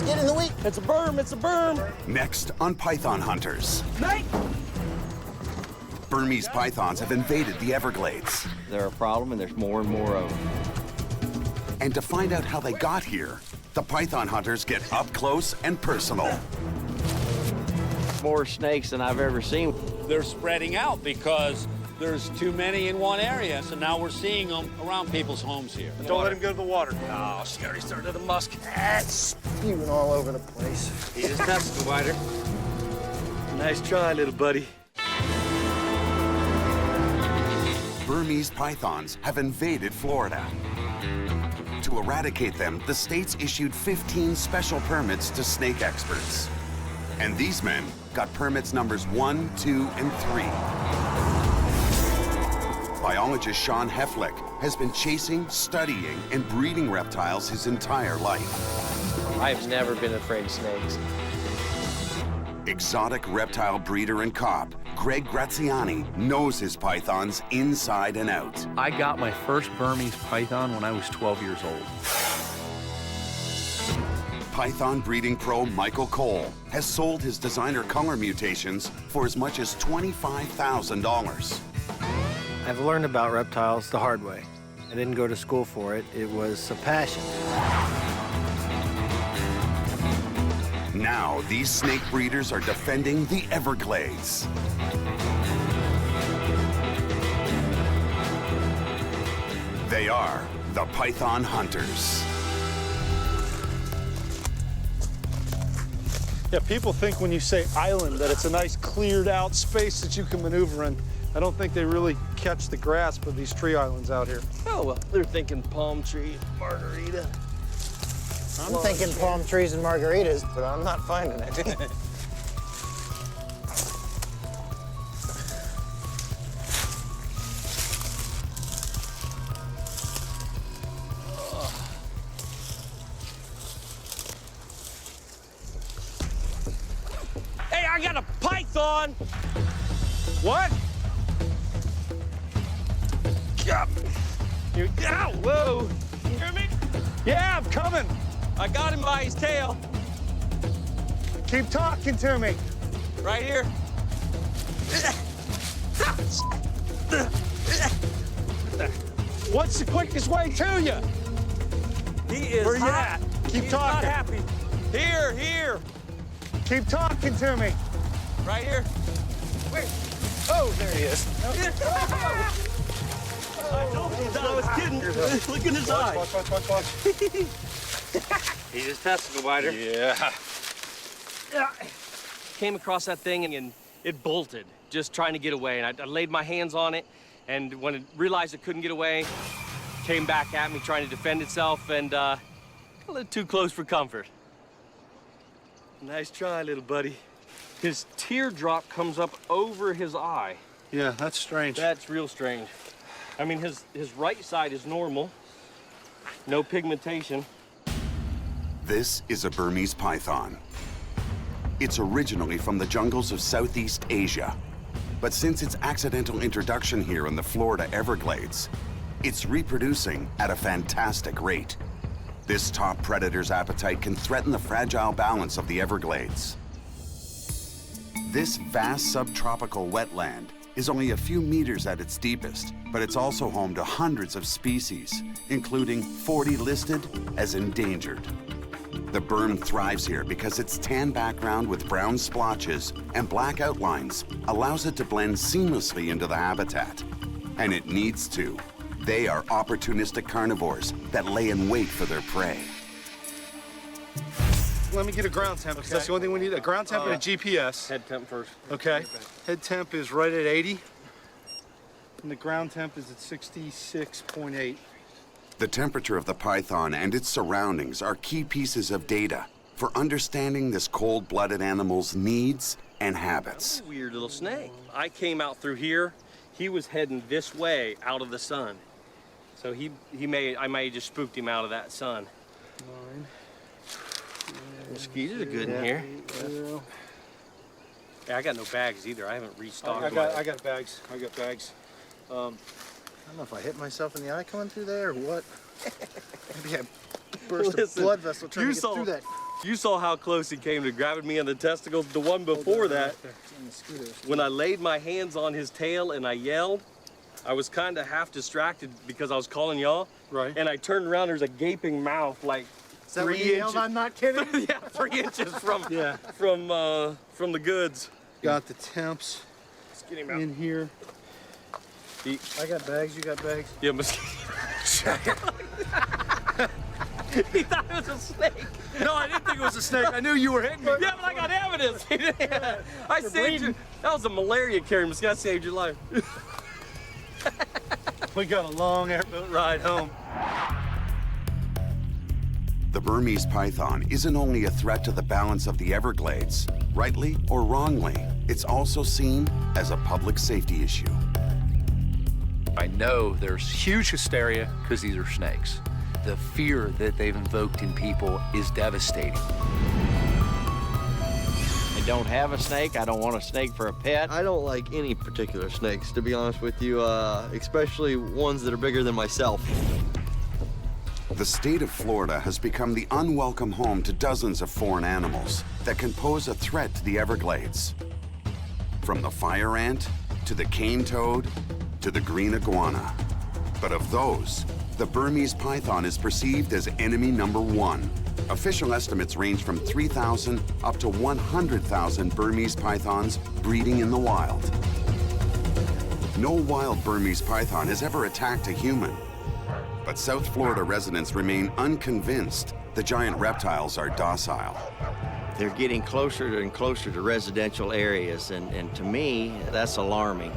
Let's get in the week. It's a berm, it's a berm. Next on Python Hunters. Nate! Burmese pythons have invaded the Everglades. They're a problem, and there's more and more of them. And to find out how they got here, the Python Hunters get up close and personal. More snakes than I've ever seen. They're spreading out because there's too many in one area, so now we're seeing them around people's homes here. Don't let him go to the water. Oh, she already started the musk. Spewing all over the place. He just tested the wider. Nice try, little buddy. Burmese pythons have invaded Florida. To eradicate them, the state's issued 15 special permits to snake experts. And these men got permits numbers 1, 2, and 3. Biologist Sean Heflick has been chasing, studying, and breeding reptiles his entire life. I've never been afraid of snakes. Exotic reptile breeder and cop, Greg Graziani, knows his pythons inside and out. I got my first Burmese python when I was 12 years old. Python breeding pro Michael Cole has sold his designer color mutations for as much as $25,000. I've learned about reptiles the hard way. I didn't go to school for it. It was a passion. Now, these snake breeders are defending the Everglades. They are the Python Hunters. Yeah, people think when you say island that it's a nice cleared out space that you can maneuver in. I don't think they really catch the grasp of these tree islands out here. Oh, well, they're thinking palm tree, margarita. I'm thinking palm trees and margaritas, but I'm not finding it. Hey, I got a python! What? You, ow, whoa! You hear me? Yeah, I'm coming. I got him by his tail, Keep talking to me. right here. What's the quickest way to you? He is Where you hot. at? Keep He's talking. not happy. Here, Keep talking to me. right here. Wait. Oh, there he is. I told you I was kidding. Look in his eye. Watch. He just tested the wider. Yeah. Came across that thing and it bolted, just trying to get away. And I laid my hands on it, and when it realized it couldn't get away, came back at me trying to defend itself, and a little too close for comfort. Nice try, little buddy. His teardrop comes up over his eye. Yeah, that's strange. That's real strange. I mean, his right side is normal, no pigmentation. This is a Burmese python. It's originally from the jungles of Southeast Asia, but since its accidental introduction here in the Florida Everglades, it's reproducing at a fantastic rate. This top predator's appetite can threaten the fragile balance of the Everglades. This vast subtropical wetland is only a few meters at its deepest, but it's also home to hundreds of species, including 40 listed as endangered. The berm thrives here because its tan background with brown splotches and black outlines allows it to blend seamlessly into the habitat. And it needs to. They are opportunistic carnivores that lay in wait for their prey. Let me get a ground temp, because that's the only thing we need. A ground temp and a GPS. Head temp first. Okay. Head temp is right at 80. And the ground temp is at 66.8. The temperature of the python and its surroundings are key pieces of data for understanding this cold-blooded animal's needs and habits. Weird little snake. I came out through here. He was heading this way out of the sun. So I may have just spooked him out of that sun. 9. Mosquitoes are good in here. Yeah, I got no bags either. I haven't restocked. I got bags. I got bags. I don't know if I hit myself in the eye coming through there or what. Maybe I burst Listen, a blood vessel trying you to get saw- through that. You saw how close he came to grabbing me on the testicles. The one before that, when I laid my hands on his tail and I yelled, I was kind of half distracted because I was calling y'all. Right. And I turned around, there's a gaping mouth like Is that what you yelled? I'm not kidding. yeah, 3 inches from Yeah. from the goods. Got the temps Let's get him out. in here. I got bags. You got bags. Yeah, mosquito. He thought it was a snake. No, I didn't think it was a snake. I knew you were hitting me. Yeah, but I got evidence. I saved you. That was a malaria carrying mosquito. I saved your life. We got a long airboat ride home. The Burmese python isn't only a threat to the balance of the Everglades. Rightly or wrongly, it's also seen as a public safety issue. I know there's huge hysteria because these are snakes. The fear that they've invoked in people is devastating. I don't have a snake. I don't want a snake for a pet. I don't like any particular snakes, to be honest with you, especially ones that are bigger than myself. The state of Florida has become the unwelcome home to dozens of foreign animals that can pose a threat to the Everglades. From the fire ant, to the cane toad, to the green iguana. But of those, the Burmese python is perceived as enemy #1. Official estimates range from 3,000 up to 100,000 Burmese pythons breeding in the wild. No wild Burmese python has ever attacked a human. But South Florida residents remain unconvinced the giant reptiles are docile. They're getting closer and closer to residential areas, and to me, that's alarming.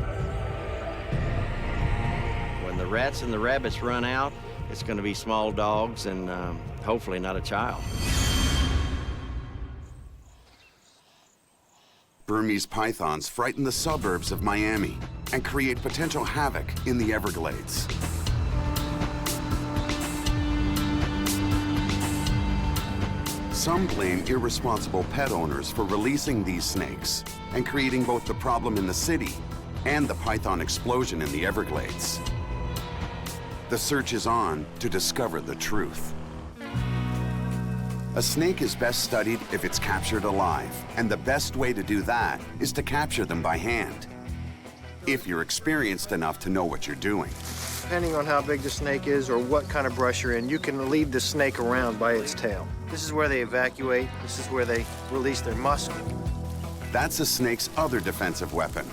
When the rats and the rabbits run out, it's going to be small dogs and hopefully not a child. Burmese pythons frighten the suburbs of Miami and create potential havoc in the Everglades. Some blame irresponsible pet owners for releasing these snakes and creating both the problem in the city and the python explosion in the Everglades. The search is on to discover the truth. A snake is best studied if it's captured alive, and the best way to do that is to capture them by hand, if you're experienced enough to know what you're doing. Depending on how big the snake is or what kind of brush you're in, you can lead the snake around by its tail. This is where they evacuate. This is where they release their musk. That's a snake's other defensive weapon,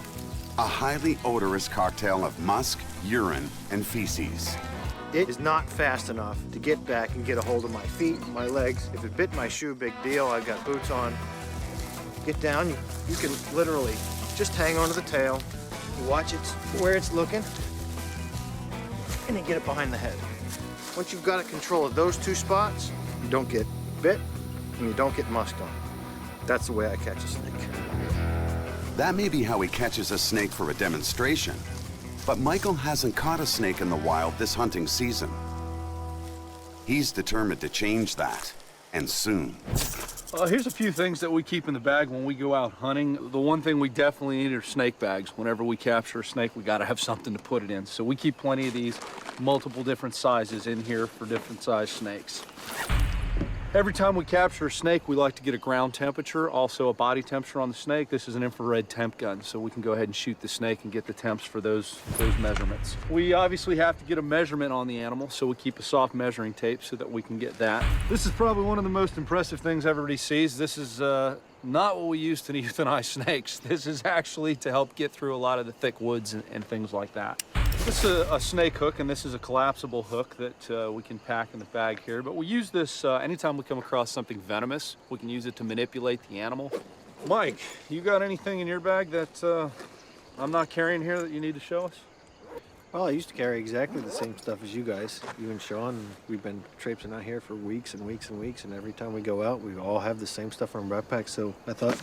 a highly odorous cocktail of musk, urine, and feces. It is not fast enough to get back and get a hold of my feet, my legs. If it bit my shoe, big deal. I've got boots on. Get down, you can literally just hang onto the tail. You watch it where it's looking, and then get it behind the head. Once you've got control of those two spots, you don't get bit and you don't get musked on. That's the way I catch a snake. That may be how he catches a snake for a demonstration, but Michael hasn't caught a snake in the wild this hunting season. He's determined to change that, and soon. Here's a few things that we keep in the bag when we go out hunting. The one thing we definitely need are snake bags. Whenever we capture a snake, we gotta have something to put it in. So we keep plenty of these, multiple different sizes in here for different size snakes. Every time we capture a snake, we like to get a ground temperature, also a body temperature on the snake. This is an infrared temp gun, so we can go ahead and shoot the snake and get the temps for those measurements. We obviously have to get a measurement on the animal, so we keep a soft measuring tape so that we can get that. This is probably one of the most impressive things everybody sees. This is not what we use to euthanize snakes. This is actually to help get through a lot of the thick woods and things like that. This is a snake hook, and this is a collapsible hook that we can pack in the bag here. But we use this anytime we come across something venomous. We can use it to manipulate the animal. Mike, you got anything in your bag that I'm not carrying here that you need to show us? Well, I used to carry exactly the same stuff as you guys, you and Sean. We've been traipsing out here for weeks and weeks and weeks, and every time we go out, we all have the same stuff in our backpacks, so I thought,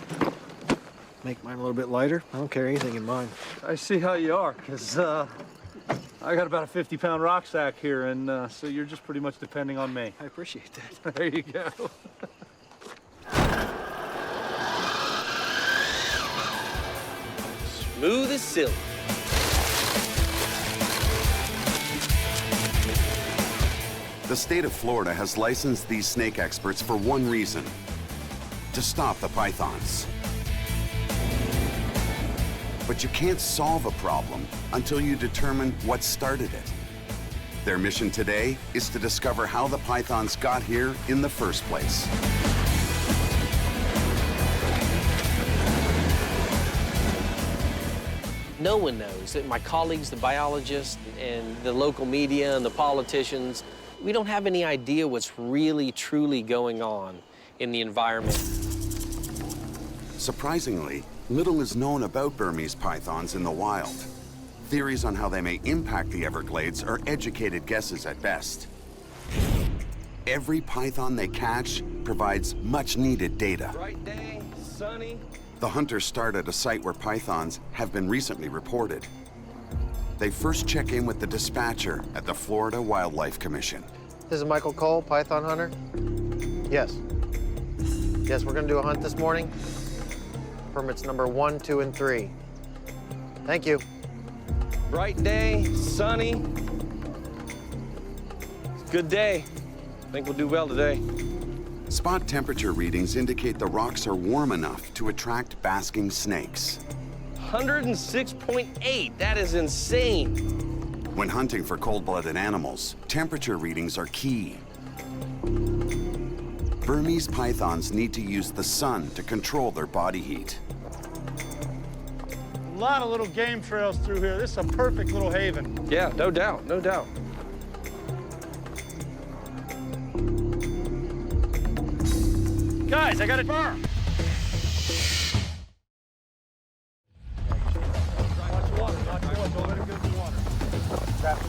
make mine a little bit lighter. I don't carry anything in mine. I see how you are, because I got about a 50-pound rucksack here, and so you're just pretty much depending on me. I appreciate that. There you go. Smooth as silk. The state of Florida has licensed these snake experts for one reason: to stop the pythons. But you can't solve a problem until you determine what started it. Their mission today is to discover how the pythons got here in the first place. No one knows. My colleagues, the biologists, and the local media and the politicians, we don't have any idea what's really, truly going on in the environment. Surprisingly, little is known about Burmese pythons in the wild. Theories on how they may impact the Everglades are educated guesses at best. Every python they catch provides much-needed data. Bright day, sunny. The hunters start at a site where pythons have been recently reported. They first check in with the dispatcher at the Florida Wildlife Commission. This is Michael Cole, python hunter. Yes. Yes, we're gonna do a hunt this morning. Permits number 1, 2, and 3. Thank you. Bright day, sunny. It's a good day. I think we'll do well today. Spot temperature readings indicate the rocks are warm enough to attract basking snakes. 106.8, that is insane. When hunting for cold-blooded animals, temperature readings are key. Burmese pythons need to use the sun to control their body heat. A lot of little game trails through here. This is a perfect little haven. Yeah, no doubt, no doubt. Guys, I got a burr.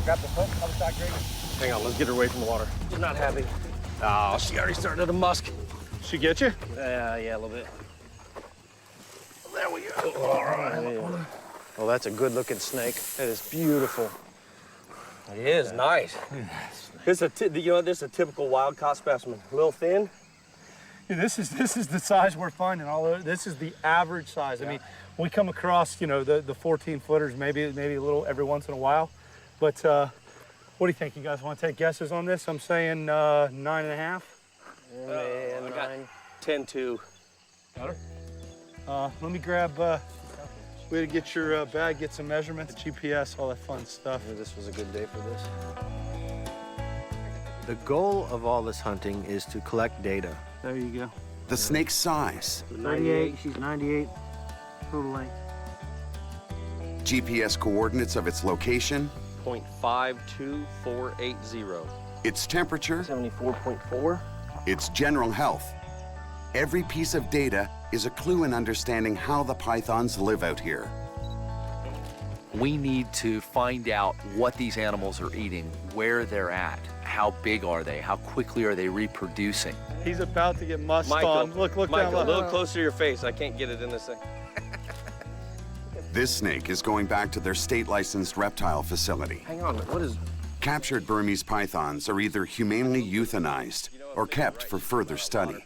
Grab the hook, other side, Greg. Hang on, let's get her away from the water. She's not happy. Oh, she already started to musk. She get you? Yeah, a little bit. There we go. All right. Well, that's a good-looking snake. That is beautiful. It is nice. This is this is a typical wild-caught specimen. A little thin. Yeah, this is the size we're finding. This is the average size. I mean, we come across, the 14-footers, maybe a little every once in a while. But what do you think? You guys want to take guesses on this? I'm saying 9.5. I got 10-2. Got her? Let me grab. Way to get your bag, get some measurements, GPS, all that fun stuff. Yeah, this was a good day for this. The goal of all this hunting is to collect data. There you go. The snake's size, 38, she's 98, total length. GPS coordinates of its location, 0.52480. its temperature, 74.4. its general health. Every piece of data is a clue in understanding how the pythons live out here. We need to find out what these animals are eating, where they're at, how big are they, how quickly are they reproducing. He's about to get musked Michael, on. Look Michael, down. a little closer to your face. I can't get it in this thing. This snake is going back to their state-licensed reptile facility. Hang on, what is... Captured Burmese pythons are either humanely euthanized or kept for further study.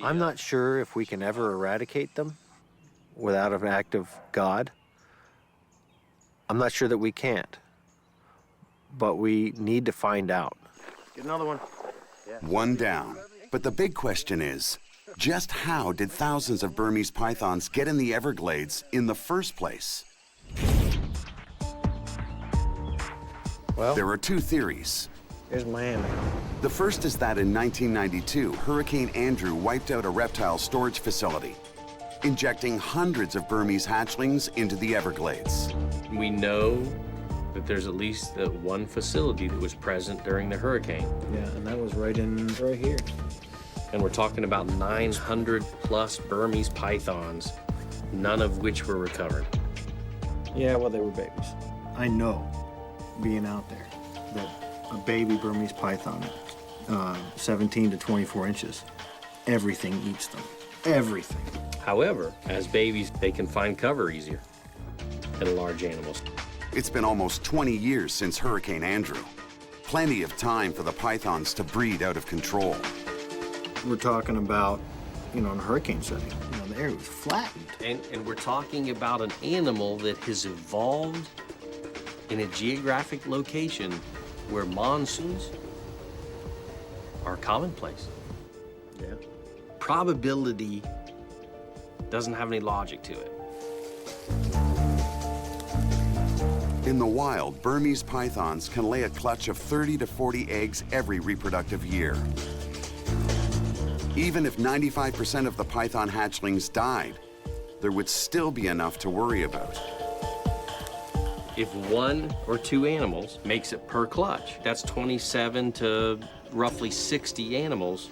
I'm not sure if we can ever eradicate them without an act of God. I'm not sure that we can't, but we need to find out. Get another one. One down. But the big question is, just how did thousands of Burmese pythons get in the Everglades in the first place? Well, There are two theories. here's Miami. The first is that in 1992, Hurricane Andrew wiped out a reptile storage facility, injecting hundreds of Burmese hatchlings into the Everglades. We know that there's at least one facility that was present during the hurricane. Yeah, and that was right here. And we're talking about 900 plus Burmese pythons, none of which were recovered. Yeah, well, they were babies. I know, being out there, that a baby Burmese python, 17 to 24 inches, everything eats them. Everything. However, as babies, they can find cover easier than large animals. It's been almost 20 years since Hurricane Andrew. Plenty of time for the pythons to breed out of control. We're talking about, in a hurricane setting, the area was flattened. And we're talking about an animal that has evolved in a geographic location where monsoons are commonplace. Yeah. Probability doesn't have any logic to it. In the wild, Burmese pythons can lay a clutch of 30 to 40 eggs every reproductive year. Even if 95% of the python hatchlings died, there would still be enough to worry about. If 1 or 2 animals makes it per clutch, that's 27 to roughly 60 animals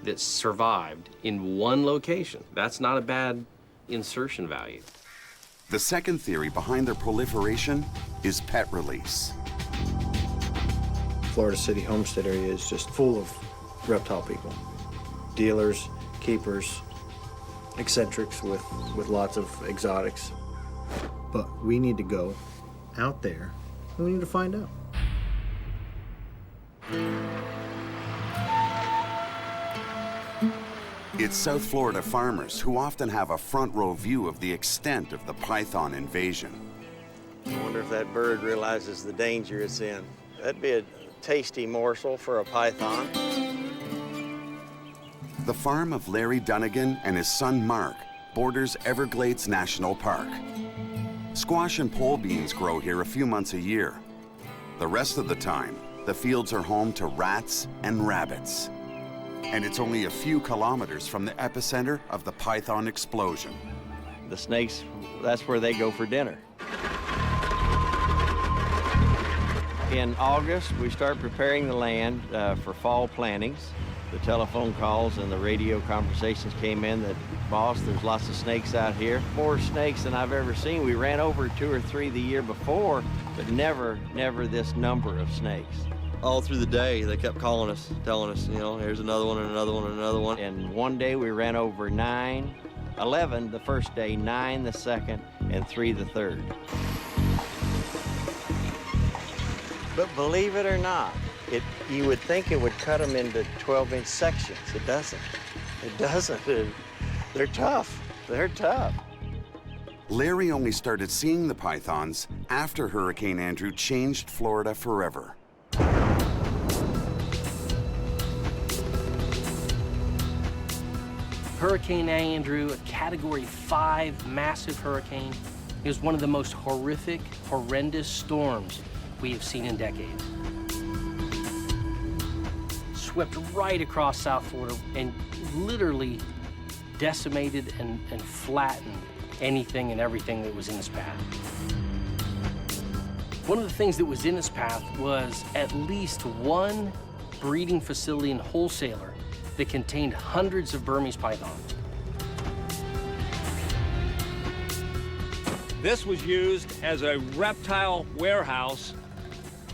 that survived in one location. That's not a bad insertion value. The second theory behind their proliferation is pet release. Florida City Homestead area is just full of reptile people. Dealers, keepers, eccentrics with lots of exotics. But we need to go out there and we need to find out. It's South Florida farmers who often have a front row view of the extent of the python invasion. I wonder if that bird realizes the danger it's in. That'd be a tasty morsel for a python. The farm of Larry Dunnigan and his son Mark borders Everglades National Park. Squash and pole beans grow here a few months a year. The rest of the time, the fields are home to rats and rabbits. And it's only a few kilometers from the epicenter of the python explosion. The snakes, that's where they go for dinner. In August, we start preparing the land for fall plantings. The telephone calls and the radio conversations came in that, boss, there's lots of snakes out here. More snakes than I've ever seen. We ran over 2 or 3 the year before, but never this number of snakes. All through the day, they kept calling us, telling us, you know, here's another one and another one and another one. And one day we ran over 11 the first day, 9 the second, and 3 the third. But believe it or not, you would think it would cut them into 12-inch sections. It doesn't. It doesn't. They're tough. They're tough. Larry only started seeing the pythons after Hurricane Andrew changed Florida forever. Hurricane Andrew, a Category 5 massive hurricane, it was one of the most horrific, horrendous storms we have seen in decades. Swept right across South Florida and literally decimated and flattened anything and everything that was in its path. One of the things that was in its path was at least one breeding facility and wholesaler that contained hundreds of Burmese pythons. This was used as a reptile warehouse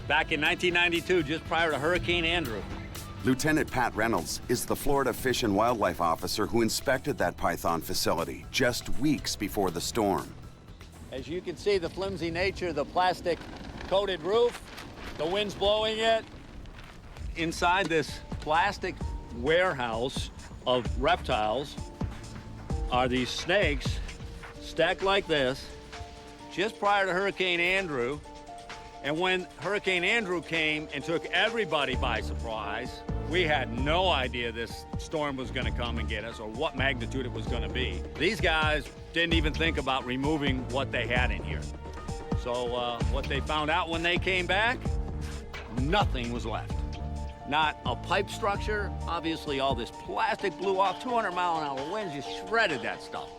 back in 1992, just prior to Hurricane Andrew. Lieutenant Pat Reynolds is the Florida Fish and Wildlife officer who inspected that python facility just weeks before the storm. As you can see, the flimsy nature of the plastic-coated roof, the wind's blowing it. Inside this plastic warehouse of reptiles are these snakes stacked like this just prior to Hurricane Andrew. And when Hurricane Andrew came and took everybody by surprise, we had no idea this storm was going to come and get us or what magnitude it was going to be. These guys didn't even think about removing what they had in here. So what they found out when they came back, nothing was left. Not a pipe structure. Obviously, all this plastic blew off. 200-mile-an-hour winds just shredded that stuff.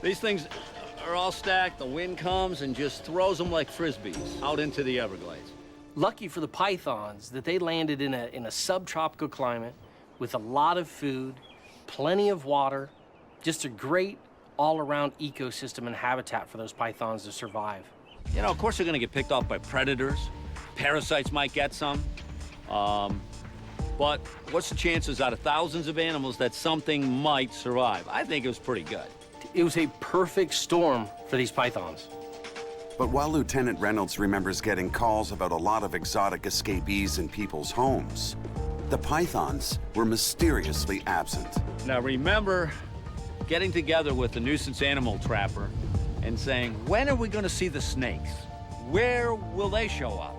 These things are all stacked. The wind comes and just throws them like frisbees out into the Everglades. Lucky for the pythons that they landed in a subtropical climate with a lot of food, plenty of water, just a great all-around ecosystem and habitat for those pythons to survive. You know, of course, they're going to get picked off by predators. Parasites might get some. But what's the chances out of thousands of animals that something might survive? I think it was pretty good. It was a perfect storm for these pythons. But while Lieutenant Reynolds remembers getting calls about a lot of exotic escapees in people's homes, the pythons were mysteriously absent. Now remember getting together with the nuisance animal trapper and saying, when are we going to see the snakes? Where will they show up?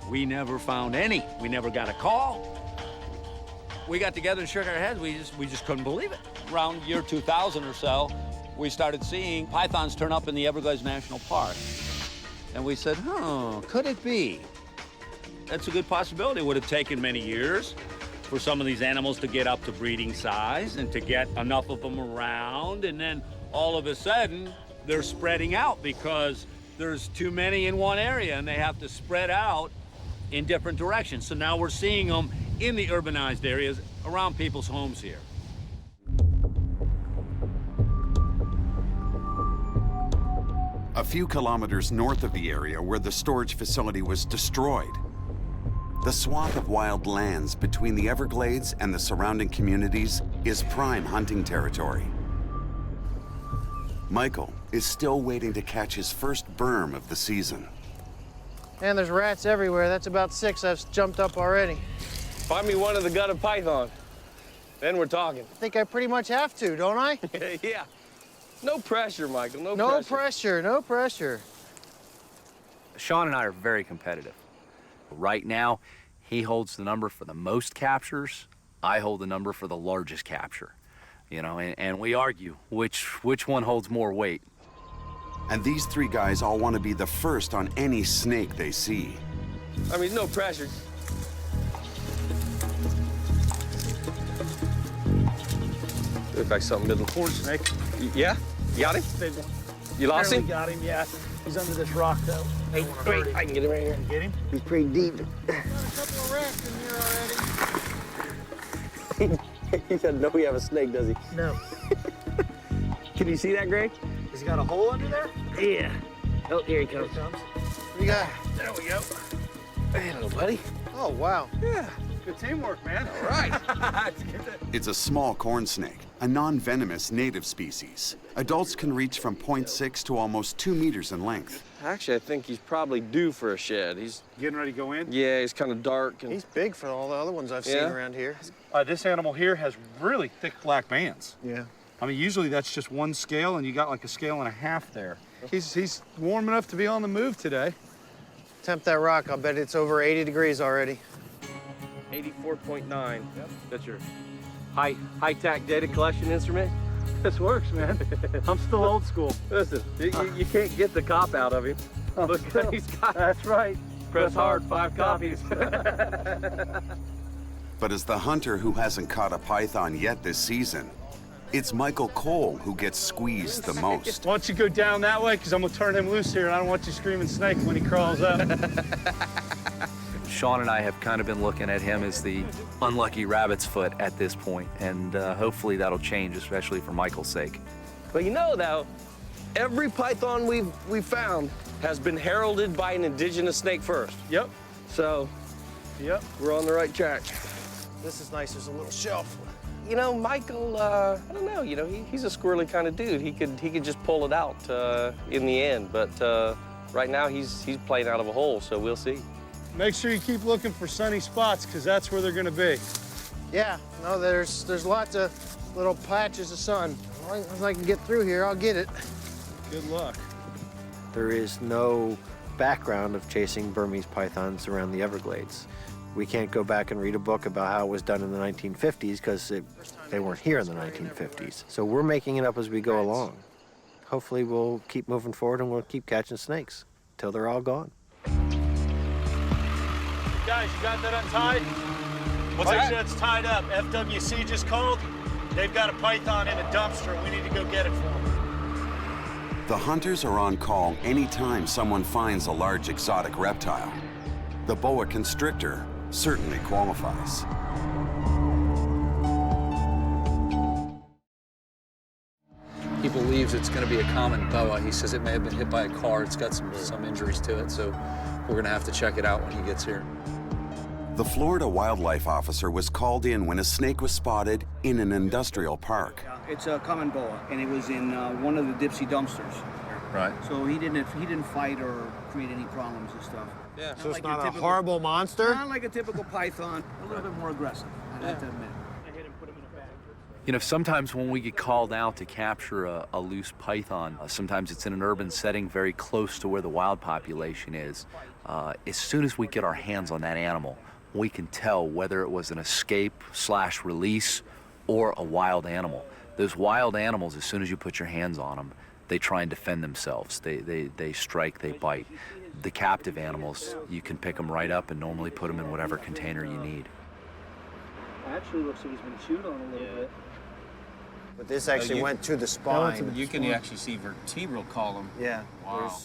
We never found any. We never got a call. We got together and shook our heads. We just couldn't believe it. Around year 2000 or so, we started seeing pythons turn up in the Everglades National Park. And we said, could it be? That's a good possibility. It would have taken many years for some of these animals to get up to breeding size and to get enough of them around. And then all of a sudden, they're spreading out because there's too many in one area and they have to spread out in different directions. So now we're seeing them in the urbanized areas around people's homes here. A few kilometers north of the area where the storage facility was destroyed, the swath of wild lands between the Everglades and the surrounding communities is prime hunting territory. Michael is still waiting to catch his first berm of the season. And there's rats everywhere. That's about 6 I've jumped up already. Find me one of the gutted python. Then we're talking. I think I pretty much have to, don't I? Yeah. No pressure, Michael. No pressure. No pressure. Sean and I are very competitive. Right now, he holds the number for the most captures. I hold the number for the largest capture. You know, and we argue which one holds more weight. And these 3 guys all want to be the first on any snake they see. I mean, no pressure. Looks like something middle. Corn snake. Yeah? You got him? Big one. You lost him? Got him, yeah. He's under this rock, though. Hey, wait, I can get him right here. Get him? He's pretty deep. Got a couple of rats in here already. He doesn't know we have a snake, does he? No. Can you see that, Greg? Has he got a hole under there? Yeah. Oh, here he comes. What do you got? There we go. Hello, buddy. Oh, wow. Yeah. Good teamwork, man. All right. It's a small corn snake, a non-venomous native species. Adults can reach from 0.6 to almost 2 meters in length. Actually, I think he's probably due for a shed. He's Getting ready to go in? yeah, he's kind of dark. And He's big for all the other ones I've seen Yeah. around here. This animal here has really thick black bands. Yeah. I mean, usually that's just one scale, and you got like a scale and a half there. He's warm enough to be on the move today. Tempt that rock. I'll bet it's over 80 degrees already. 84.9. Yep. That's your high-tech data collection instrument. This works, man. I'm still old school. Listen, you can't get the cop out of him. Look, he's got. That's right. Press hard, 5 copies. But as the hunter who hasn't caught a python yet this season, it's Michael Cole who gets squeezed the most. Why don't you go down that way, because I'm going to turn him loose here, and I don't want you screaming snake when he crawls up. Sean and I have kind of been looking at him as the unlucky rabbit's foot at this point, and hopefully that'll change, especially for Michael's sake. But you know, though, every python we've found has been heralded by an indigenous snake first. Yep. So, Yep. we're on the right track. This is nice. There's a little shelf. You know, Michael, I don't know, you know, he's a squirrely kind of dude. He could just pull it out in the end, but right now he's playing out of a hole, so we'll see. Make sure you keep looking for sunny spots, because that's where they're going to be. Yeah. No, there's lots of little patches of sun. As long as I can get through here, I'll get it. Good luck. There is no background of chasing Burmese pythons around the Everglades. We can't go back and read a book about how it was done in the 1950s because they weren't here in the 1950s. So we're making it up as we go along. Hopefully we'll keep moving forward and we'll keep catching snakes till they're all gone. Guys, you got that untied? What's that? Make sure it's tied up. FWC just called. They've got a python in a dumpster. We need to go get it for them. The hunters are on call anytime someone finds a large exotic reptile. The boa constrictor certainly qualifies. He believes it's going to be a common boa. He says it may have been hit by a car. It's got some injuries to it, so we're going to have to check it out when he gets here. The Florida wildlife officer was called in when a snake was spotted in an industrial park. It's a common boa, and it was in one of the Dipsy dumpsters. Right. So he didn't fight or create any problems and stuff. Yeah. So it's not a horrible monster? Not like a typical python. A little bit more aggressive, I have to admit. You know, sometimes when we get called out to capture a loose python, sometimes it's in an urban setting very close to where the wild population is. As soon as we get our hands on that animal, we can tell whether it was an escape/release or a wild animal. Those wild animals, as soon as you put your hands on them, they try and defend themselves. They strike, they bite. The captive animals, you can pick them right up and normally put them in whatever container you need. Actually looks like he's been chewed on a little bit. But this actually went to the spine. You can actually see vertebral column. Yeah. Wow.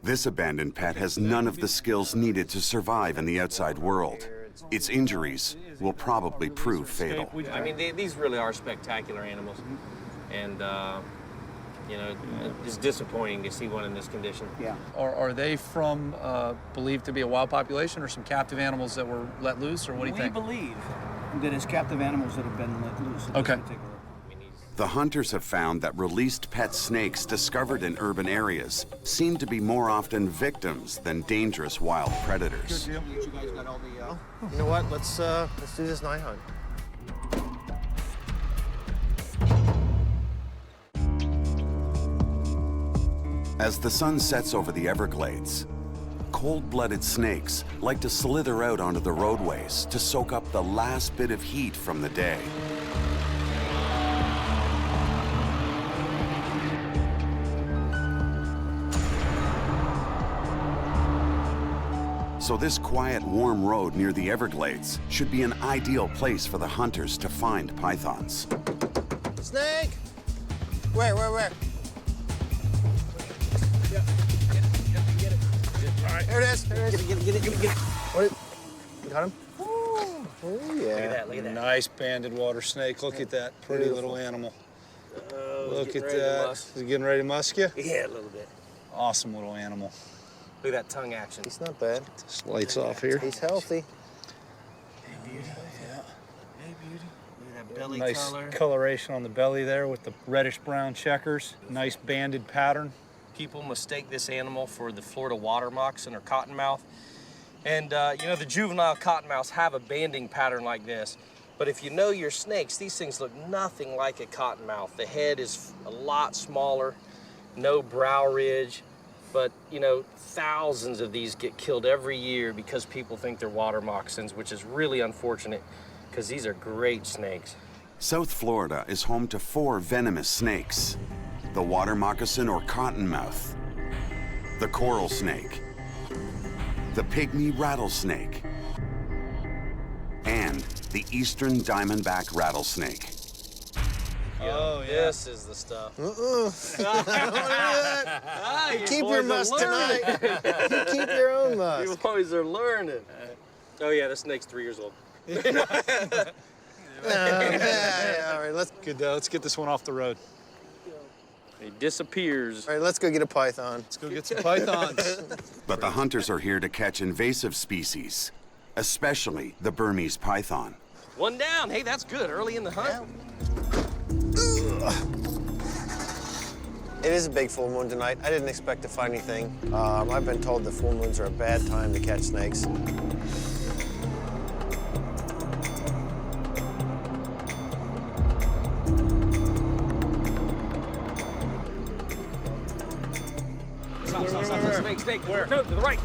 This abandoned pet has none of the skills needed to survive in the outside world. Its injuries will probably prove fatal. I mean, these really are spectacular animals. And, you know, it's disappointing to see one in this condition. Yeah. Are they from believed to be a wild population or some captive animals that were let loose, or what do you think? We believe that it's captive animals that have been let loose. In Okay. this particular. The hunters have found that released pet snakes discovered in urban areas seem to be more often victims than dangerous wild predators. You guys got all the. You know what? Let's do this night hunt. As the sun sets over the Everglades, cold-blooded snakes like to slither out onto the roadways to soak up the last bit of heat from the day. So this quiet, warm road near the Everglades should be an ideal place for the hunters to find pythons. Snake! Where? There it is. Get it. What? You got him? Oh yeah. Look at that. Nice banded water snake. Look at that pretty little animal. Look at that. Is he getting ready to musk you? Yeah, a little bit. Awesome little animal. Look at that tongue action. He's not bad. This lights off here. He's healthy. Look at that belly Nice color. coloration on the belly there with the reddish-brown checkers. Nice banded pattern. People mistake this animal for the Florida water moccasin or cottonmouth. And, you know, the juvenile cottonmouths have a banding pattern like this. But if you know your snakes, these things look nothing like a cottonmouth. The head is a lot smaller, no brow ridge. But, you know, thousands of these get killed every year because people think they're water moccasins, which is really unfortunate because these are great snakes. South Florida is home to 4 venomous snakes: the water moccasin or cottonmouth, the coral snake, the pygmy rattlesnake, and the eastern diamondback rattlesnake. Oh, yeah. This is the stuff. I don't want to do that. You keep your musk tonight. You keep your own musk. You boys are learning. Oh, yeah, this snake's 3 years old. Yeah, all right, let's Let's get this one off the road. He disappears. all right, let's go get a python. Let's go get some pythons. But the hunters are here to catch invasive species, especially the Burmese python. One down. Hey, that's good. Early in the hunt. It is a big full moon tonight. I didn't expect to find anything. I've been told that full moons are a bad time to catch snakes. Stop. Snake. Where? No, to the right.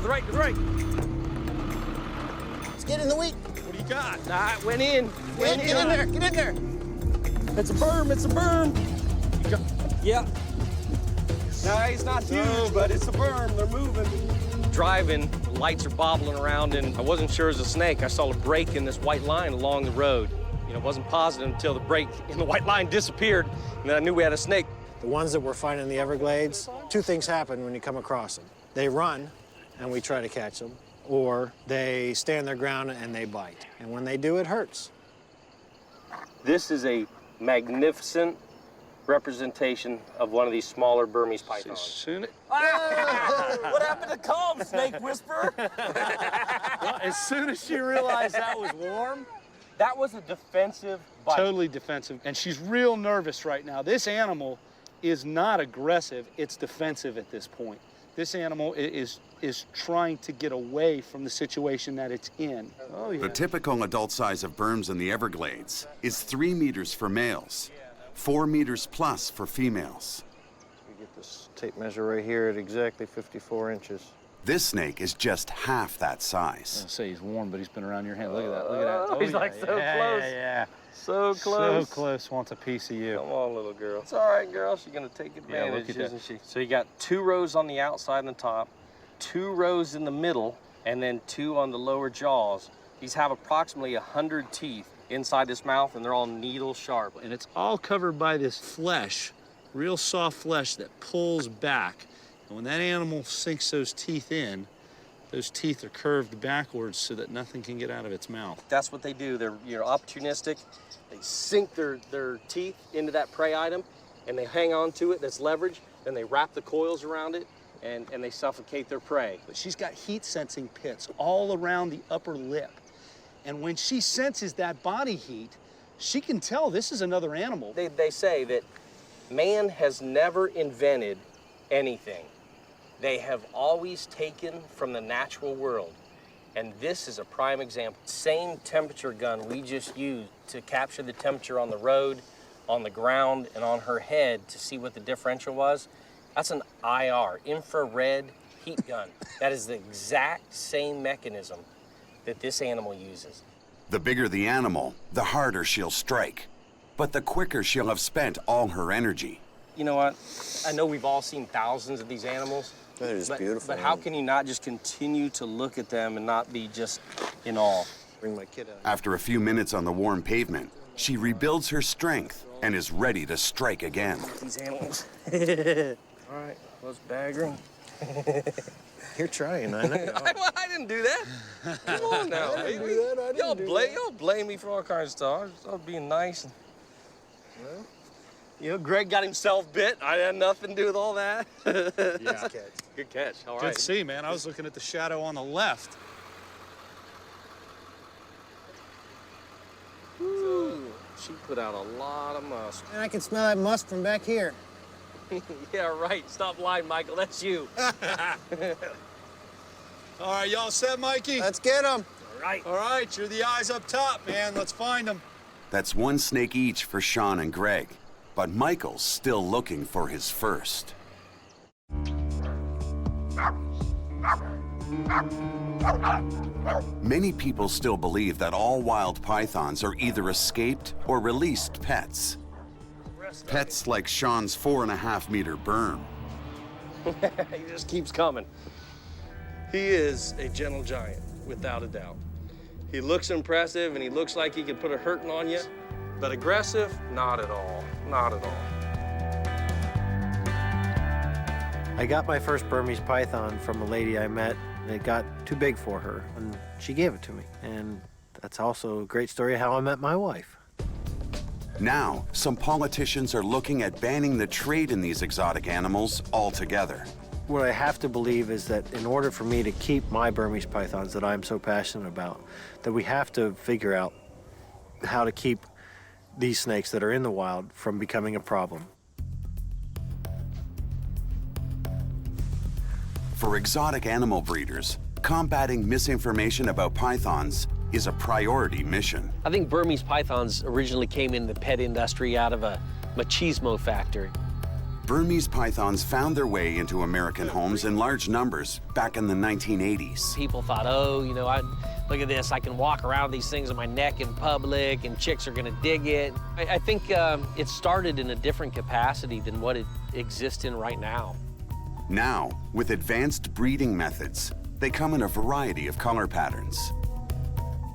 Let's get in the wheat. What do you got? Went in. Get in there. Get in there. It's a berm. Yeah. No, he's not huge, but it's a berm. They're moving. Driving, the lights are bobbling around, and I wasn't sure it was a snake. I saw a break in this white line along the road. You know, wasn't positive until the break in the white line disappeared, and then I knew we had a snake. The ones that we're finding in the Everglades, 2 things happen when you come across them. They run, and we try to catch them, or they stand their ground and they bite. And when they do, it hurts. This is a magnificent representation of one of these smaller Burmese pythons. What happened to calm, Snake Whisperer? Well, as soon as she realized that was warm, That was a defensive bite. totally defensive. And she's real nervous right now. This animal is not aggressive, it's defensive at this point. This animal is trying to get away from the situation that it's in. Oh, yeah. The typical adult size of berms in the Everglades is 3 meters for males, 4 meters plus for females. We get this tape measure right here at exactly 54 inches. This snake is just half that size. I'll say he's warm, but he's been around your hand. Look at that, look at that. Oh, he's like so close. Yeah. So close. So close, wants a piece of you. Come on, little girl. It's all right, girl. She's gonna take advantage, isn't she? So you got 2 rows on the outside and the top, 2 rows in the middle, and then 2 on the lower jaws. These have approximately 100 teeth inside this mouth, and they're all needle sharp. And it's all covered by this flesh, real soft flesh that pulls back. And when that animal sinks those teeth in, those teeth are curved backwards so that nothing can get out of its mouth. That's what they do. They're opportunistic. They sink their teeth into that prey item, and they hang on to it. That's leverage. Then they wrap the coils around it, and they suffocate their prey. But she's got heat-sensing pits all around the upper lip. And when she senses that body heat, she can tell this is another animal. They say that man has never invented anything. They have always taken from the natural world. And this is a prime example. Same temperature gun we just used to capture the temperature on the road, on the ground, and on her head to see what the differential was. That's an IR, infrared heat gun. That is the exact same mechanism that this animal uses. The bigger the animal, the harder she'll strike. But the quicker she'll have spent all her energy. You know what? I know we've all seen thousands of these animals. They're just beautiful. But how can you not just continue to look at them and not be just in awe? Bring my kid out. After a few minutes on the warm pavement, she rebuilds her strength and is ready to strike again. These animals. All right, let's bag her. You're trying, I know. I didn't do that. Come on now, baby. Y'all blame me for all kinds of stuff. I was being nice. Well, you know, Greg got himself bit. I had nothing to do with all that. Yeah. Good catch. All right. Good to see, man. I was looking at the shadow on the left. Ooh, she put out a lot of musk. And I can smell that musk from back here. Yeah, right. Stop lying, Michael. That's you. All right, y'all set, Mikey? Let's get him. All right. All right, you're the eyes up top, man. Let's find them. That's 1 snake each for Sean and Greg. But Michael's still looking for his first. Many people still believe that all wild pythons are either escaped or released pets. Pets like Sean's 4.5-meter berm. He just keeps coming. He is a gentle giant, without a doubt. He looks impressive and he looks like he could put a hurting on you, but aggressive, not at all, not at all. I got my first Burmese python from a lady I met. It got too big for her, and she gave it to me. And that's also a great story of how I met my wife. Now, some politicians are looking at banning the trade in these exotic animals altogether. What I have to believe is that in order for me to keep my Burmese pythons that I'm so passionate about, that we have to figure out how to keep these snakes that are in the wild from becoming a problem. For exotic animal breeders, combating misinformation about pythons is a priority mission. I think Burmese pythons originally came in the pet industry out of a machismo factory. Burmese pythons found their way into American homes in large numbers back in the 1980s. People thought, oh, you know, look at this, I can walk around these things on my neck in public and chicks are gonna dig it. I think it started in a different capacity than what it exists in right now. Now, with advanced breeding methods, they come in a variety of color patterns.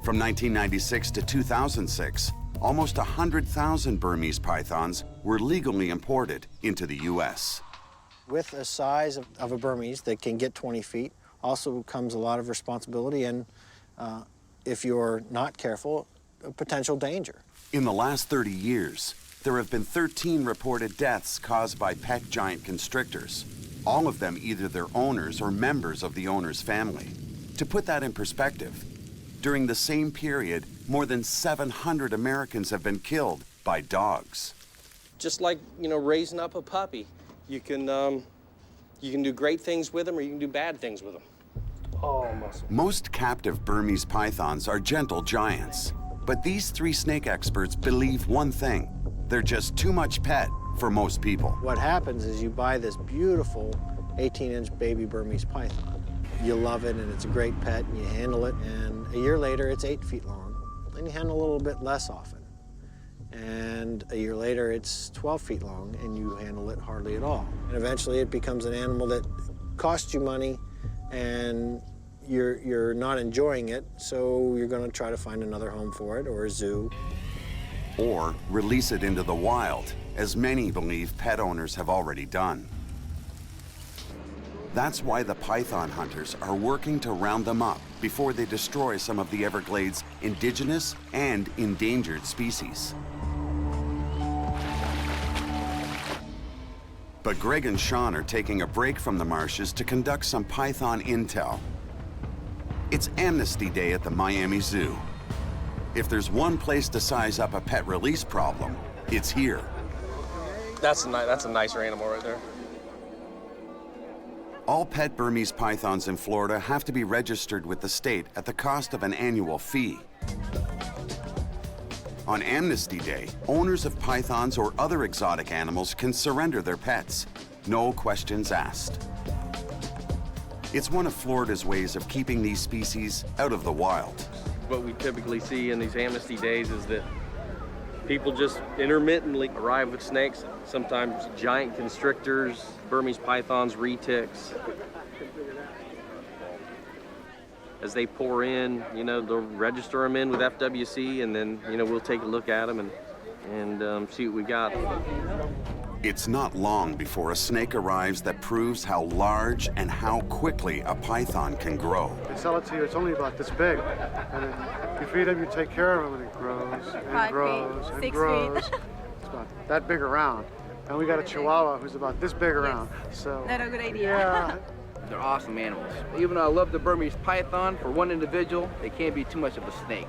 From 1996 to 2006, almost 100,000 Burmese pythons were legally imported into the U.S. With a size of a Burmese that can get 20 feet, also comes a lot of responsibility and, if you're not careful, a potential danger. In the last 30 years, there have been 13 reported deaths caused by pet giant constrictors, all of them either their owners or members of the owner's family. To put that in perspective, during the same period, more than 700 Americans have been killed by dogs. Just like, you know, raising up a puppy, you can do great things with them or you can do bad things with them. Oh, muscle. Most captive Burmese pythons are gentle giants, but these 3 snake experts believe one thing: they're just too much pet for most people. What happens is you buy this beautiful 18-inch baby Burmese python. you love it and it's a great pet and you handle it, and a year later it's 8 feet long and you handle a little bit less often. And a year later it's 12 feet long and you handle it hardly at all. And eventually it becomes an animal that costs you money and you're not enjoying it, so you're going to try to find another home for it or a zoo. Or release it into the wild, as many believe pet owners have already done. That's why the python hunters are working to round them up before they destroy some of the Everglades' indigenous and endangered species. But Greg and Sean are taking a break from the marshes to conduct some python intel. It's Amnesty Day at the Miami Zoo. If there's one place to size up a pet release problem, it's here. That's a nicer animal right there. All pet Burmese pythons in Florida have to be registered with the state at the cost of an annual fee. On Amnesty Day, owners of pythons or other exotic animals can surrender their pets. No questions asked. It's one of Florida's ways of keeping these species out of the wild. What we typically see in these amnesty days is that people just intermittently arrive with snakes, sometimes giant constrictors, Burmese pythons, retics. As they pour in, you know, they'll register them in with FWC, and then, you know, we'll take a look at them and see what we got. It's not long before a snake arrives that proves how large and how quickly a python can grow. They sell it to you, it's only about this big. And then you feed them, you take care of them, and it grows and 5 grows feet, and 6 grows. feet. It's about that big around. And we got a Chihuahua who's about this big around. So Not a good idea. yeah. They're awesome animals. Even though I love the Burmese python, for one individual, they can't be too much of a snake.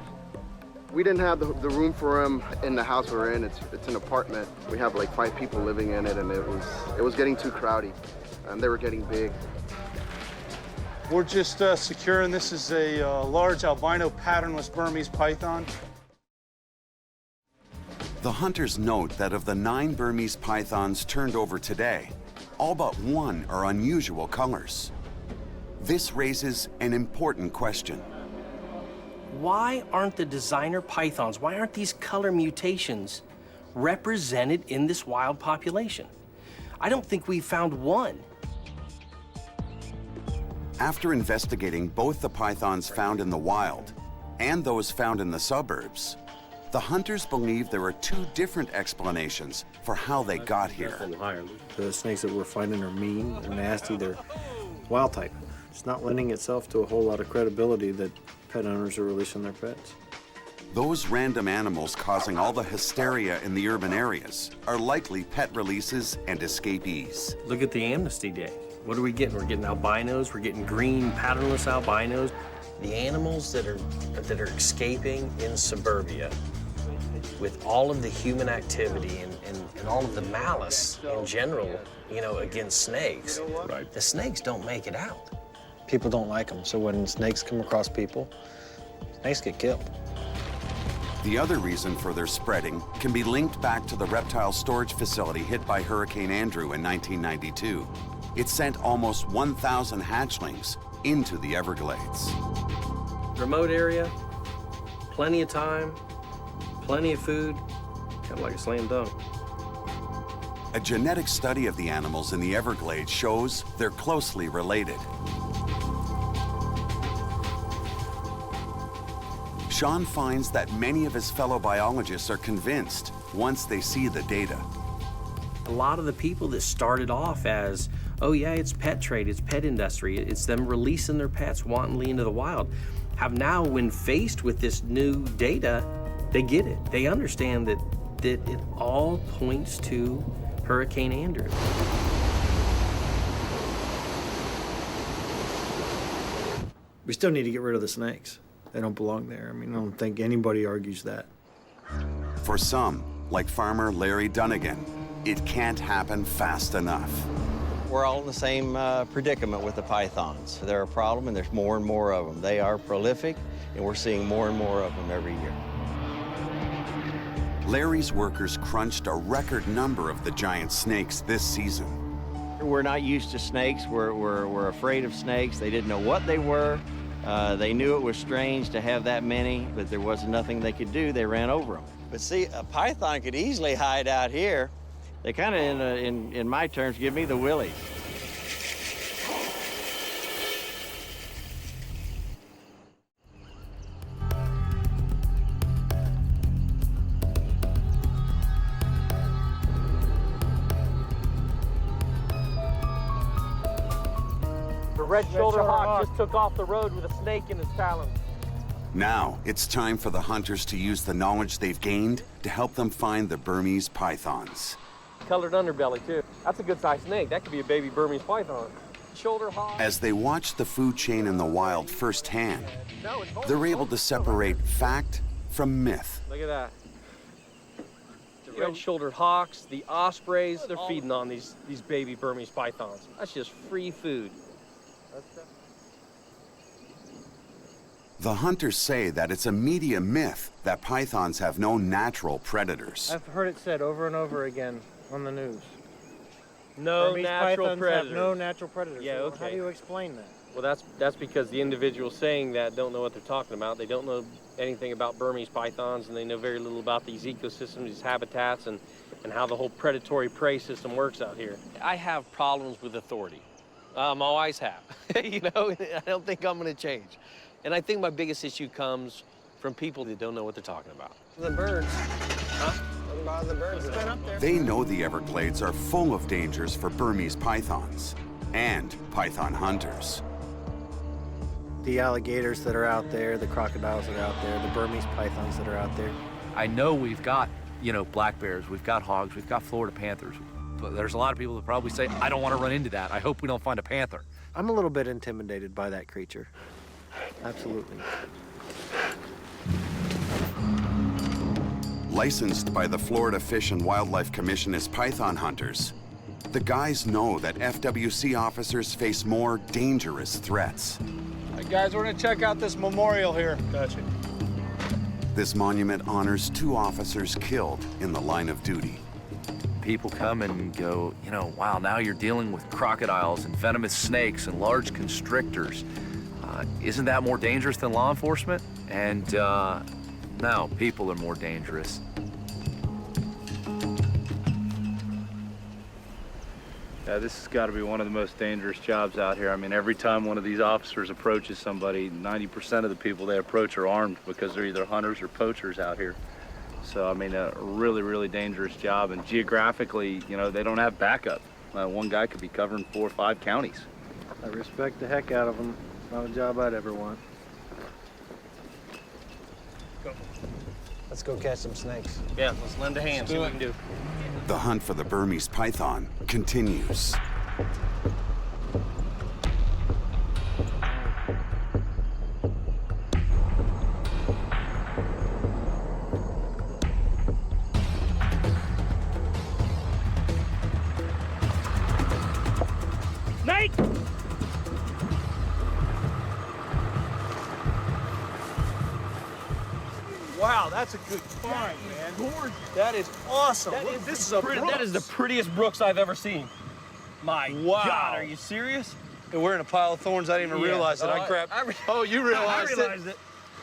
We didn't have the room for them in the house we're in. It's an apartment. We have like 5 people living in it, and it was getting too crowded, and they were getting big. We're just securing this is a large albino patternless Burmese python. The hunters note that of the 9 Burmese pythons turned over today, all but 1 are unusual colors. This raises an important question. Why aren't the designer pythons, why aren't these color mutations represented in this wild population? I don't think we found one. After investigating both the pythons found in the wild and those found in the suburbs, the hunters believe there are 2 different explanations for how they got here. The snakes that we're finding are mean, they're nasty, they're wild type. It's not lending itself to a whole lot of credibility that pet owners are releasing their pets. Those random animals causing all the hysteria in the urban areas are likely pet releases and escapees. Look at the Amnesty Day. What are we getting? We're getting albinos, we're getting green patternless albinos. The animals that are escaping in suburbia with all of the human activity and all of the malice in general, you know, against snakes, right. The snakes don't make it out. People don't like them, so when snakes come across people, snakes get killed. The other reason for their spreading can be linked back to the reptile storage facility hit by Hurricane Andrew in 1992. It sent almost 1,000 hatchlings into the Everglades. Remote area, plenty of time, plenty of food, kind of like a slam dunk. A genetic study of the animals in the Everglades shows they're closely related. Sean finds that many of his fellow biologists are convinced once they see the data. A lot of the people that started off as, oh yeah, it's pet trade, it's pet industry, it's them releasing their pets wantonly into the wild, have now, when faced with this new data, they get it. They understand that it all points to Hurricane Andrew. We still need to get rid of the snakes. They don't belong there. I mean, I don't think anybody argues that. For some, like farmer Larry Dunnigan, it can't happen fast enough. We're all in the same predicament with the pythons. They're a problem, and there's more and more of them. They are prolific, and we're seeing more and more of them every year. Larry's workers crunched a record number of the giant snakes this season. We're not used to snakes. We're afraid of snakes. They didn't know what they were. They knew it was strange to have that many, but there wasn't nothing they could do. They ran over them. But see, a python could easily hide out here. They kind of, in my terms, give me the willies. The red shoulder hawk just took off the road with a snake in his talons. Now, it's time for the hunters to use the knowledge they've gained to help them find the Burmese pythons. Colored underbelly, too. That's a good-sized snake. That could be a baby Burmese python. Shoulder hawk. As they watch the food chain in the wild firsthand, they're able to separate fact from myth. Look at that. The red-shouldered hawks, the ospreys, they're feeding on these baby Burmese pythons. That's just free food. The hunters say that it's a media myth that pythons have no natural predators. I've heard it said over and over again on the news. No Burmese natural pythons predators. have no natural predators. Yeah, So okay. How do you explain that? Well, that's because the individuals saying that don't know what they're talking about. They don't know anything about Burmese pythons, and they know very little about these ecosystems, these habitats, and how the whole predatory prey system works out here. I have problems with authority. Always have. You know, I don't think I'm going to change. And I think my biggest issue comes from people that don't know what they're talking about. The birds. Huh? What about the birds? It's been up there. They know the Everglades are full of dangers for Burmese pythons and python hunters. The alligators that are out there, the crocodiles that are out there, the Burmese pythons that are out there. I know we've got, black bears, we've got hogs, we've got Florida panthers. But there's a lot of people that probably say, I don't want to run into that. I hope we don't find a panther. I'm a little bit intimidated by that creature. Absolutely. Licensed by the Florida Fish and Wildlife Commission as python hunters, the guys know that FWC officers face more dangerous threats. Hey guys, we're gonna check out this memorial here. Gotcha. This monument honors 2 officers killed in the line of duty. People come and go, wow, now you're dealing with crocodiles and venomous snakes and large constrictors. Isn't that more dangerous than law enforcement? And no, people are more dangerous. Yeah, this has got to be one of the most dangerous jobs out here. I mean, every time one of these officers approaches somebody, 90% of the people they approach are armed because they're either hunters or poachers out here. So, I mean, a really, really dangerous job. And geographically, they don't have backup. One guy could be covering 4 or 5 counties. I respect the heck out of them. Not a job I'd ever want. Let's go catch some snakes. Yeah, let's lend a hand, see what we can do. The hunt for the Burmese python continues. Snake! Wow, that's a good find, man. Gorgeous. That is awesome. Look, this is a Brooks. That is the prettiest Brooks I've ever seen. My Wow. God, are you serious? And we're in a pile of thorns. I didn't even realize it. I grabbed. Oh, you realized it? I realized it.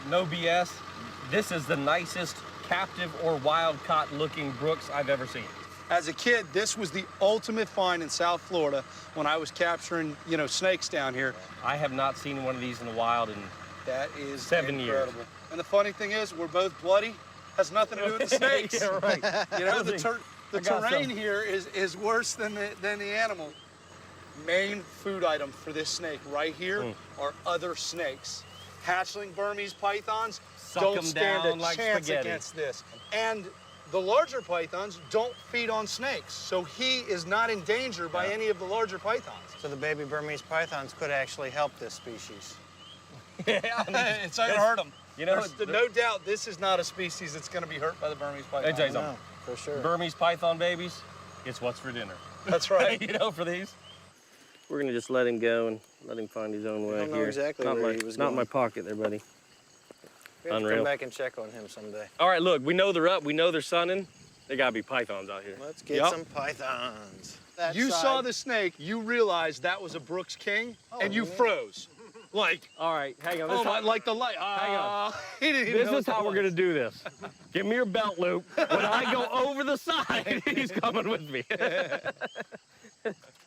No BS. This is the nicest captive or wild caught looking Brooks I've ever seen. As a kid, this was the ultimate find in South Florida when I was capturing, snakes down here. I have not seen one of these in the wild in That is 7 years. incredible. And the funny thing is, we're both bloody. Has nothing to do with the snakes. Yeah, right. The terrain here is worse than the animal. Main food item for this snake right here are other snakes. Hatchling Burmese pythons don't stand a chance against this. And the larger pythons don't feed on snakes, so he is not in danger by any of the larger pythons. So the baby Burmese pythons could actually help this species. Yeah, it's not gonna hurt them. There's no doubt this is not a species that's going to be hurt by the Burmese python. Let me tell you something. For sure. Burmese python babies, it's what's for dinner. That's right. For these. We're gonna just let him go and let him find his own way don't know here. exactly where he was Not in my going. pocket there, buddy. We have to Unreal. come back and check on him someday. All right, look, we know they're up. We know they're sunning. There gotta be pythons out here. Let's get some pythons. That You side. saw the snake, you realized that was a Brooks King, and you froze. Like, All right, hang on. oh This my, time- like the light. Hang on. He didn't even This know is what how it we're gonna was. do this. Give me your belt loop. When I go over the side, he's coming with me.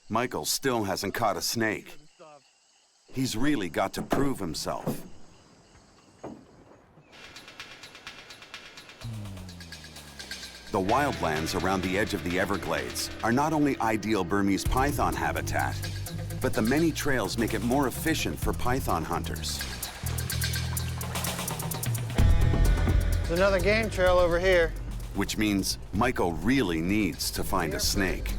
Michael still hasn't caught a snake. He's really got to prove himself. The wildlands around the edge of the Everglades are not only ideal Burmese python habitat, but the many trails make it more efficient for python hunters. There's another game trail over here. Which means Michael really needs to find a snake.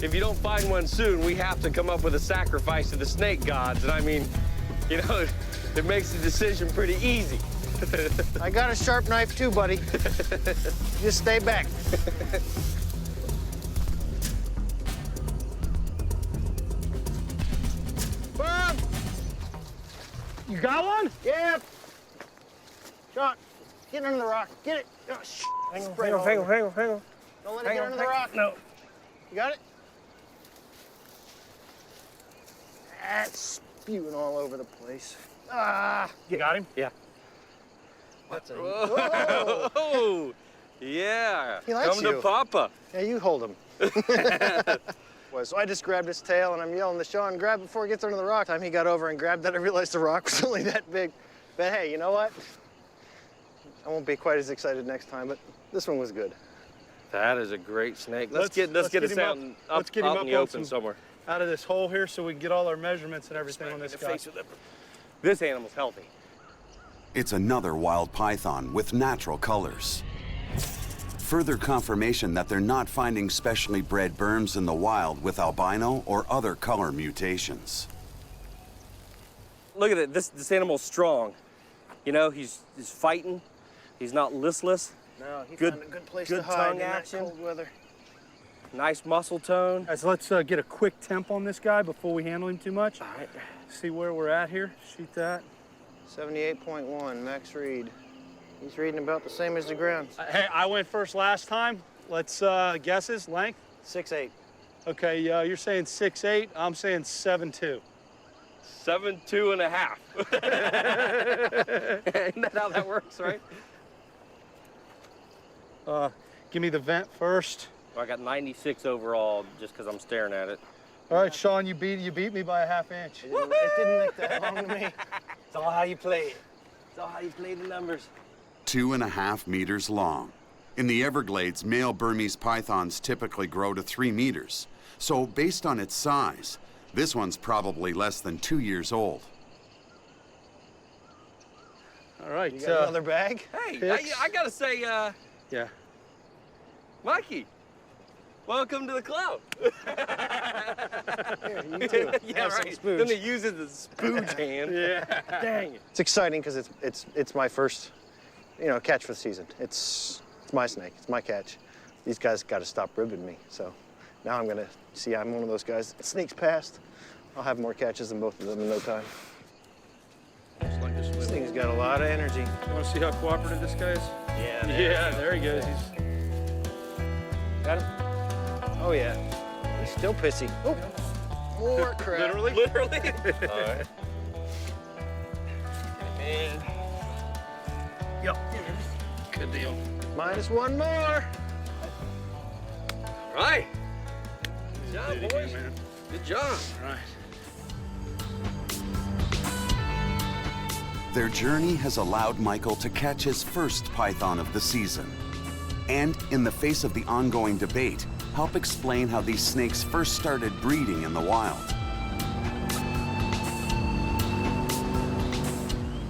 If you don't find one soon, we have to come up with a sacrifice to the snake gods. And I mean, you know, it makes the decision pretty easy. I got a sharp knife too, buddy. Just stay back. Bob! You got one? Yeah. Sean, get under the rock. Get it. Oh, Hang on, Spray hang on, all hang on, over. hang on, hang on. Don't let it Hang get on, under the rock. No. You got it? That's spewing all over the place. Ah! You got him? Yeah. That's a... Whoa! Whoa. Yeah. He likes Come you. to Papa. Yeah, you hold him. So I just grabbed his tail and I'm yelling to Sean, grab it before it gets under the rock. Time he got over and grabbed that, I realized the rock was only that big. But hey, you know what? I won't be quite as excited next time, but this one was good. That is a great snake. Let's get him us out let's get him out up in the on open some- somewhere. Out of this hole here so we can get all our measurements and everything on this guy. This animal's healthy. It's another wild python with natural colors. Further confirmation that they're not finding specially bred Burms in the wild with albino or other color mutations. Look at it. This animal's strong. You know, he's fighting. He's not listless. No, he Good- found a good place good to hide tongue in that action. cold weather. Nice muscle tone. Guys, let's get a quick temp on this guy before we handle him too much. All right. See where we're at here. Shoot that. 78.1, max read. He's reading about the same as the ground. Hey, I went first last time. Let's guesses, length. 6'8". Okay, you're saying 6'8". I'm saying 7'2". 7'2.5". Isn't that how that works, right? Give me the vent first. I got 96 overall just because I'm staring at it. All right, Sean, you beat me by a half inch. It didn't make that long to me. It's all how you play it. It's all how you play the numbers. 2.5 meters long. In the Everglades, male Burmese pythons typically grow to 3 meters. So based on its size, this one's probably less than 2 years old. All right. You got another bag? Hey, Picks. I gotta say, Yeah. Mikey, welcome to the club. Here, you too. Yeah, Have some right. spooge. Then they use it as a spooge hand. Yeah. Dang it. It's exciting because it's my first, catch for the season. It's my snake. It's my catch. These guys got to stop ribbing me. So now I'm gonna see. I'm one of those guys. Sneaks past. I'll have more catches than both of them in no time. This thing's got a lot of energy. You want to see how cooperative this guy is? Yeah. Yeah, there he goes. Got it? Oh yeah. He's still pissy. Oh, more crap. Literally? Literally? All right. Man. Yep. Good deal. Minus one more. All right. Good job, boys. Good job. All right. Their journey has allowed Michael to catch his first python of the season. And in the face of the ongoing debate, help explain how these snakes first started breeding in the wild.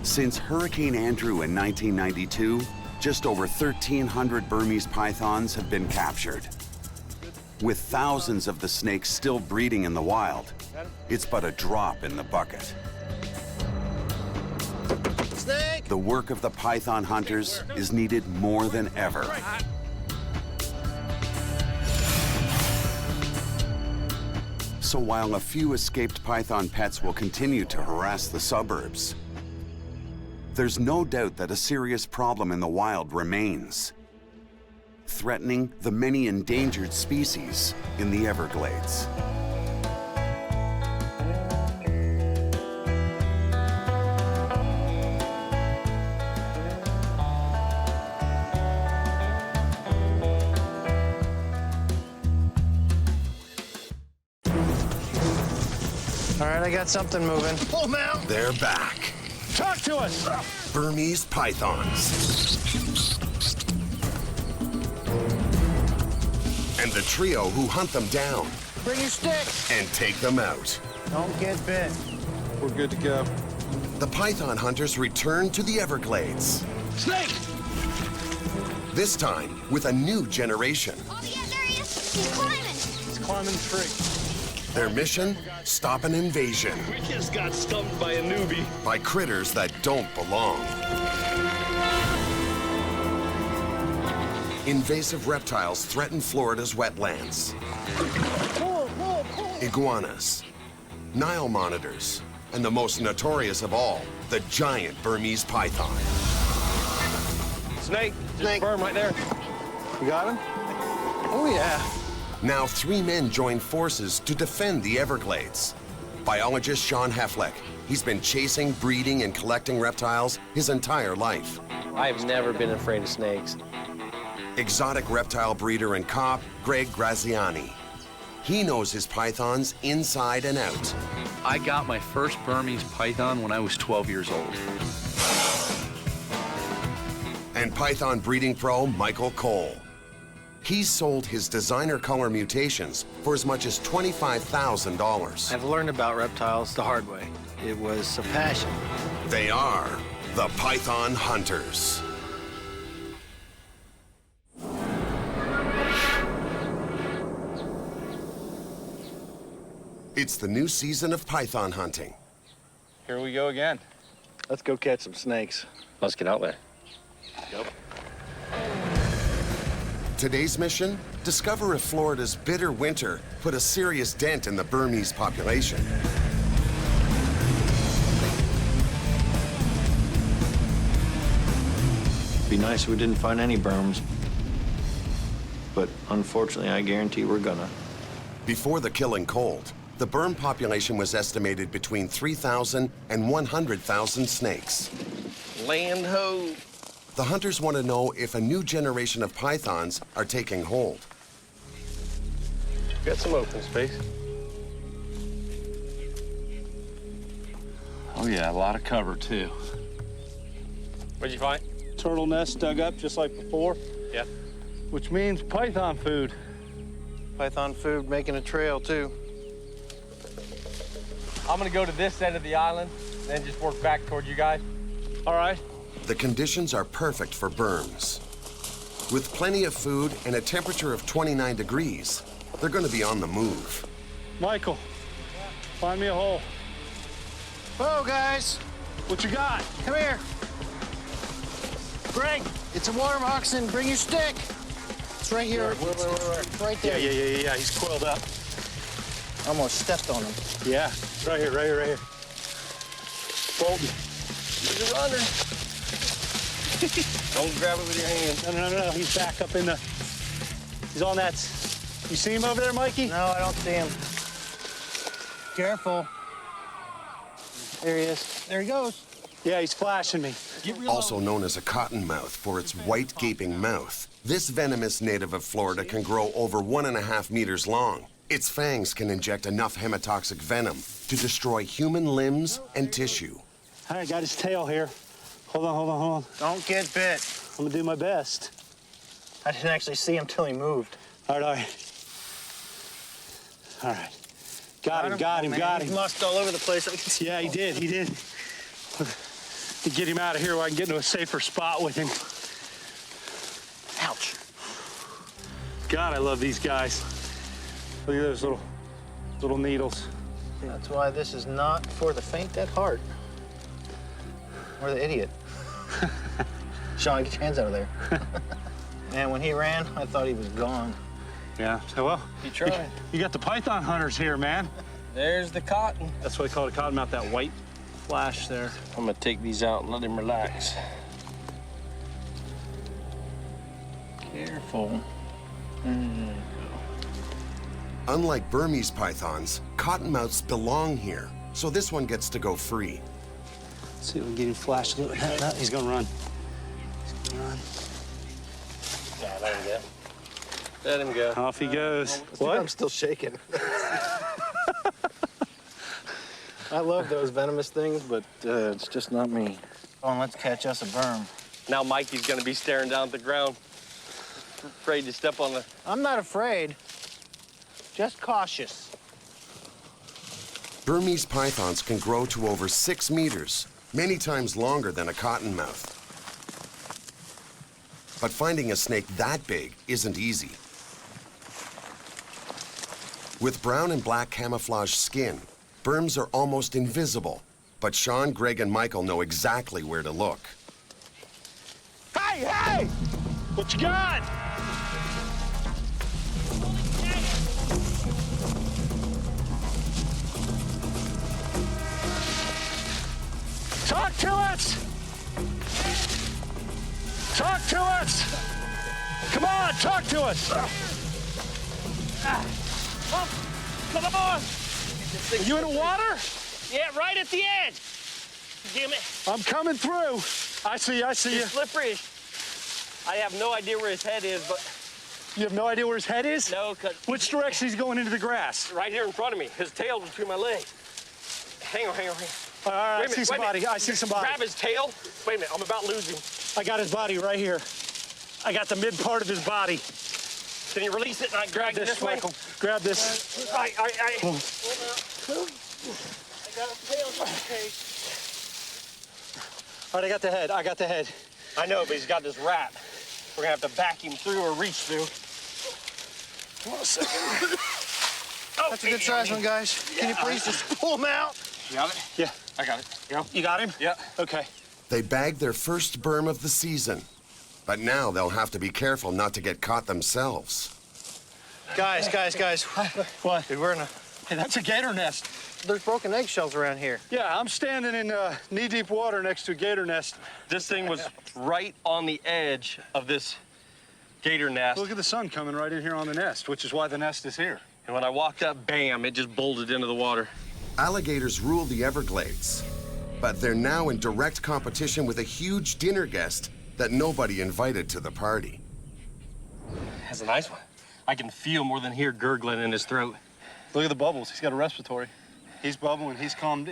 Since Hurricane Andrew in 1992, just over 1,300 Burmese pythons have been captured. With thousands of the snakes still breeding in the wild, it's but a drop in the bucket. Snake. The work of the python hunters is needed more than ever. So while a few escaped python pets will continue to harass the suburbs, there's no doubt that a serious problem in the wild remains, threatening the many endangered species in the Everglades. All right, I got something moving. Pull them out. They're back. Talk to us. Burmese pythons. And the trio who hunt them down Bring your stick. and take them out. Don't get bit. We're good to go. The python hunters return to the Everglades. Snake! This time with a new generation. Oh, yeah, there he is. He's climbing. He's climbing the tree. Their mission, stop an invasion We just got stumped by a newbie. by critters that don't belong. Invasive reptiles threaten Florida's wetlands. Iguanas, Nile monitors, and the most notorious of all, the giant Burmese python. Snake, just firm right there. You got him? Oh, yeah. Now 3 men join forces to defend the Everglades. Biologist Sean Heflick. He's been chasing, breeding, and collecting reptiles his entire life. I've never been afraid of snakes. Exotic reptile breeder and cop, Greg Graziani. He knows his pythons inside and out. I got my first Burmese python when I was 12 years old. And python breeding pro Michael Cole. He's sold his designer color mutations for as much as $25,000. I've learned about reptiles the hard way. It was a passion. They are the Python Hunters. It's the new season of python hunting. Here we go again. Let's go catch some snakes. Let's get out there. Yep. Today's mission, discover if Florida's bitter winter put a serious dent in the Burmese population. It'd be nice if we didn't find any berms, but unfortunately, I guarantee we're gonna. Before the killing cold, the Burm population was estimated between 3,000 and 100,000 snakes. Land ho! The hunters want to know if a new generation of pythons are taking hold. Got some open space. Oh yeah, a lot of cover too. What'd you find? Turtle nest dug up just like before. Yeah. Which means python food. Python food making a trail, too. I'm gonna go to this end of the island, then just work back toward you guys. All right. The conditions are perfect for berms. With plenty of food and a temperature of 29 degrees, they're going to be on the move. Michael, find me a hole. Whoa, guys. What you got? Come here. Greg, it's a water moccasin. Bring your stick. It's right here. It's right there. Yeah. He's coiled up. Almost stepped on him. Yeah, right here. Bolton. He's a runner. Don't grab it with your hand. No. He's back up in the... He's on that... You see him over there, Mikey? No, I don't see him. Careful. There he is. There he goes. Yeah, he's flashing me. Also known as a cottonmouth for its white gaping mouth, this venomous native of Florida can grow over 1.5 meters long. Its fangs can inject enough hematoxic venom to destroy human limbs and tissue. All right, got his tail here. Hold on. Don't get bit. I'm gonna do my best. I didn't actually see him till he moved. All right. Got him. He mucked all over the place. I can see. Yeah, he did. To get him out of here where I can get into a safer spot with him. Ouch. God, I love these guys. Look at those little needles. That's why this is not for the faint at heart. Or the idiot. Sean, get your hands out of there. And when he ran, I thought he was gone. Yeah, well, You tried. you got the python hunters here, man. There's the cotton. That's why they call it a cottonmouth, that white flash there. I'm gonna take these out and let him relax. Careful. Unlike Burmese pythons, cottonmouths belong here, so this one gets to go free. Let's see if we can get him flashed a little. No, he's gonna run. He's gonna run. Yeah, let him go. Let him go. Off he goes. What? I'm still shaking. I love those venomous things, but it's just not me. Come on, let's catch us a berm. Now Mikey's gonna be staring down at the ground, afraid to step on the... I'm not afraid, just cautious. Burmese pythons can grow to over 6 meters, many times longer than a cottonmouth. But finding a snake that big isn't easy. With brown and black camouflage skin, Burms are almost invisible, but Sean, Greg, and Michael know exactly where to look. Hey, hey! What you got? Talk to us! Talk to us! Come on, talk to us! Oh, come on! Are you in the water? Yeah, right at the edge. Damn it. I'm coming through. I see you. It's slippery. I have no idea where his head is, but... You have no idea where his head is? No, because... Which direction he's going into the grass? Right here in front of me. His tail's between my legs. Hang on. All right, I see somebody. I see somebody. Grab his tail. Wait a minute, I'm about to lose him. I got his body right here. I got the mid part of his body. Can you release it and I drag it this way? Michael. Grab this. All right. I got his tail in the case. All right, I got the head. I know, but he's got this wrap. We're gonna have to back him through or reach through. Hold on a second. That's a good size one, guys. Can you please just pull him out? You got it? Yeah. I got it. Go. You got him? Yeah. Okay. They bagged their first Burm of the season, but now they'll have to be careful not to get caught themselves. Guys. What? Dude, we're in a... Hey, that's a gator nest. There's broken eggshells around here. Yeah, I'm standing in knee-deep water next to a gator nest. This thing was right on the edge of this gator nest. Look at the sun coming right in here on the nest, which is why the nest is here. And when I walked up, bam, it just bolted into the water. Alligators rule the Everglades, but they're now in direct competition with a huge dinner guest that nobody invited to the party. That's a nice one. I can feel more than hear gurgling in his throat. Look at the bubbles. He's got a respiratory. He's bubbling. He's come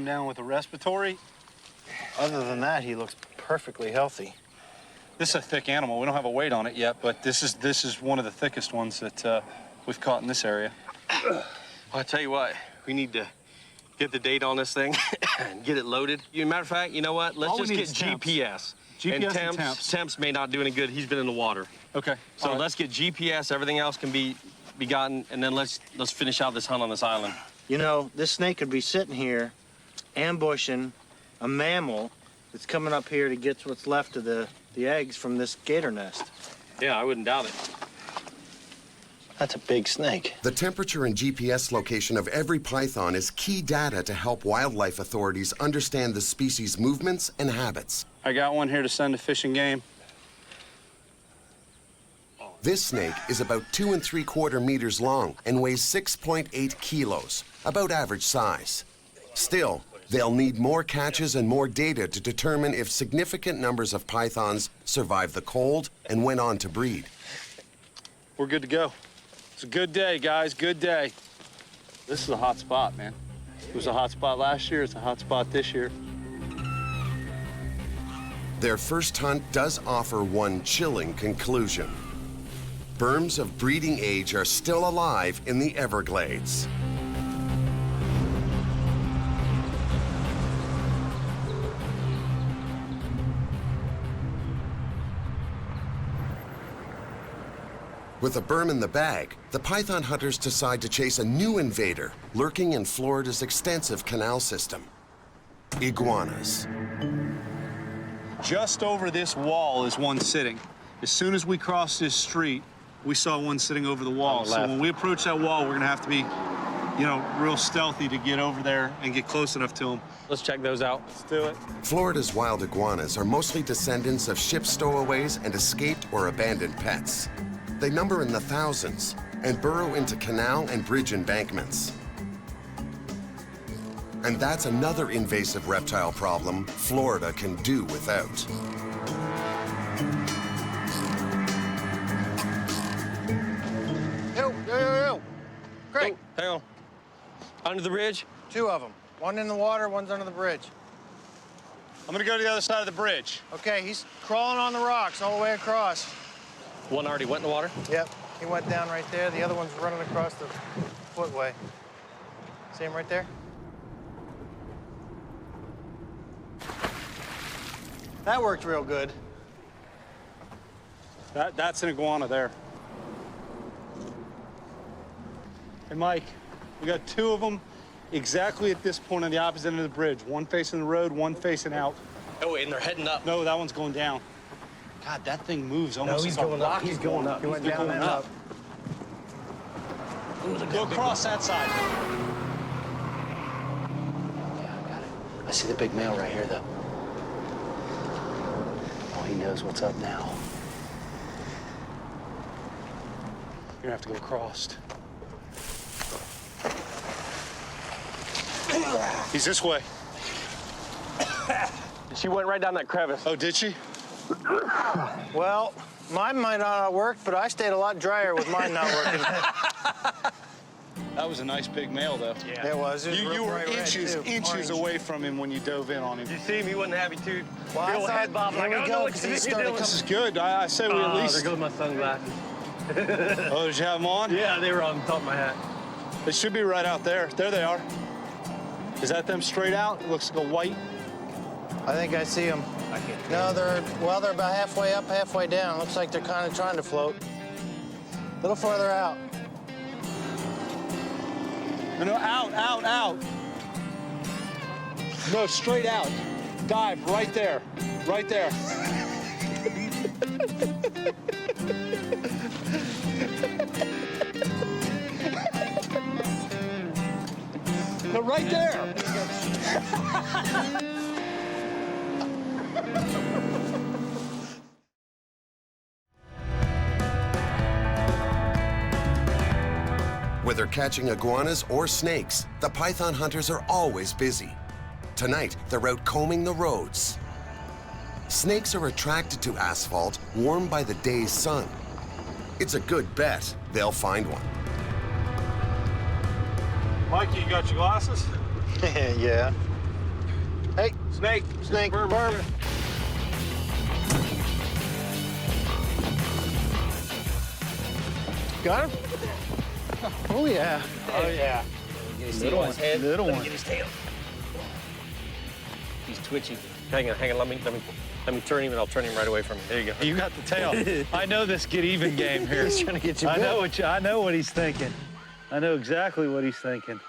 down with a respiratory. Other than that, he looks perfectly healthy. This is a thick animal. We don't have a weight on it yet, but this is one of the thickest ones that we've caught in this area. Well, I tell you what, we need to get the date on this thing and get it loaded. Matter of fact, you know what? Let's just get GPS. GPS and temps may not do any good. He's been in the water. Okay. So let's get GPS. Everything else can be gotten, and then let's finish out this hunt on this island. You know, this snake could be sitting here, ambushing a mammal that's coming up here to get what's left of the eggs from this gator nest. Yeah, I wouldn't doubt it. That's a big snake. The temperature and GPS location of every python is key data to help wildlife authorities understand the species' movements and habits. I got one here to send to Fish and Game. This snake is about 2 3/4 meters long and weighs 6.8 kilos, about average size. Still, they'll need more catches and more data to determine if significant numbers of pythons survived the cold and went on to breed. We're good to go. It's a good day, guys, good day. This is a hot spot, man. It was a hot spot last year, it's a hot spot this year. Their first hunt does offer one chilling conclusion. Burms of breeding age are still alive in the Everglades. With a Burm in the bag, the python hunters decide to chase a new invader lurking in Florida's extensive canal system: iguanas. Just over this wall is one sitting. As soon as we crossed this street, we saw one sitting over the wall. So when we approach that wall, we're gonna have to be you know, real stealthy to get over there and get close enough to them. Let's check those out. Let's do it. Florida's wild iguanas are mostly descendants of ship stowaways and escaped or abandoned pets. They number in the thousands and burrow into canal and bridge embankments. And that's another invasive reptile problem Florida can do without. Yo. Great. Hang on. Under the bridge? 2 of them. One in the water, one's under the bridge. I'm gonna go to the other side of the bridge. Okay, he's crawling on the rocks all the way across. One already went in the water? Yep, he went down right there. The other one's running across the footway. See him right there? That worked real good. That's an iguana there. Hey, Mike, we got 2 of them exactly at this point on the opposite end of the bridge. One facing the road, one facing out. Oh, and they're heading up. No, that one's going down. God, that thing moves almost he's like a going up. rocket. He's going up. He went down and up. Go across that side. Yeah, I got it. I see the big male right here, though. Oh, he knows what's up now. You're gonna have to go across. He's this way. She went right down that crevice. Oh, did she? Well, mine might not have worked, but I stayed a lot drier with mine not working. That was a nice big male, though. Yeah. It was. It was You real were bright red, inches too. away from him when you dove in on him. You see him, he wasn't happy too. Well, I Big old thought- head bob, here like, we I don't go, know what 'cause you're he started doing. This is good. I say we at least. There goes my sunglasses. Oh, did you have them on? Yeah, they were on top of my hat. They should be right out there. There they are. Is that them straight out? It looks like a white. I think I see them. No, they're about halfway up, halfway down. Looks like they're kind of trying to float. A little farther out. No, out. No, straight out. Dive right there. Right there. No, right there. Whether catching iguanas or snakes, the python hunters are always busy. Tonight, they're out combing the roads. Snakes are attracted to asphalt warmed by the day's sun. It's a good bet they'll find one. Mike, you got your glasses? Yeah. Hey, Snake. snake, burn. Got him? Oh, yeah. Oh, yeah. Little one. Little one. Get his tail. He's twitching. Hang on. Let me turn him, and I'll turn him right away from you. There you go. You got the tail. I know this get even game here. He's trying to get you I bit. know what he's thinking. I know exactly what he's thinking.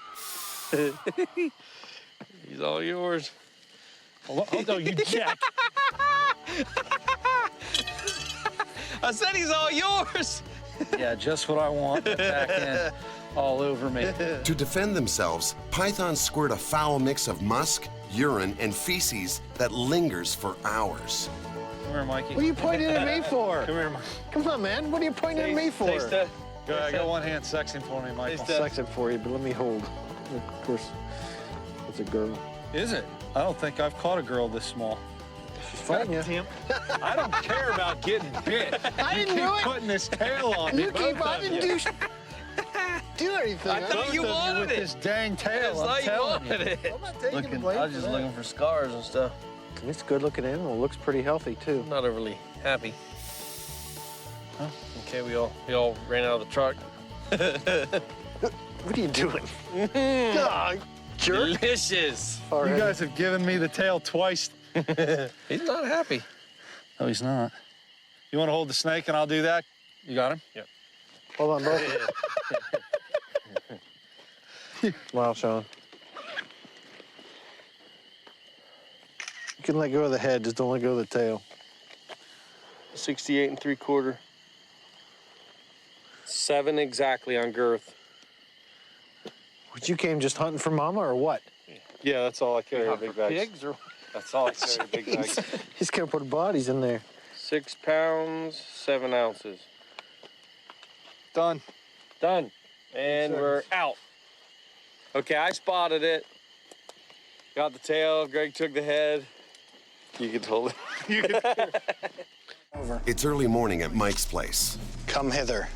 He's all yours. Oh no, you jack. I said he's all yours. Yeah, just what I want. Back in, all over me. To defend themselves, pythons squirt a foul mix of musk, urine, and feces that lingers for hours. Come here, Mikey. What are you pointing at me for? Come here, Mike. Come on, man. What are you pointing at me for? Go ahead, got one hand sexing for me, Michael. Sex it for you, but let me hold. Of course, it's a girl. Is it? I don't think I've caught a girl this small. She's fighting you. I don't care about getting bit. I didn't You do keep it. putting this tail on me. You keep. I didn't do anything. I thought you wanted with it. this dang tail. It's I'm like you telling wanted it. I'm not taking the blame I was just looking for scars and stuff. It's a good-looking animal. Looks pretty healthy too. I'm not overly happy. Huh? Okay, we all ran out of the truck. What are you doing? God, jerk. Delicious. You guys have given me the tail twice. He's not happy. No, he's not. You want to hold the snake and I'll do that? You got him? Yep. Hold on, both. Smile, Sean. You can let go of the head, just don't let go of the tail. 68 3/4. 7 exactly on girth. What, you came just hunting for mama or what? Yeah, that's all I carry, big bags. Pigs or? That's all I carry, big bags. He's gonna put bodies in there. 6 pounds, 7 ounces. Done. Done. And we're out. Okay, I spotted it. Got the tail, Greg took the head. You can hold it. Over. It's early morning at Mike's place. Come hither.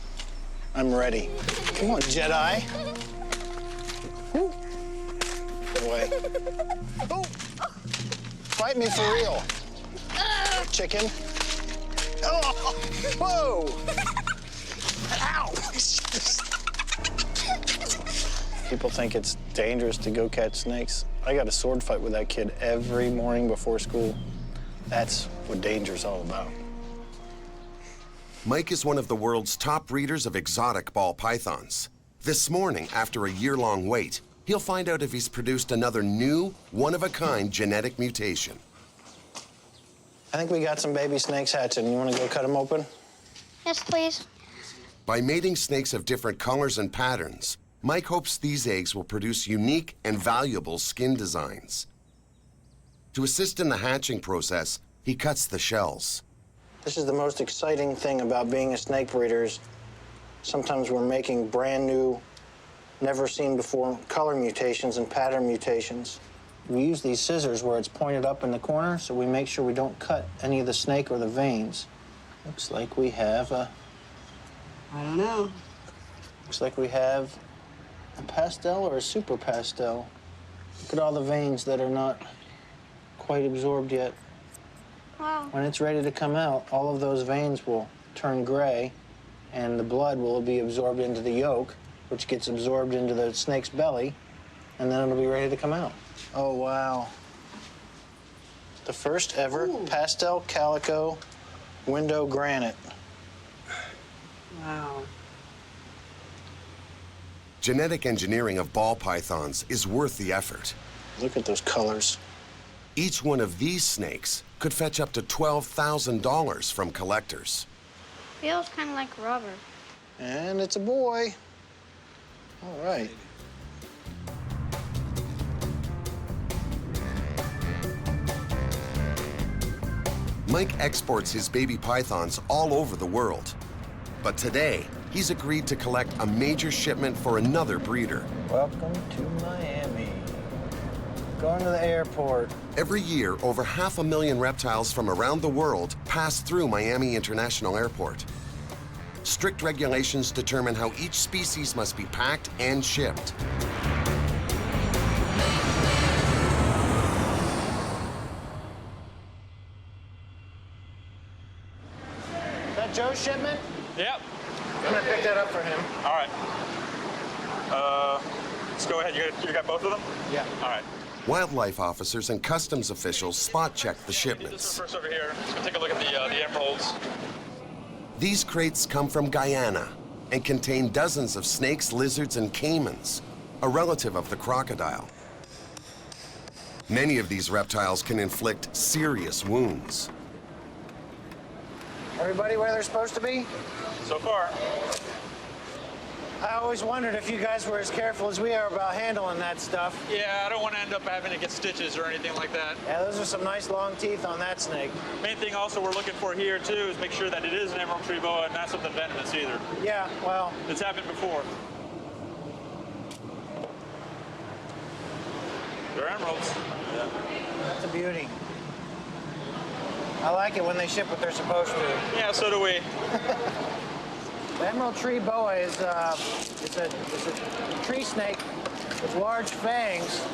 I'm ready. Come on, Jedi. Woo. Get away. Oh. Fight me for real. Chicken. Oh. Whoa. Ow. People think it's dangerous to go catch snakes. I got a sword fight with that kid every morning before school. That's what danger's all about. Mike is one of the world's top breeders of exotic ball pythons. This morning, after a year-long wait, he'll find out if he's produced another new, one-of-a-kind genetic mutation. I think we got some baby snakes hatching. You want to go cut them open? Yes, please. By mating snakes of different colors and patterns, Mike hopes these eggs will produce unique and valuable skin designs. To assist in the hatching process, he cuts the shells. This is the most exciting thing about being a snake breeder is sometimes we're making brand new, never seen before color mutations and pattern mutations. We use these scissors where it's pointed up in the corner, so we make sure we don't cut any of the snake or the veins. Looks like we have a... I don't know. Looks like we have a pastel or a super pastel. Look at all the veins that are not quite absorbed yet. Wow. When it's ready to come out, all of those veins will turn gray, and the blood will be absorbed into the yolk, which gets absorbed into the snake's belly, and then it'll be ready to come out. Oh, wow. The first ever pastel calico window granite. Wow. Genetic engineering of ball pythons is worth the effort. Look at those colors. Each one of these snakes could fetch up to $12,000 from collectors. Feels kind of like rubber. And it's a boy. All right. Mike exports his baby pythons all over the world. But today, he's agreed to collect a major shipment for another breeder. Welcome to Miami. Going to the airport. Every year, over 500,000 reptiles from around the world pass through Miami International Airport. Strict regulations determine how each species must be packed and shipped. Is that Joe's shipment? Yep. I'm gonna pick that up for him. All right. Let's go ahead. You got both of them? Yeah. All right. Wildlife officers and customs officials spot check the This shipments. is first over here. Let's go take a look at the emeralds. These crates come from Guyana and contain dozens of snakes, lizards, and caimans, a relative of the crocodile. Many of these reptiles can inflict serious wounds. Everybody where they're supposed to be? So far. I always wondered if you guys were as careful as we are about handling that stuff. Yeah, I don't want to end up having to get stitches or anything like that. Yeah, those are some nice long teeth on that snake. Main thing also we're looking for here too is make sure that it is an emerald tree boa and not something venomous either. Yeah, well. It's happened before. They're emeralds. Yeah. That's a beauty. I like it when they ship what they're supposed to. Yeah, so do we. The emerald tree boa is a tree snake with large fangs.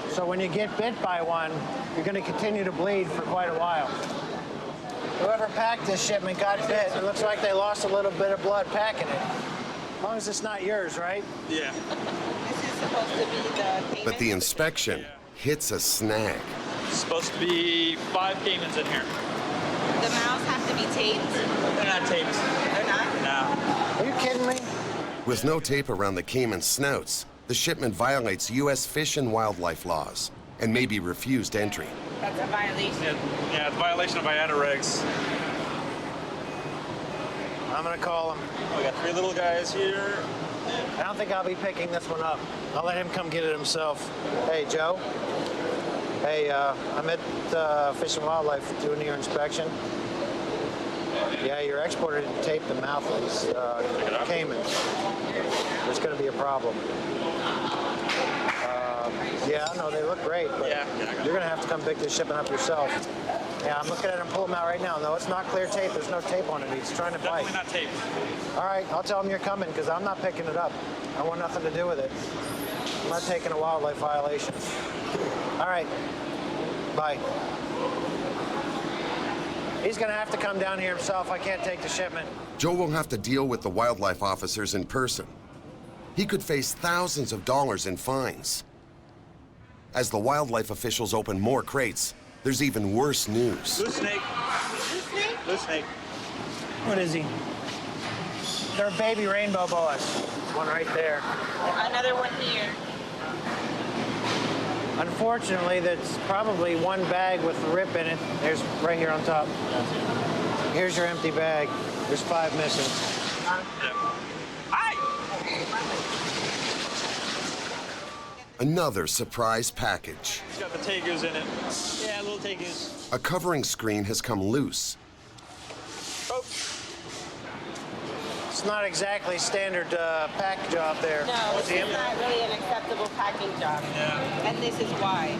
So when you get bit by one, you're going to continue to bleed for quite a while. Whoever packed this shipment got bit. It looks like they lost a little bit of blood packing it. As long as it's not yours, right? Yeah. This is supposed to be the caiman? But the inspection hits a snag. It's supposed to be 5 caimans in here. The mouths have to be taped? They're not taped. They're not? No. Are you kidding me? With no tape around the caiman snouts, the shipment violates U.S. Fish and Wildlife laws and may be refused entry. That's a violation. Yeah, it's a violation of IATA regs. I'm gonna call him. We got 3 little guys here. I don't think I'll be picking this one up. I'll let him come get it himself. Hey, Joe. Hey, I'm at Fish and Wildlife doing your inspection. Yeah, your exporter didn't tape the mouth of these caimans. There's going to be a problem. Yeah, no, they look great, but you're going to have to come pick this shipment up yourself. Yeah, I'm looking at him pull them out right now. No, it's not clear tape. There's no tape on it. He's trying to bite. Definitely not taped. All right, I'll tell him you're coming because I'm not picking it up. I want nothing to do with it. I'm not taking a wildlife violation. All right, bye. He's gonna have to come down here himself. I can't take the shipment. Joe will have to deal with the wildlife officers in person. He could face thousands of dollars in fines. As the wildlife officials open more crates, there's even worse news. Loose snake. Loose snake? Loose snake. What is he? They're baby rainbow boas. One right there. Another one here. Unfortunately, that's probably one bag with the rip in it. There's right here on top. Here's your empty bag. There's 5 missing. Another surprise package. It's got the tegus in it. Yeah, little tegus. A covering screen has come loose. Oh. It's not exactly standard pack job there. No, this is not really an acceptable packing job. Yeah. And this is why.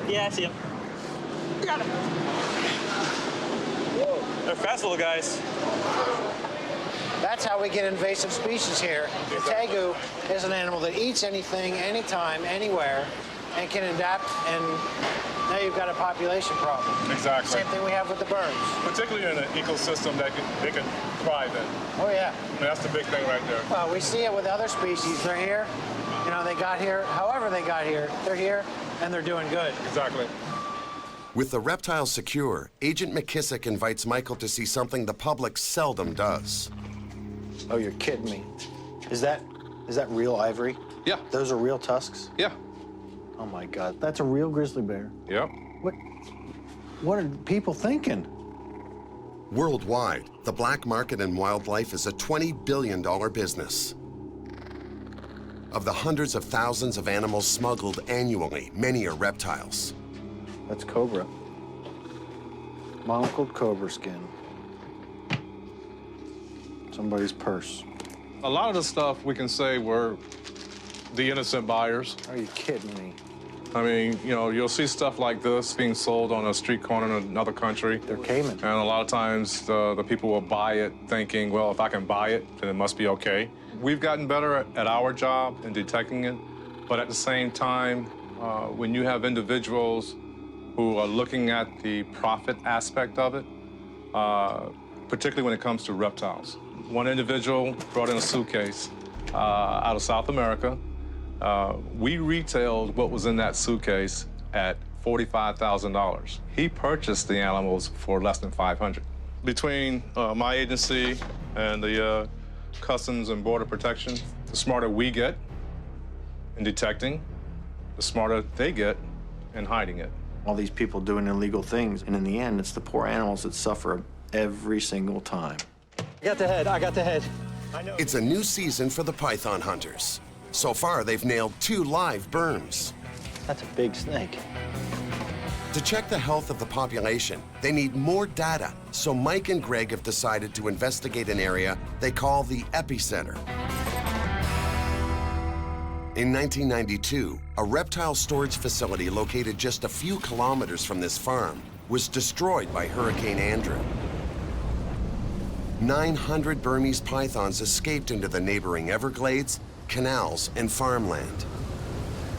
Yeah, I see him. Got him. Whoa. They're fast little guys. That's how we get invasive species here. The tegu is an animal that eats anything, anytime, anywhere, and can adapt, and now you've got a population problem. Exactly. Same thing we have with the birds. Particularly in an ecosystem that they can thrive in. Oh, yeah. I mean, that's the big thing right there. Well, we see it with other species. They're here, you know, they got here, however they got here, they're here, and they're doing good. Exactly. With the reptiles secure, Agent McKissick invites Michael to see something the public seldom does. Oh, you're kidding me. Is that real ivory? Yeah. Those are real tusks? Yeah. Oh my God, that's a real grizzly bear. Yep. What are people thinking? Worldwide, the black market in wildlife is a $20 billion business. Of the hundreds of thousands of animals smuggled annually, many are reptiles. That's cobra. Monocled cobra skin. Somebody's purse. A lot of the stuff we can say were the innocent buyers. Are you kidding me? I mean, you know, you'll see stuff like this being sold on a street corner in another country. They're caiman. And a lot of times the people will buy it thinking, well, if I can buy it, then it must be okay. We've gotten better at our job in detecting it, but at the same time, when you have individuals who are looking at the profit aspect of it, particularly when it comes to reptiles. One individual brought in a suitcase out of South America. We retailed what was in that suitcase at $45,000. He purchased the animals for less than $500. Between my agency and the Customs and Border Protection, the smarter we get in detecting, the smarter they get in hiding it. All these people doing illegal things, and in the end, it's the poor animals that suffer every single time. I got the head, I got the head. I know. It's a new season for the python hunters. So far, they've nailed 2 live berms. That's a big snake. To check the health of the population, they need more data, so Mike and Greg have decided to investigate an area they call the epicenter. In 1992, a reptile storage facility located just a few kilometers from this farm was destroyed by Hurricane Andrew. 900 Burmese pythons escaped into the neighboring Everglades, canals, and farmland.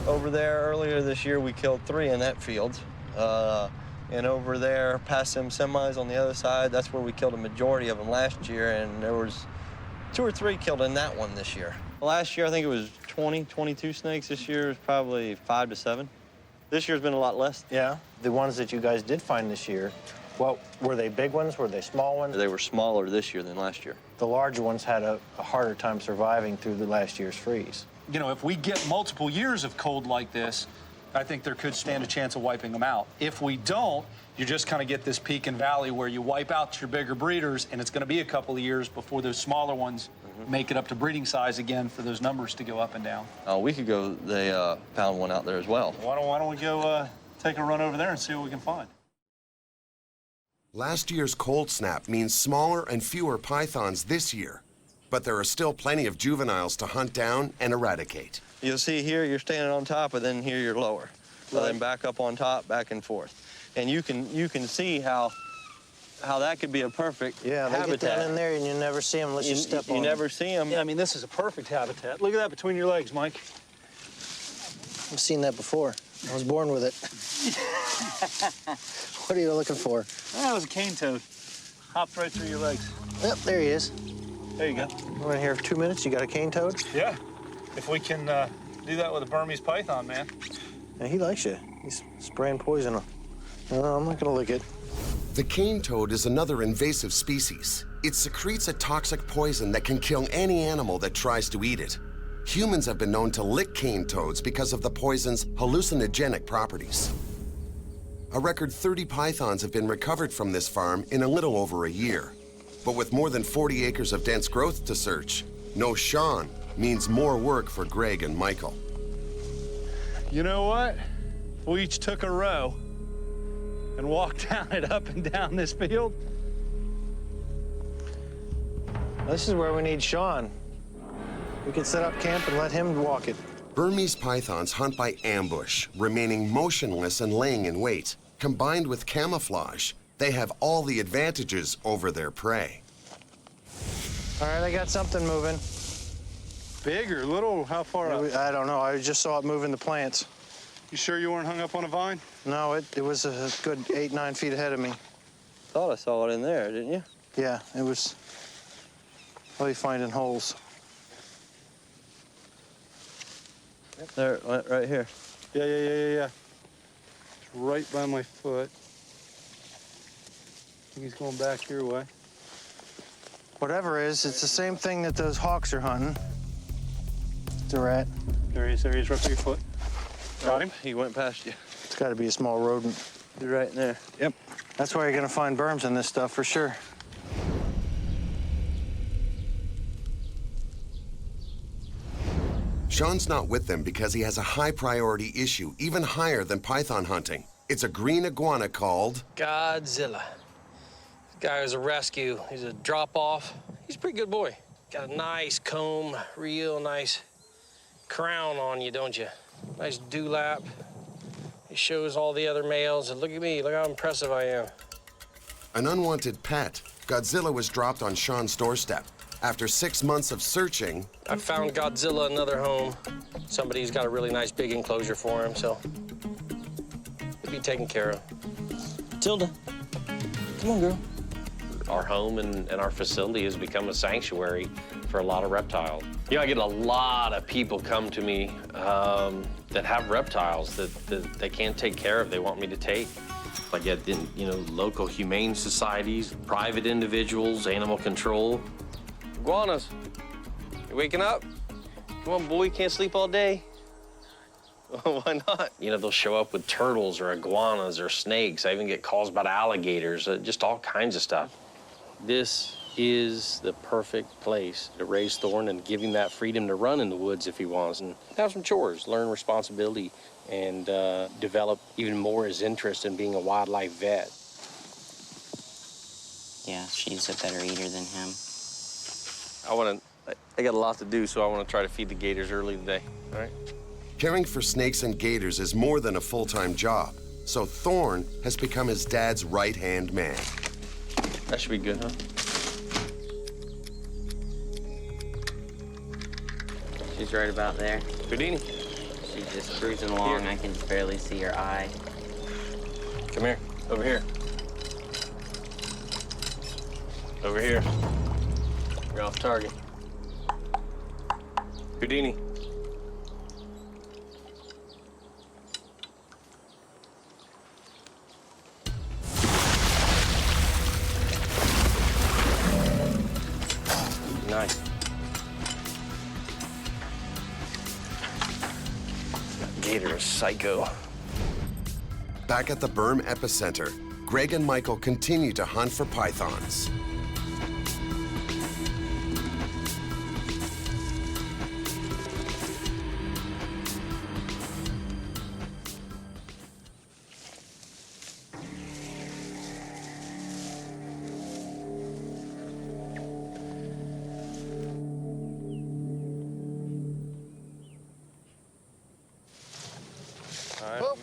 Over there, earlier this year, we killed 3 in that field. And over there, past them semis on the other side, that's where we killed a majority of them last year, and there was 2 or 3 killed in that one this year. Last year, I think it was 20, 22 snakes. This year is probably 5 to 7. This year's been a lot less. Yeah, the ones that you guys did find this year, well, were they big ones? Were they small ones? They were smaller this year than last year. The larger ones had a harder time surviving through the last year's freeze. You know, if we get multiple years of cold like this, I think there could stand a chance of wiping them out. If we don't, You just kind of get this peak and valley where you wipe out your bigger breeders, and it's going to be a couple of years before those smaller ones make it up to breeding size again for those numbers to go up and down. A week ago, they found one out there as well. Why don't we go take a run over there and see what we can find? Last year's cold snap means smaller and fewer pythons this year, but there are still plenty of juveniles to hunt down and eradicate. You'll see here you're standing on top, and then here you're lower. So then back up on top, back and forth. And you can see how that could be a perfect Yeah, they habitat. get down in there and you never see them unless you step on You them. never see them. Yeah, I mean, this is a perfect habitat. Look at that between your legs, Mike. I've seen that before. I was born with it. What are you looking for? That was a cane toad. Hopped right through your legs. Yep, there he is. There you go. We're in here for 2 minutes. You got a cane toad? Yeah. If we can do that with a Burmese python, man. Yeah, he likes you. He's spraying poison. No, I'm not gonna lick it. The cane toad is another invasive species. It secretes a toxic poison that can kill any animal that tries to eat it. Humans have been known to lick cane toads because of the poison's hallucinogenic properties. A record 30 pythons have been recovered from this farm in a little over a year. But with more than 40 acres of dense growth to search, no Sean means more work for Greg and Michael. You know what? We each took a row and walked down it up and down this field. This is where we need Sean. We can set up camp and let him walk it. Burmese pythons hunt by ambush, remaining motionless and laying in wait. Combined with camouflage, they have all the advantages over their prey. All right, I got something moving. Big or little? How far up? I don't know. I just saw it moving the plants. You sure you weren't hung up on a vine? No, it was a good 8-9 feet ahead of me. Thought I saw it in there, didn't you? Yeah, it was really finding holes. There, right here. Yeah. It's right by my foot. I think he's going back your way. Whatever it is, it's the same thing that those hawks are hunting. It's a rat. There he is, right by your foot. Got him? He went past you. It's got to be a small rodent. He's right in there. Yep. That's where you're going to find berms in this stuff for sure. Sean's not with them because he has a high priority issue, even higher than python hunting. It's a green iguana called Godzilla. This guy was a rescue. He's a drop-off. He's a pretty good boy. Got a nice comb, real nice crown on you, don't you? Nice dewlap. He shows all the other males, and look at me, look how impressive I am. an unwanted pet. Godzilla was dropped on Sean's doorstep. After 6 months of searching, I found Godzilla another home. Somebody's got a really nice big enclosure for him, so he'll be taken care of. Tilda, come on, girl. Our home and our facility has become a sanctuary for a lot of reptiles. You know, I get a lot of people come to me that have reptiles that they can't take care of, they want me to take. I get, you know, local humane societies, private individuals, animal control. Iguanas, you waking up? Come on, boy, you can't sleep all day. Why not? You know, they'll show up with turtles or iguanas or snakes. I even get calls about alligators, just all kinds of stuff. This is the perfect place to raise Thorn and give him that freedom to run in the woods if he wants and have some chores, learn responsibility, and develop even more his interest in being a wildlife vet. Yeah, she's a better eater than him. I got a lot to do, so I want to try to feed the gators early today, all right? caring for snakes and gators is more than a full-time job, so Thorn has become his dad's right-hand man. That should be good, huh? She's right about there. Houdini. She's just cruising along. Here. I can barely see her eye. Come here. Over here. Over here. You're off target. Houdini. Nice. That gator is psycho. Back at the berm epicenter, Greg and Michael continue to hunt for pythons. Whoa.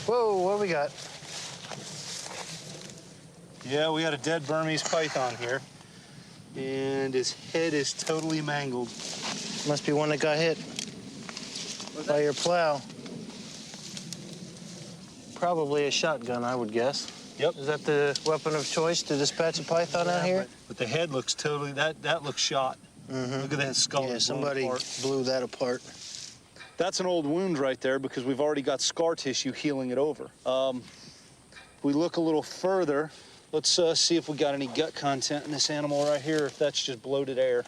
Whoa, what we got? Yeah, we got a dead Burmese python here. And his head is totally mangled. Must be one that got hit by your plow. Probably a shotgun, I would guess. Yep. Is that the weapon of choice to dispatch a python out here? But the head looks totally, that looks shot. Look at that skull. Yeah, somebody blew that apart. That's an old wound right there because we've already got scar tissue healing it over. We look a little further. Let's see if we got any gut content in this animal right here, if that's just bloated air.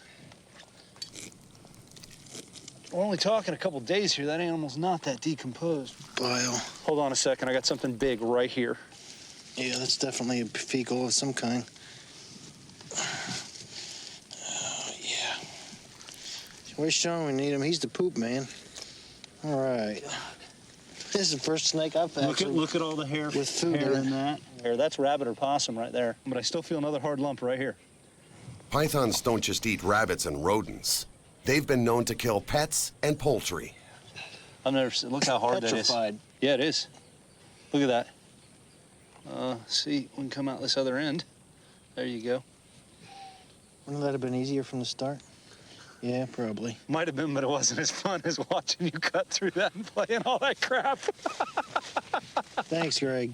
We're only talking a couple days here. That animal's not that decomposed. Bile. Hold on a second. I got something big right here. Yeah, that's definitely a fecal of some kind. Yeah. Where's Sean? We need him. He's the poop man. All right. This is the first snake I've actually... Look at all the hair. With food hair in it. that. That's rabbit or possum right there. But I still feel another hard lump right here. Pythons don't just eat rabbits and rodents. They've been known to kill pets and poultry. I've never seen... Look how hard that is. Petrified. Yeah, it is. Look at that. See, we can come out this other end. There you go. Wouldn't that have been easier from the start? Yeah, probably. Might have been, but it wasn't as fun as watching you cut through that and playing all that crap. Thanks, Greg.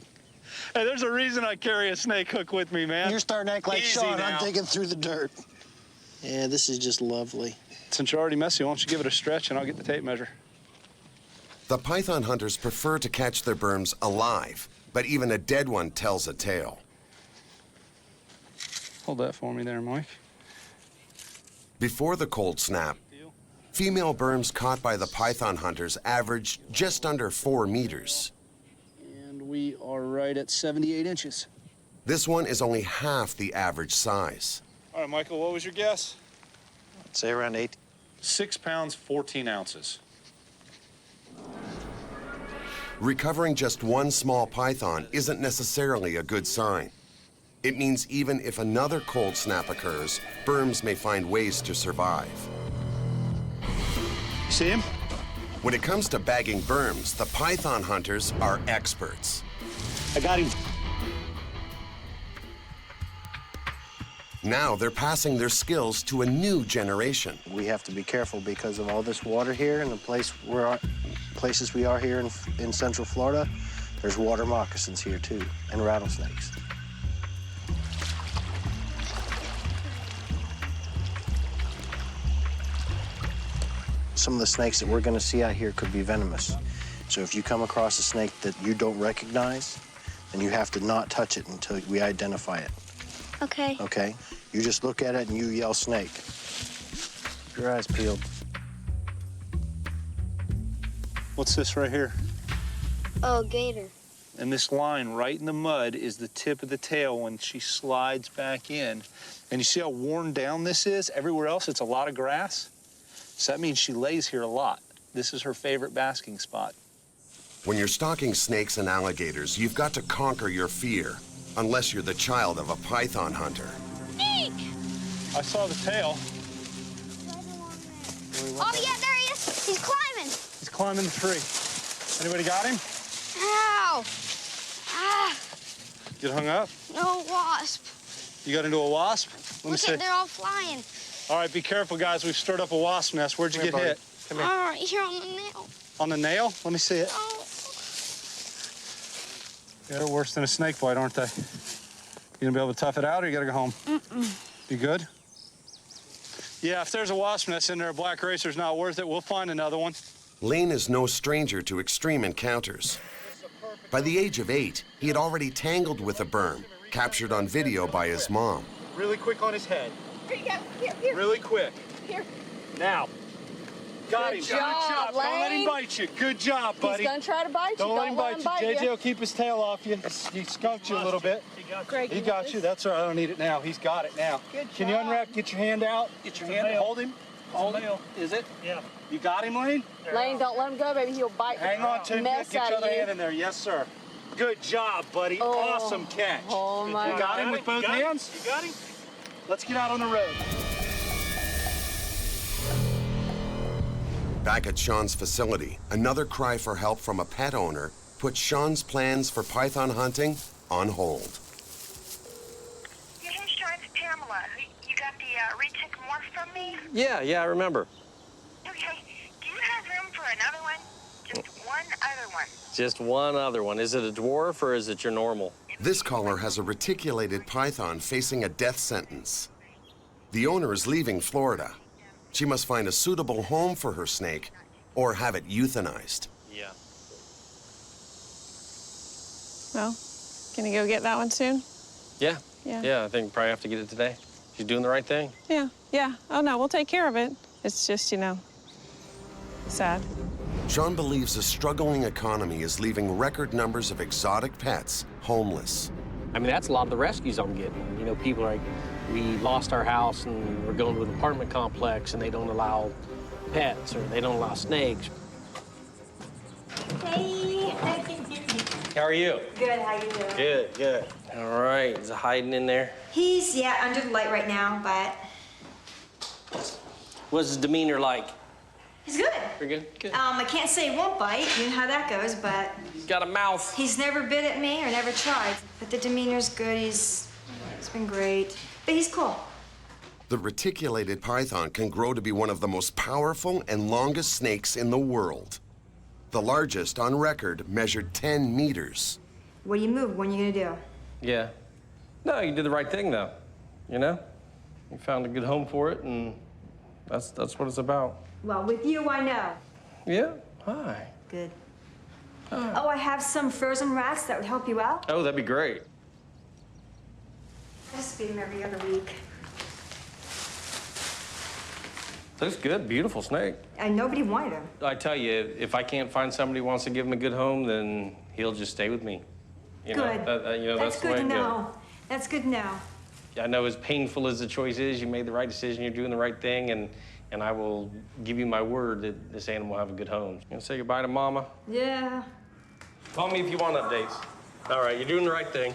Hey, there's a reason I carry a snake hook with me, man. You're starting to act like Easy Sean. now. I'm digging through the dirt. Yeah, this is just lovely. Since you're already messy, why don't you give it a stretch and I'll get the tape measure. The python hunters prefer to catch their burms alive, but even a dead one tells a tale. Hold that for me there, Mike. Before the cold snap, female burms caught by the python hunters averaged just under 4 meters. And we are right at 78 inches. This one is only half the average size. All right, Michael, what was your guess? I'd say around 8. 6 pounds, 14 ounces. Recovering just one small python isn't necessarily a good sign. It means even if another cold snap occurs, burms may find ways to survive. See him? When it comes to bagging burms, the python hunters are experts. I got him. Now they're passing their skills to a new generation. We have to be careful because of all this water here and the places we are here in Central Florida. There's water moccasins here too, and rattlesnakes. Some of the snakes that we're going to see out here could be venomous. So if you come across a snake that you don't recognize, then you have to not touch it until we identify it. Okay. Okay? You just look at it and you yell snake. Keep your eyes peeled. What's this right here? Oh, gator. And this line right in the mud is the tip of the tail when she slides back in. And you see how worn down this is? Everywhere else, it's a lot of grass. So that means she lays here a lot. This is her favorite basking spot. When you're stalking snakes and alligators, you've got to conquer your fear, unless you're the child of a python hunter. Snake! I saw the tail. Oh, yeah, there he is. He's climbing. He's climbing the tree. Anybody got him? Ow. Ah, Get hung up? no wasp. You got into a wasp? Let me Look see. at, they're all flying. All right, be careful, guys. We've stirred up a wasp nest. Where'd you get hit? All right, here on the nail. On the nail? Let me see it. Oh. They're worse than a snake bite, aren't they? You gonna be able to tough it out, or you gotta go home? You good? Yeah, if there's a wasp nest in there, a black racer's not worth it. We'll find another one. Lane is no stranger to extreme encounters. By the age of 8, he had already tangled with a burm, captured on video by his mom. Really quick on his head. Here you go. Here. Really quick. Here. Now. Got him. Good Good job. job, Don't let him Lane. bite you. Good job, buddy. He's gonna try to bite you. Don't let him bite you. JJ you. will keep his tail off you. He skunked you a little bit. Greg, He got you. That's all right. I don't need it now. He's got it now. Can you unwrap? Get your hand out. Get your hand. Hold him. Hold him. Is it? Yeah. You got him, Lane? Lane, don't let him go, baby. He'll bite the Hang on to him. mess Get out your of other you. hand in there. Yes, sir. Good job, buddy. Oh. Awesome catch. Oh, my You got him God. with both hands? You got him? Let's get out on the road. Back at Sean's facility, another cry for help from a pet owner put Sean's plans for python hunting on hold. Yeah, hey, Sean, it's Pamela. You got the retic morph from me? Yeah, I remember. Okay. Do you have room for another one? Just one other one. Just one other one. Is it a dwarf or is it your normal? This caller has a reticulated python facing a death sentence. The owner is leaving Florida. She must find a suitable home for her snake or have it euthanized. Yeah. Well, can you go get that one soon? Yeah. Yeah. Yeah, I think probably have to get it today. She's doing the right thing. Yeah. Oh, no, we'll take care of it. It's just, you know, sad. Sean believes a struggling economy is leaving record numbers of exotic pets homeless. I mean, that's a lot of the rescues I'm getting. You know, people are like, we lost our house and we're going to an apartment complex and they don't allow pets or they don't allow snakes. Hey. How are you? Good, how you doing? Good. All right, is it hiding in there? He's, under the light right now, but What's his demeanor like? he's good. Pretty good? Good. I can't say he won't bite, you know how that goes, but He's got a mouth. he's never bit at me or never tried. But the demeanor's good, he's been great. But he's cool. The reticulated python can grow to be one of the most powerful and longest snakes in the world. The largest on record measured 10 meters. What do you move? What are you gonna do? Yeah. No, you did the right thing, though. You know? You found a good home for it, and that's what it's about. Well, with you, I know. Yeah? Hi. Good. Oh, I have some frozen rats that would help you out. Oh, that'd be great. I just feed them every other week. Looks good. Beautiful snake. And nobody wanted him. I tell you, if I can't find somebody who wants to give him a good home, then he'll just stay with me. You Good. know, you know, That's the good way to I do it. know. That's good to know. I know as painful as the choice is, you made the right decision, you're doing the right thing, and I will give you my word that this animal will have a good home. You gonna say goodbye to Mama? Yeah. Call me if you want updates. All right, you're doing the right thing.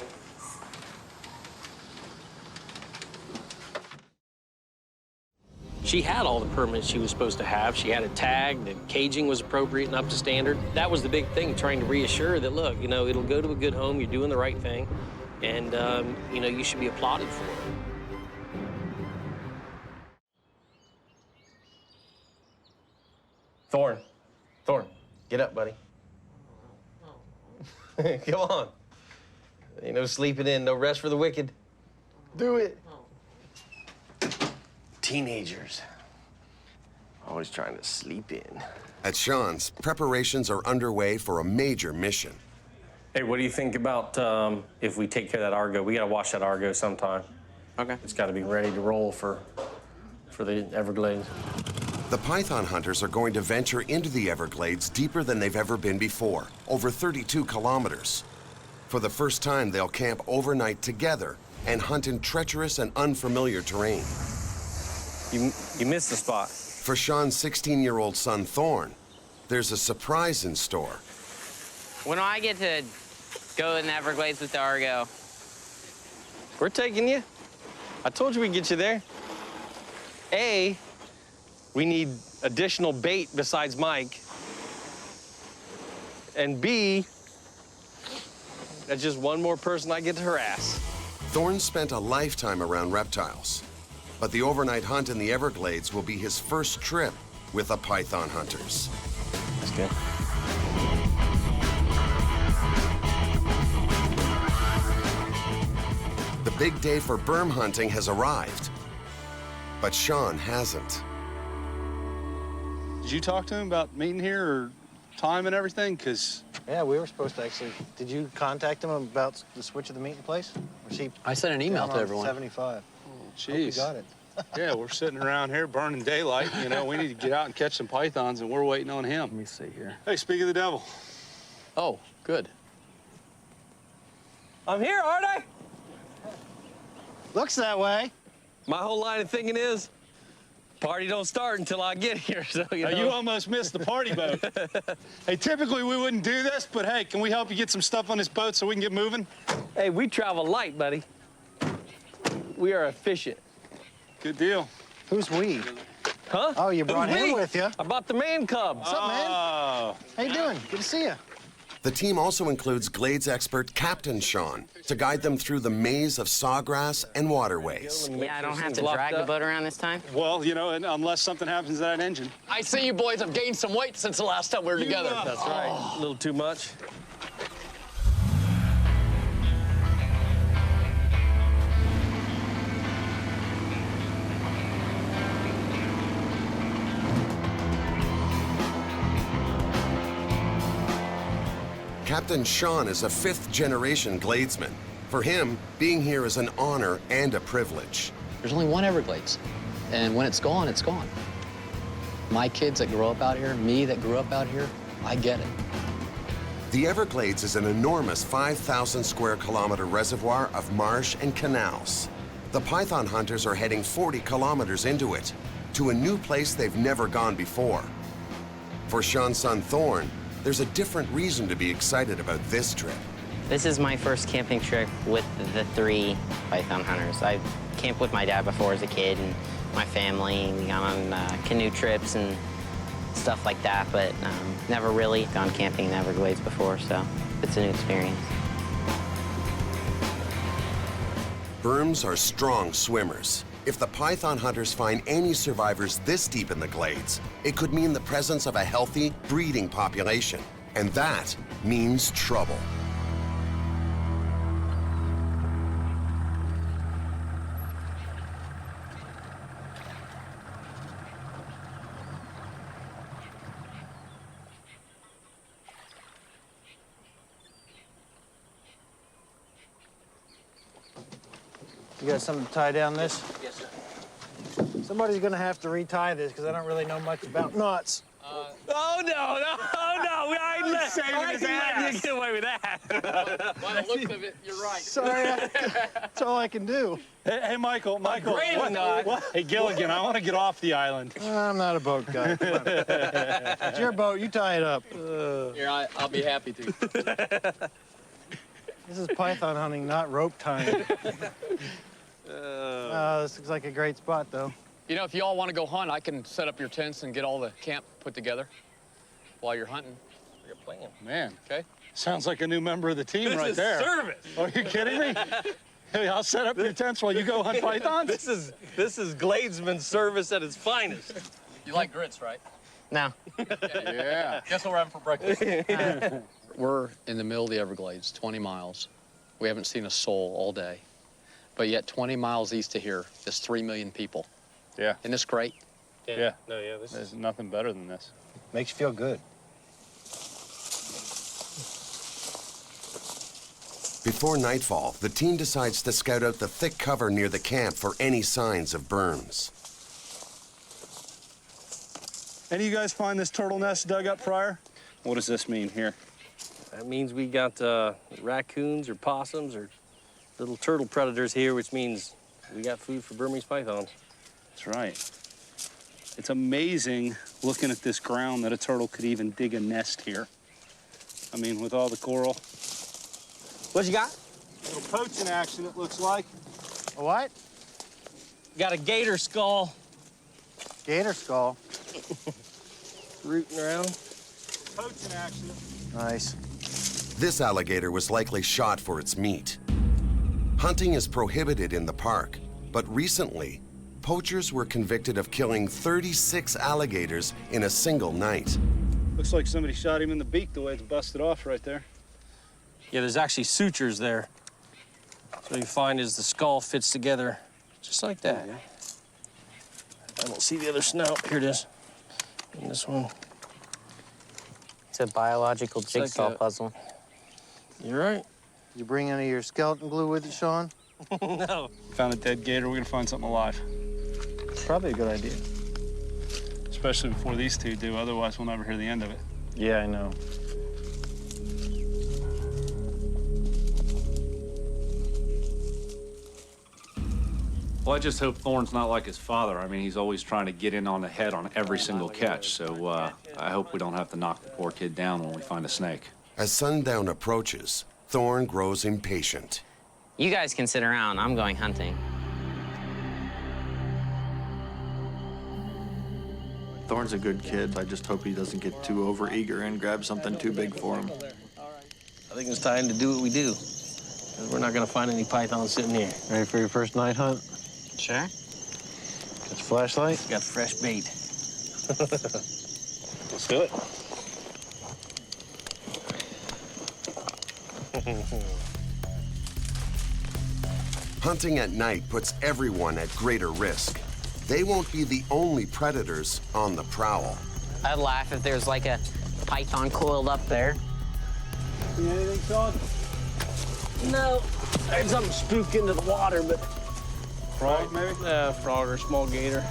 She had all the permits she was supposed to have. She had a tag, the caging was appropriate and up to standard. That was the big thing, trying to reassure that, look, you know, it'll go to a good home, you're doing the right thing, and, you know, you should be applauded for it. Thorn, get up, buddy. Come on. Ain't no sleeping in, no rest for the wicked. Do it. Teenagers. Always trying to sleep in. At Sean's, preparations are underway for a major mission. Hey, what do you think about if we take care of that Argo? We gotta wash that Argo sometime. Okay. It's gotta be ready to roll for the Everglades. The python hunters are going to venture into the Everglades deeper than they've ever been before, over 32 kilometers. For the first time, they'll camp overnight together and hunt in treacherous and unfamiliar terrain. You missed the spot. For Sean's 16-year-old son, Thorn, there's a surprise in store. When do I get to go in the Everglades with the Argo? We're taking you. I told you we'd get you there. A, we need additional bait besides Mike. And B, that's just one more person I get to harass. Thorn spent a lifetime around reptiles, but the overnight hunt in the Everglades will be his first trip with the python hunters. That's good. The big day for berm hunting has arrived, but Sean hasn't. Did you talk to him about meeting here or time and everything? Because yeah, we were supposed to actually. Did you contact him about the switch of the meeting place? Or I sent an email to everyone. 75. Jeez. Got it. Yeah, we're sitting around here burning daylight. You know, we need to get out and catch some pythons, and we're waiting on him. Let me see here. Hey, speak of the devil. Oh, good. I'm here, aren't I? Looks that way. My whole line of thinking is, party don't start until I get here, so you know. You almost missed the party boat. Hey, typically we wouldn't do this, but hey, can we help you get some stuff on this boat so we can get moving? Hey, we travel light, buddy. We are efficient. Good deal. Who's we? Huh? Oh, you brought Who's him we? with you. I brought the man cub. What's up, man? Oh. How you doing? Good to see you. The team also includes Glades expert Captain Sean to guide them through the maze of sawgrass and waterways. Yeah, I don't have to drag the boat around this time. Well, you know, unless something happens to that engine. I see you boys have gained some weight since the last time we were together. That's right. A little too much. Captain Sean is a fifth-generation Gladesman. For him, being here is an honor and a privilege. There's only one Everglades, and when it's gone, it's gone. My kids that grow up out here, me that grew up out here, I get it. The Everglades is an enormous 5,000 square kilometer reservoir of marsh and canals. The python hunters are heading 40 kilometers into it, to a new place they've never gone before. For Sean's son Thorne, there's a different reason to be excited about this trip. This is my first camping trip with the 3 python hunters. I've camped with my dad before as a kid and my family. We got on canoe trips and stuff like that, but never really gone camping in the Everglades before, so it's a new experience. Berms are strong swimmers. If the python hunters find any survivors this deep in the glades, it could mean the presence of a healthy, breeding population. And that means trouble. You got something to tie down this? Yes, sir. Somebody's gonna have to retie this because I don't really know much about knots. Oh, no, I ain't letting you get away with that. By the looks of it, you're right. Sorry, that's all I can do. Hey, Michael. Great knot. Hey, Gilligan, I want to get off the island. I'm not a boat guy. Come on. It's your boat. You tie it up. Here, I'll be happy to. This is python hunting, not rope tying. This looks like a great spot, though. You know, if you all want to go hunt, I can set up your tents and get all the camp put together while you're hunting. You're playing. Man, okay? Sounds like a new member of the team This right is there. service. Are you kidding me? Hey, I'll set up your tents while you go hunt pythons. This is Gladesman service at its finest. You like grits, right? No. Yeah. Guess what we're having for breakfast? We're in the middle of the Everglades, 20 miles. We haven't seen a soul all day. But yet 20 miles east of here, there's 3 million people. Yeah. Isn't this great? Yeah. No, yeah, this There's nothing better than this. Makes you feel good. Before nightfall, the team decides to scout out the thick cover near the camp for any signs of berms. Any of you guys find this turtle nest dug up prior? What does this mean here? That means we got raccoons or possums or little turtle predators here, which means we got food for Burmese pythons. That's right. It's amazing looking at this ground that a turtle could even dig a nest here. I mean, with all the coral. What you got? A little poaching action, it looks like. A what? Got a gator skull. Gator skull. Rooting around. Poaching action. Nice. This alligator was likely shot for its meat. Hunting is prohibited in the park, but recently, poachers were convicted of killing 36 alligators in a single night. Looks like somebody shot him in the beak the way it's busted off right there. Yeah, there's actually sutures there. So what you find is the skull fits together just like that. I don't see the other snout. Here it is. And this one. It's a biological jigsaw puzzle. You're right. You bring any of your skeleton glue with you, Sean? No. Found a dead gator, we're gonna find something alive. Probably a good idea. Especially before these two do, otherwise we'll never hear the end of it. Yeah, I know. Well, I just hope Thorn's not like his father. I mean, he's always trying to get in on the head on every single catch, so I hope we don't have to knock the poor kid down when we find a snake. As sundown approaches, Thorn grows impatient. You guys can sit around. I'm going hunting. Thorn's a good kid. I just hope he doesn't get too overeager and grab something too big for him. I think it's time to do what we do. 'Cause we're not gonna find any pythons sitting here. Ready for your first night hunt? Sure. Got your flashlight? Got fresh bait. Let's do it. Hunting at night puts everyone at greater risk. They won't be the only predators on the prowl. I'd laugh if there's like a python coiled up there. See anything, Sean? No. There's something spooked into the water, but... Frog, maybe? Frog or small gator.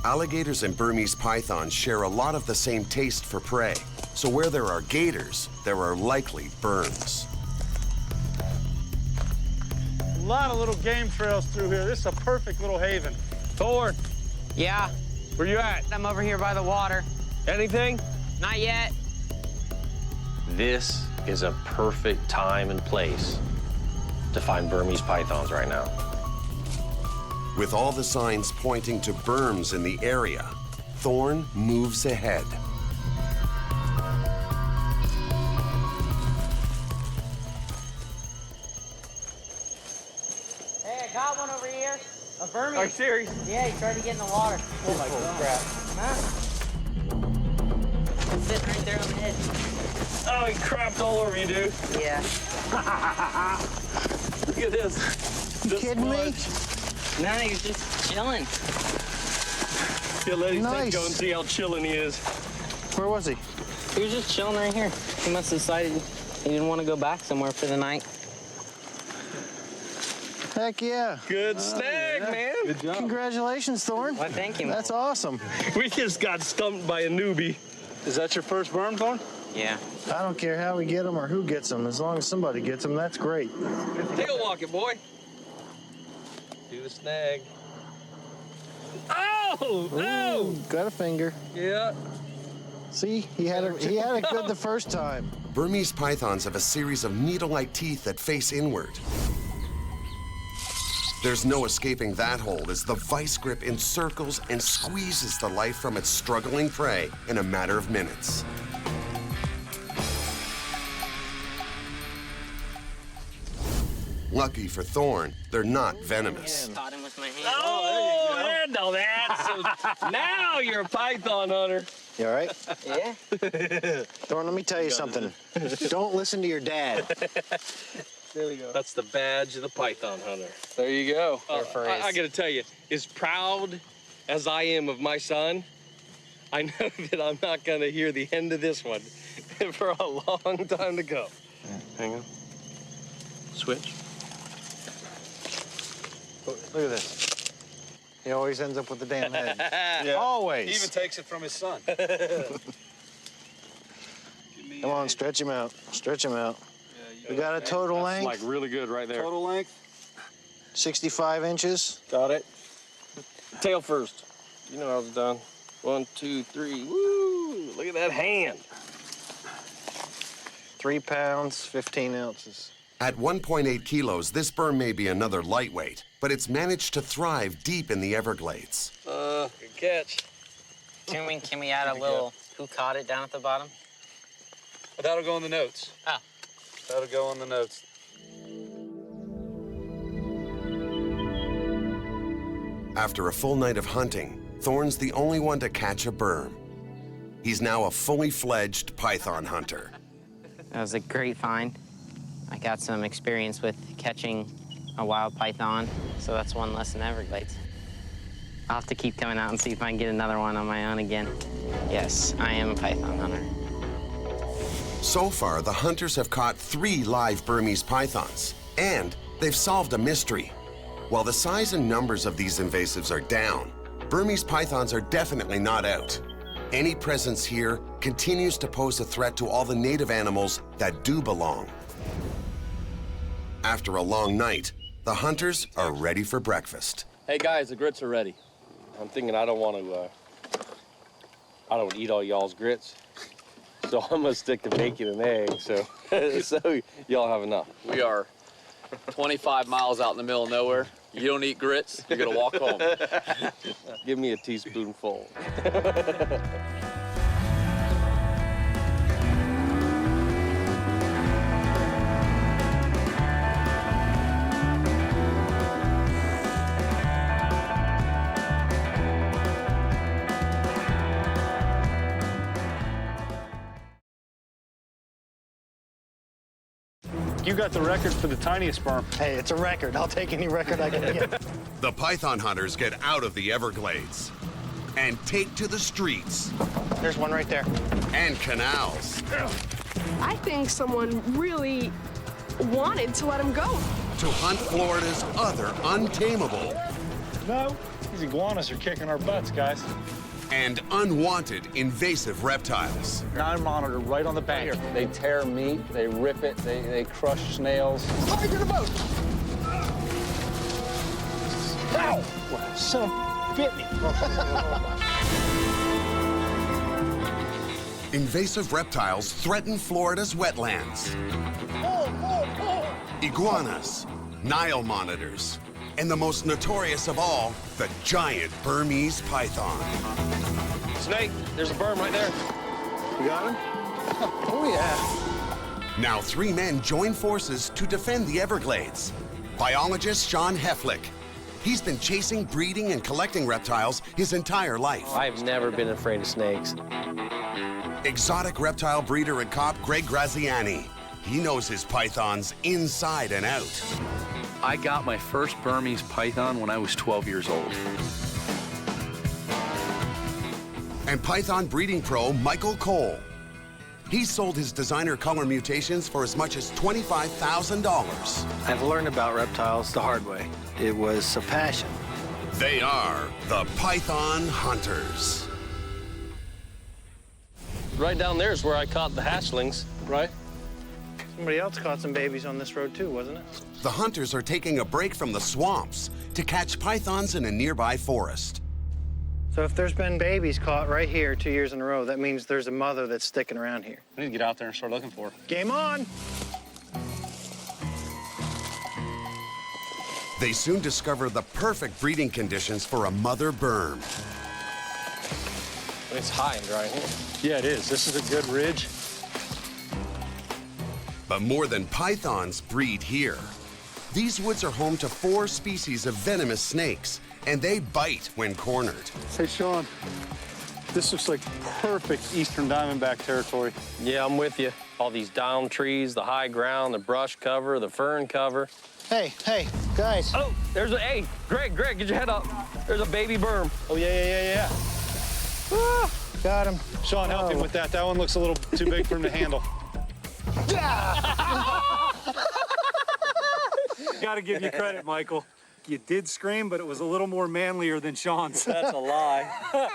Alligators and Burmese pythons share a lot of the same taste for prey. So where there are gators, there are likely burns. A lot of little game trails through here. This is a perfect little haven. Thorn, Yeah, where you at? I'm over here by the water. Anything? Not yet. This is a perfect time and place to find Burmese pythons right now. With all the signs pointing to berms in the area, Thorn moves ahead. Hey, I got one over here. A Burmese. Are you serious? Yeah, he tried to get in the water. Oh my crap. Huh? Sitting right there on the edge. Oh, he crapped all over you, dude. Yeah. Look at this. You kidding me? No, you're just chilling. Yeah, let his Nice. head go and see how chilling he is. Where was he? He was just chilling right here. He must have decided he didn't want to go back somewhere for the night. Heck yeah. Good snag, man. Good job. Congratulations, Thorn. Well, thank you. That's awesome. We just got stumped by a newbie. Is that your first berm, Thorn? Yeah. I don't care how we get them or who gets them. As long as somebody gets them, that's great. Tail walk it, boy. Do the snag. Oh! No! Ooh, got a finger. Yeah. See, he had it good the first time. Burmese pythons have a series of needle-like teeth that face inward. There's no escaping that hold as the vice grip encircles and squeezes the life from its struggling prey in a matter of minutes. Lucky for Thorn, they're not venomous. Caught him with my hand. Oh, no, that's now you're a python hunter. You all right? Yeah. Thorn, let me tell you something. Don't listen to your dad. There we go. That's the badge of the python hunter. There you go. I got to tell you, as proud as I am of my son, I know that I'm not going to hear the end of this one for a long time to go. Hang on. Switch. Look at this. He always ends up with the damn head. Yeah. Always. He even takes it from his son. Come on, stretch him out. Stretch him out. We got a total length. Like really good right there. Total length? 65 inches. Got it. Tail first. You know how it's done. 1, 2, 3. Woo! Look at that hand. 3 pounds, 15 ounces. At 1.8 kilos, this berm may be another lightweight, but it's managed to thrive deep in the Everglades. Good catch. Can we add a little who caught it down at the bottom? But that'll go in the notes. Oh. That'll go in the notes. After a full night of hunting, Thorn's the only one to catch a berm. He's now a fully fledged python hunter. That was a great find. I got some experience with catching a wild python, so that's one less in Everglades. I'll have to keep coming out and see if I can get another one on my own again. Yes, I am a python hunter. So far, the hunters have caught 3 live Burmese pythons, and they've solved a mystery. While the size and numbers of these invasives are down, Burmese pythons are definitely not out. Any presence here continues to pose a threat to all the native animals that do belong. After a long night, the hunters are ready for breakfast. Hey guys, the grits are ready. I'm thinking I don't want to eat all y'all's grits. So I'm gonna stick to bacon and eggs, so y'all have enough. We are 25 miles out in the middle of nowhere. You don't eat grits, you're gonna walk home. Give me a teaspoonful. You got the record for the tiniest sperm. Hey, it's a record. I'll take any record I can get. The python hunters get out of the Everglades and take to the streets. There's one right there. And canals. I think someone really wanted to let him go. To hunt Florida's other untamable. No, these iguanas are kicking our butts, guys. And unwanted invasive reptiles. Non-monitor right on the bank. They tear meat, they rip it, they crush snails. Hurry to the boat! Ow! Son bit me. Invasive reptiles threaten Florida's wetlands. Iguanas, Nile monitors, and the most notorious of all, the giant Burmese python. Snake, there's a berm right there. You got him? Oh, yeah. Now 3 men join forces to defend the Everglades. Biologist Sean Heflick. He's been chasing, breeding, and collecting reptiles his entire life. I've never been afraid of snakes. Exotic reptile breeder and cop Greg Graziani. He knows his pythons inside and out. I got my first Burmese python when I was 12 years old. And python breeding pro Michael Cole. He sold his designer color mutations for as much as $25,000. I've learned about reptiles the hard way. It was a passion. They are the Python Hunters. Right down there is where I caught the hatchlings, right? Somebody else caught some babies on this road too, wasn't it? The hunters are taking a break from the swamps to catch pythons in a nearby forest. So if there's been babies caught right here 2 years in a row, that means there's a mother that's sticking around here. I need to get out there and start looking for her. Game on! They soon discover the perfect breeding conditions for a mother berm. It's high and dry here. Yeah, it is. This is a good ridge. But more than pythons breed here. These woods are home to 4 species of venomous snakes, and they bite when cornered. Hey, Sean, this looks like perfect eastern diamondback territory. Yeah, I'm with you. All these down trees, the high ground, the brush cover, the fern cover. Hey, guys. Oh, hey, Greg, get your head up. There's a baby berm. Oh, yeah. Ah, got him. Sean, help him with that. That one looks a little too big for him to handle. Gotta give you credit, Michael. You did scream, but it was a little more manlier than Sean's. That's a lie.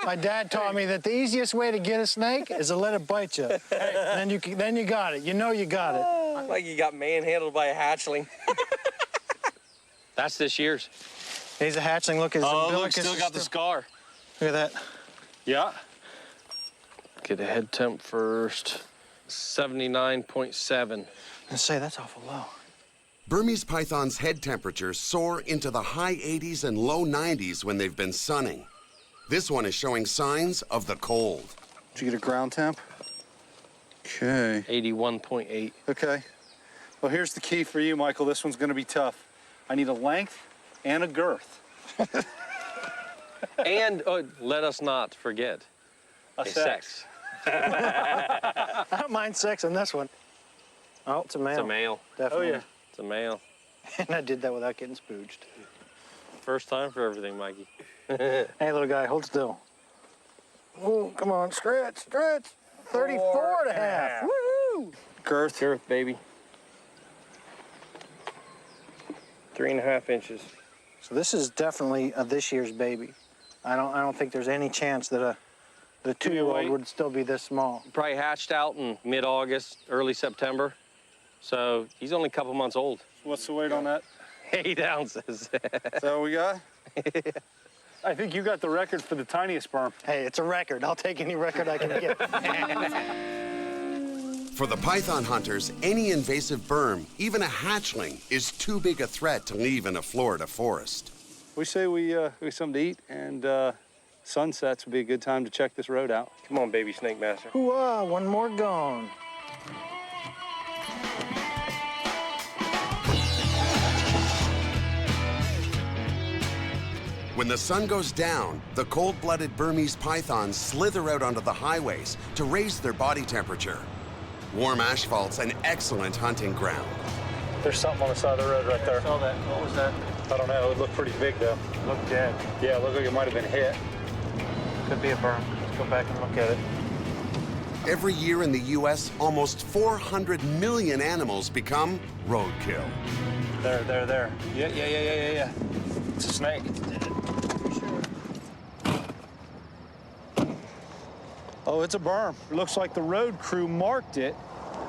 My dad taught me that the easiest way to get a snake is to let it bite you. Then you got it. You know you got it. Like you got manhandled by a hatchling. That's this year's. He's a hatchling. Look at his umbilicus. Look, still got the scar. Look at that. Yeah. Get a head temp first. 79.7. Let's say that's awful low. Burmese pythons' head temperatures soar into the high 80s and low 90s when they've been sunning. This one is showing signs of the cold. Did you get a ground temp? Okay. 81.8. Okay. Well, here's the key for you, Michael. This one's going to be tough. I need a length and a girth. And let us not forget a sex. I don't mind sex on this one. Oh, it's a male. It's a male. Definitely. Oh, yeah. It's a male. And I did that without getting spooged. First time for everything, Mikey. Hey, little guy, hold still. Oh, come on, stretch. 34 and a half. Woo! Girth, baby. 3.5 inches. So this is definitely this year's baby. I don't think there's any chance that the 2-year-old would still be this small. Probably hatched out in mid-August, early September. So he's only a couple months old. What's the weight on that? 8 ounces. Is that what we got? I think you got the record for the tiniest sperm. Hey, it's a record. I'll take any record I can get. For the python hunters, any invasive berm, even a hatchling, is too big a threat to leave in a Florida forest. We say we get something to eat, and sunsets would be a good time to check this road out. Come on, baby snake master. Hoo-ah, one more gone. When the sun goes down, the cold-blooded Burmese pythons slither out onto the highways to raise their body temperature. Warm asphalt's an excellent hunting ground. There's something on the side of the road right there. I saw that. What was that? I don't know. It looked pretty big, though. Looked dead. Yeah, it looked like it might have been hit. Could be a berm. Let's go back and look at it. Every year in the U.S., almost 400 million animals become roadkill. There. Yeah. It's a snake. Oh, it's a berm. It looks like the road crew marked it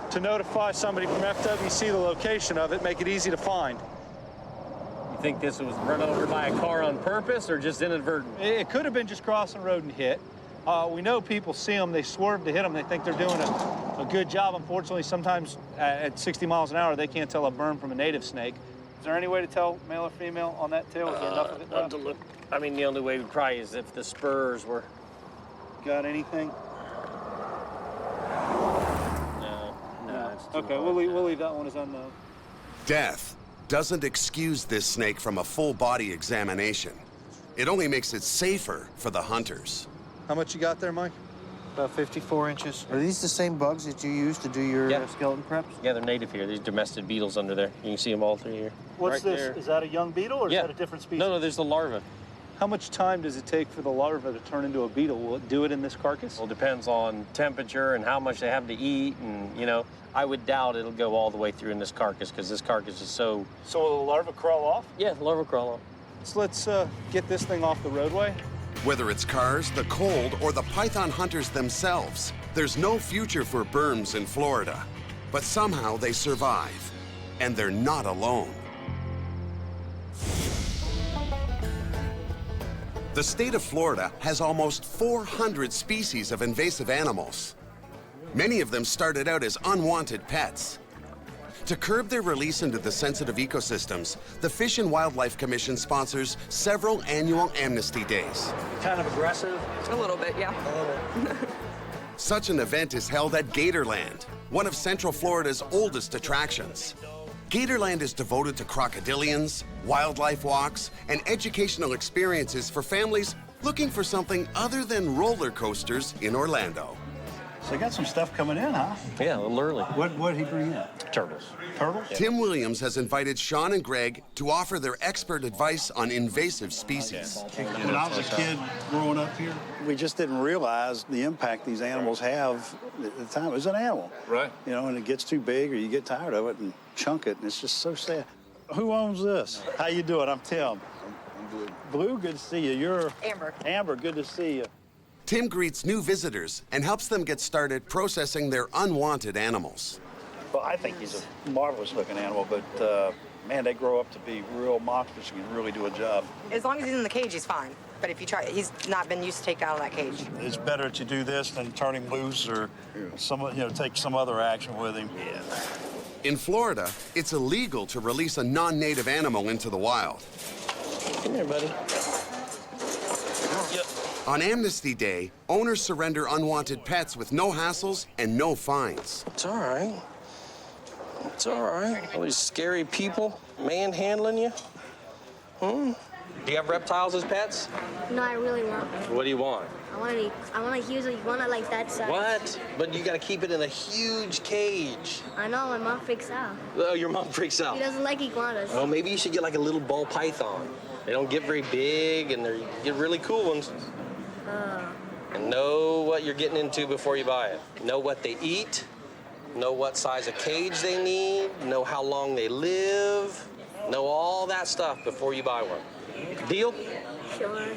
to notify somebody from FWC the location of it, make it easy to find. You think this was run over by a car on purpose or just inadvertent? It could have been just crossing the road and hit. We know people see them, they swerve to hit them, they think they're doing a good job. Unfortunately, sometimes at 60 miles an hour, they can't tell a berm from a native snake. Is there any way to tell male or female on that tail? Is there enough of it left? To look. I mean, the only way would probably is if the spurs were. Got anything? No. Okay, we'll leave that one as unknown. Death doesn't excuse this snake from a full body examination. It only makes it safer for the hunters. How much you got there, Mike? About 54 inches. Are these the same bugs that you use to do your skeleton preps? Yeah, they're native here. These domestic beetles under there. You can see them all through here. What's right this? there. Is that a young beetle or is that a different species? No, there's the larva. How much time does it take for the larva to turn into a beetle? Will it do it in this carcass? Well, it depends on temperature and how much they have to eat, and I would doubt it'll go all the way through in this carcass because this carcass is so. So will the larva crawl off? Yeah, the larva crawl off. So let's get this thing off the roadway. Whether it's cars, the cold, or the python hunters themselves, there's no future for berms in Florida. But somehow they survive, and they're not alone. The state of Florida has almost 400 species of invasive animals. Many of them started out as unwanted pets. To curb their release into the sensitive ecosystems, the Fish and Wildlife Commission sponsors several annual amnesty days. Kind of aggressive? A little bit, yeah. Such an event is held at Gatorland, one of Central Florida's oldest attractions. Gatorland is devoted to crocodilians, wildlife walks, and educational experiences for families looking for something other than roller coasters in Orlando. So they got some stuff coming in, huh? Yeah, a little early. What did he bring in? Turtles. Turtles? Yeah. Tim Williams has invited Sean and Greg to offer their expert advice on invasive species. When I was a kid growing up here, we just didn't realize the impact these animals have at the time. It was an animal. Right. And it gets too big or you get tired of it and chunk it, and it's just so sad. Who owns this? How you doing? I'm Tim. I'm Blue. Blue, good to see you. You're? Amber. Amber, good to see you. Tim greets new visitors and helps them get started processing their unwanted animals. Well, I think he's a marvelous-looking animal, but, man, they grow up to be real monsters and can really do a job. As long as he's in the cage, he's fine. But if you try, he's not been used to take out of that cage. It's better to do this than turn him loose or take some other action with him. Yeah. In Florida, it's illegal to release a non-native animal into the wild. Come here, buddy. Yep. On Amnesty Day, owners surrender unwanted pets with no hassles and no fines. It's all right. It's all right. All these scary people manhandling you. Do you have reptiles as pets? No, I really want. What do you want? I want a huge one like that size. What? But you gotta keep it in a huge cage. I know, my mom freaks out. Oh, your mom freaks out. She doesn't like iguanas. Oh, maybe you should get like a little ball python. They don't get very big, and you get really cool ones. And know what you're getting into before you buy it. Know what they eat, know what size of cage they need, know how long they live, know all that stuff before you buy one. Deal? Sure.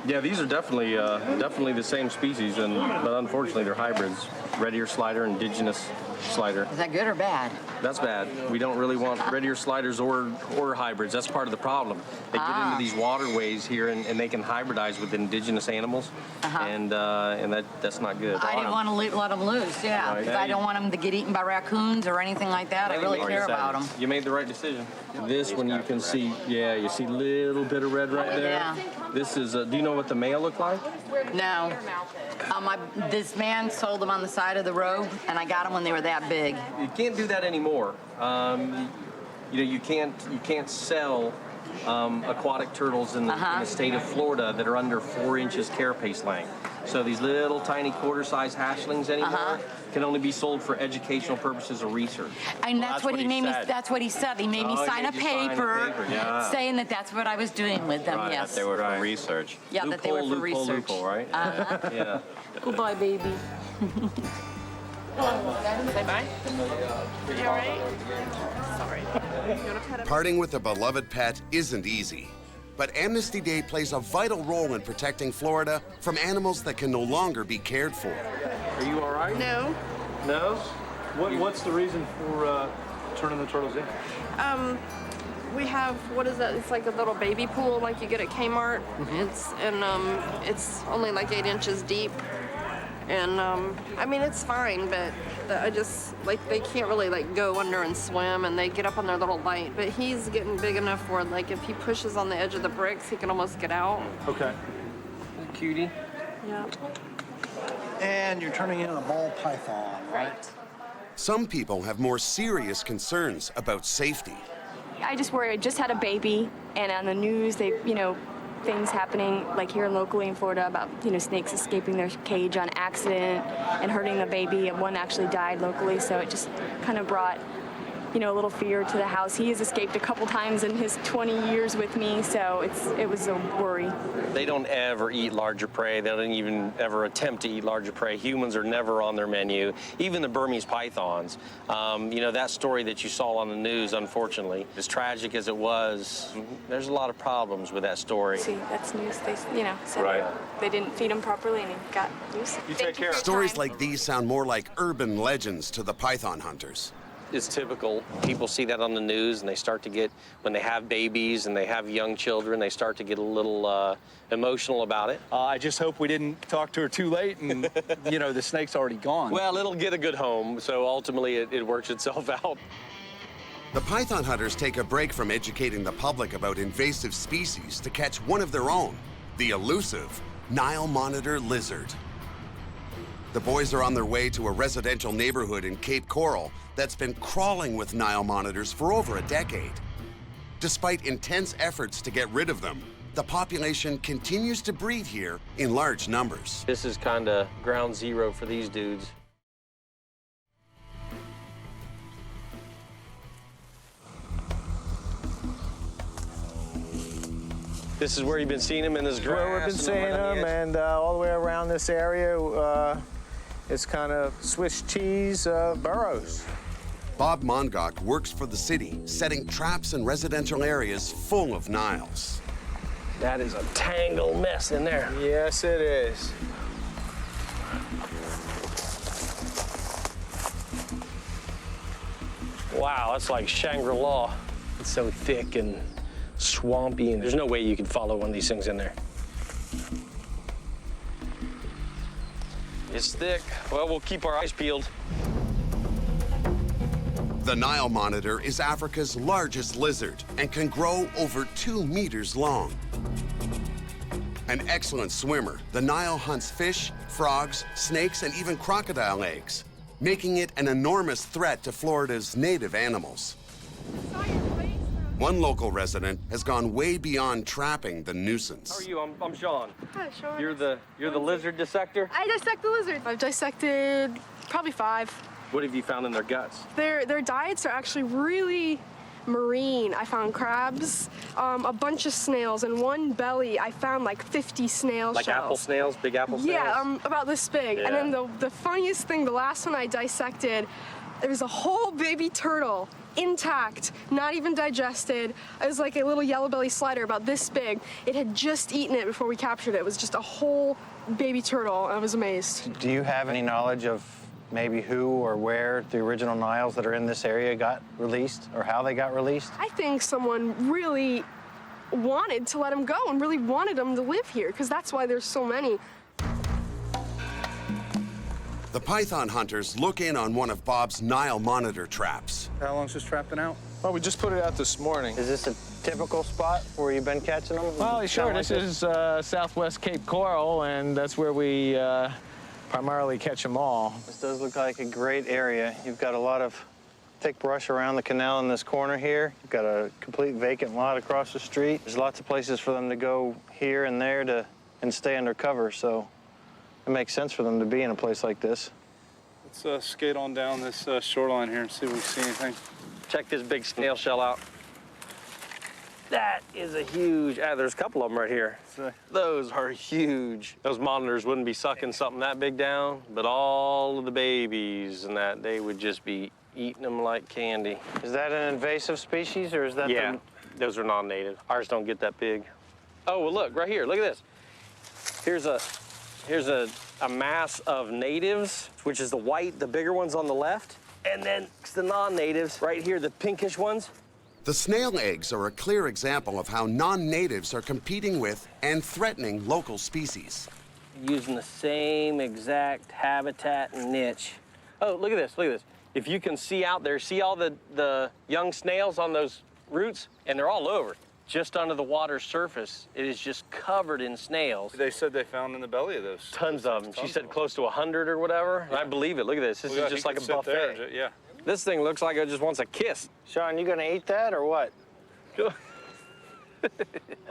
Yeah, these are definitely the same species, but unfortunately they're hybrids. Red ear slider, indigenous slider. Is that good or bad? That's bad. We don't really want red ear sliders or hybrids. That's part of the problem. They get into these waterways here and they can hybridize with indigenous animals, and that's not good. I didn't want to let them loose, yeah, because I don't want them to get eaten by raccoons or anything like that. I really care about them. You made the right decision. This one you can see, yeah, you see a little bit of red right there. Yeah. This is, do you know what the male look like? No. This man sold them on the side of the road, and I got them when they were that big. You can't do that anymore. You can't sell aquatic turtles in the state of Florida that are under 4 inches carapace length. So these little tiny quarter-size hatchlings anymore can only be sold for educational purposes or research. And that's what he made me. That's what he said. He made me sign a paper saying that that's what I was doing with them. Right, yes. that they were for research. Yeah, that they were for research. Loophole, right? Yeah. Goodbye, baby. Say bye. You all right? Sorry. Parting with a beloved pet isn't easy, but Amnesty Day plays a vital role in protecting Florida from animals that can no longer be cared for. Are you all right? No. No? What's the reason for turning the turtles in? We have, what is that? It's like a little baby pool like you get at Kmart. It's only like 8 inches deep. And I mean, it's fine, but I just, like, they can't really like go under and swim, and they get up on their little light. But he's getting big enough where, like, if he pushes on the edge of the bricks, he can almost get out. Okay. Cutie. Yeah. And you're turning in a ball python, right? Some people have more serious concerns about safety. I just worry. I just had a baby, and on the news, things happening like here locally in Florida about, snakes escaping their cage on accident and hurting the baby, and one actually died locally, so it just kind of brought, a little fear to the house. He has escaped a couple times in his 20 years with me, so it was a worry. They don't ever eat larger prey. They don't even ever attempt to eat larger prey. Humans are never on their menu. Even the Burmese pythons. That story that you saw on the news, unfortunately, as tragic as it was, there's a lot of problems with that story. See, that's news. They, said Right. They didn't feed him properly and he got loose. You take care. Stories like these sound more like urban legends to the python hunters. It's typical. People see that on the news, and they start to get, when they have babies and they have young children, they start to get a little emotional about it. I just hope we didn't talk to her too late and, the snake's already gone. Well, it'll get a good home, so ultimately it works itself out. The python hunters take a break from educating the public about invasive species to catch one of their own, the elusive Nile monitor lizard. The boys are on their way to a residential neighborhood in Cape Coral that's been crawling with Nile monitors for over a decade. Despite intense efforts to get rid of them, the population continues to breed here in large numbers. This is kind of ground zero for these dudes. This is where you've been seeing them in this grass? Where we've been seeing them, and all the way around this area, it's kind of Swiss cheese burrows. Bob Mongok works for the city, setting traps in residential areas full of Niles. That is a tangled mess in there. Yes, it is. Wow, that's like Shangri-La. It's so thick and swampy, and there's no way you could follow one of these things in there. It's thick. Well, we'll keep our eyes peeled. The Nile monitor is Africa's largest lizard and can grow over 2 meters long. An excellent swimmer, the Nile hunts fish, frogs, snakes, and even crocodile eggs, making it an enormous threat to Florida's native animals. One local resident has gone way beyond trapping the nuisance. How are you? I'm Sean. Hi, Sean. You're the lizard dissector? I dissect the lizards. I've dissected probably 5. What have you found in their guts? Their diets are actually really marine. I found crabs, a bunch of snails, and one belly I found like 50 snail like shells. Apple snails, big apple snails? Yeah, about this big. Yeah. And then the funniest thing, the last one I dissected, There was a whole baby turtle, intact, not even digested. It was like a little yellow belly slider about this big. It had just eaten it before we captured it. It was just a whole baby turtle. I was amazed. Do you have any knowledge of maybe who or where the original Niles that are in this area got released, or how they got released? I think someone really wanted to let them go and really wanted them to live here, because that's why there's so many. The python hunters look in on one of Bob's Nile monitor traps. How long's this trap been out? Well, we just put it out this morning. Is this a typical spot where you've been catching them? Well, sure. This is southwest Cape Coral, and that's where we primarily catch them all. This does look like a great area. You've got a lot of thick brush around the canal in this corner here. You've got a complete vacant lot across the street. There's lots of places for them to go here and there and stay under cover, so it makes sense for them to be in a place like this. Let's skate on down this shoreline here and see if we see anything. Check this big snail shell out. That is a huge, there's a couple of them right here. Those are huge. Those monitors wouldn't be sucking something that big down, but all of the babies and that, they would just be eating them like candy. Is that an invasive species, or is that Yeah, those are non-native. Ours don't get that big. Oh, well, look, right here, look at this. Here's a mass of natives, which is the white, the bigger ones on the left, and then it's the non-natives right here, the pinkish ones. The snail eggs are a clear example of how non-natives are competing with and threatening local species. Using the same exact habitat and niche. Oh, look at this, look at this. If you can see out there, see all the young snails on those roots? And they're all over. Just under the water's surface, it is just covered in snails. They said they found in the belly of those. Tons of them. She said close to 100 or whatever. Yeah. I believe it. Look at this. This is just like a buffet. There. Yeah. This thing looks like it just wants a kiss. Sean, you gonna eat that or what?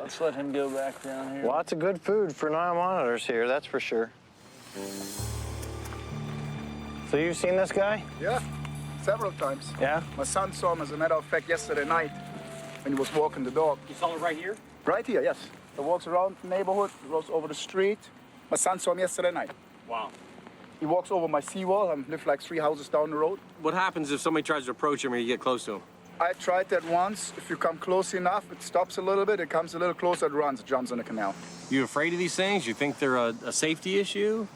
Let's let him go back down here. Lots of good food for Nile monitors here, that's for sure. So you've seen this guy? Yeah, several times. Yeah? My son saw him, as a matter of fact, yesterday night when he was walking the dog. You saw it right here? Right here, yes. He walks around the neighborhood, goes over the street. My son saw him yesterday night. Wow. He walks over my seawall. I live like 3 houses down the road. What happens if somebody tries to approach him and you get close to him? I tried that once. If you come close enough, it stops a little bit. It comes a little closer, it runs, it jumps in the canal. You afraid of these things? You think they're a safety issue?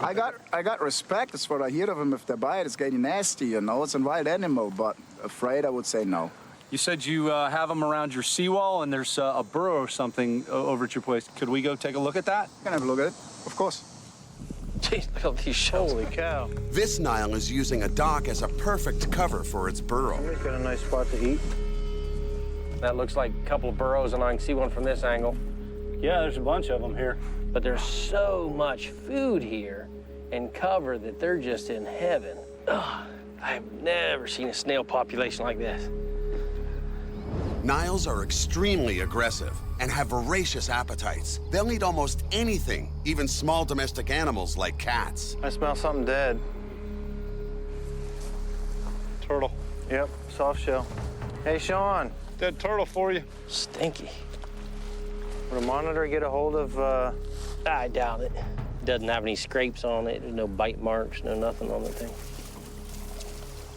I got respect. That's what I hear of them. If they bite, it's getting nasty, you know. It's a wild animal, but afraid, I would say no. You said you have them around your seawall, and there's a burrow or something over at your place. Could we go take a look at that? You can have a look at it, of course. Jeez, look at these shells. Holy cow. This Nile is using a dock as a perfect cover for its burrow. He's got a nice spot to eat. That looks like a couple of burrows, and I can see one from this angle. Yeah, there's a bunch of them here. But there's so much food here and cover that they're just in heaven. Ugh, I've never seen a snail population like this. Niles are extremely aggressive and have voracious appetites. They'll eat almost anything, even small domestic animals like cats. I smell something dead. Turtle. Yep, soft shell. Hey, Sean. Dead turtle for you. Stinky. Would a monitor get a hold of, I doubt it. Doesn't have any scrapes on it. There's no bite marks, no nothing on the thing.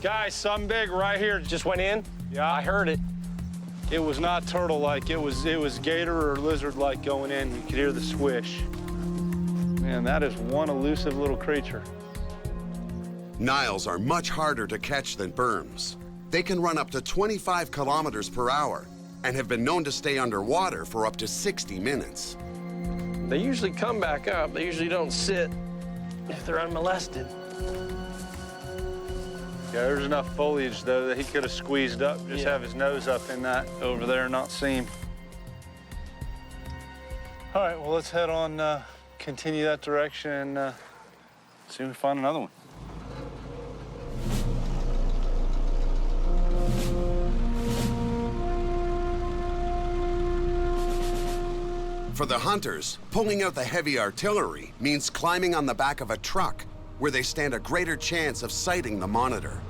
Guys, something big right here. Just went in? Yeah. I heard it. It was not turtle-like. It was gator or lizard-like going in. You could hear the swish. Man, that is one elusive little creature. Niles are much harder to catch than berms. They can run up to 25 kilometers per hour and have been known to stay underwater for up to 60 minutes. They usually come back up. They usually don't sit if they're unmolested. Yeah, there's enough foliage, though, that he could have squeezed up, just have his nose up in that over there and not see him. All right, well, let's head on, continue that direction, and see if we find another one. For the hunters, pulling out the heavy artillery means climbing on the back of a truck, where they stand a greater chance of sighting the monitor.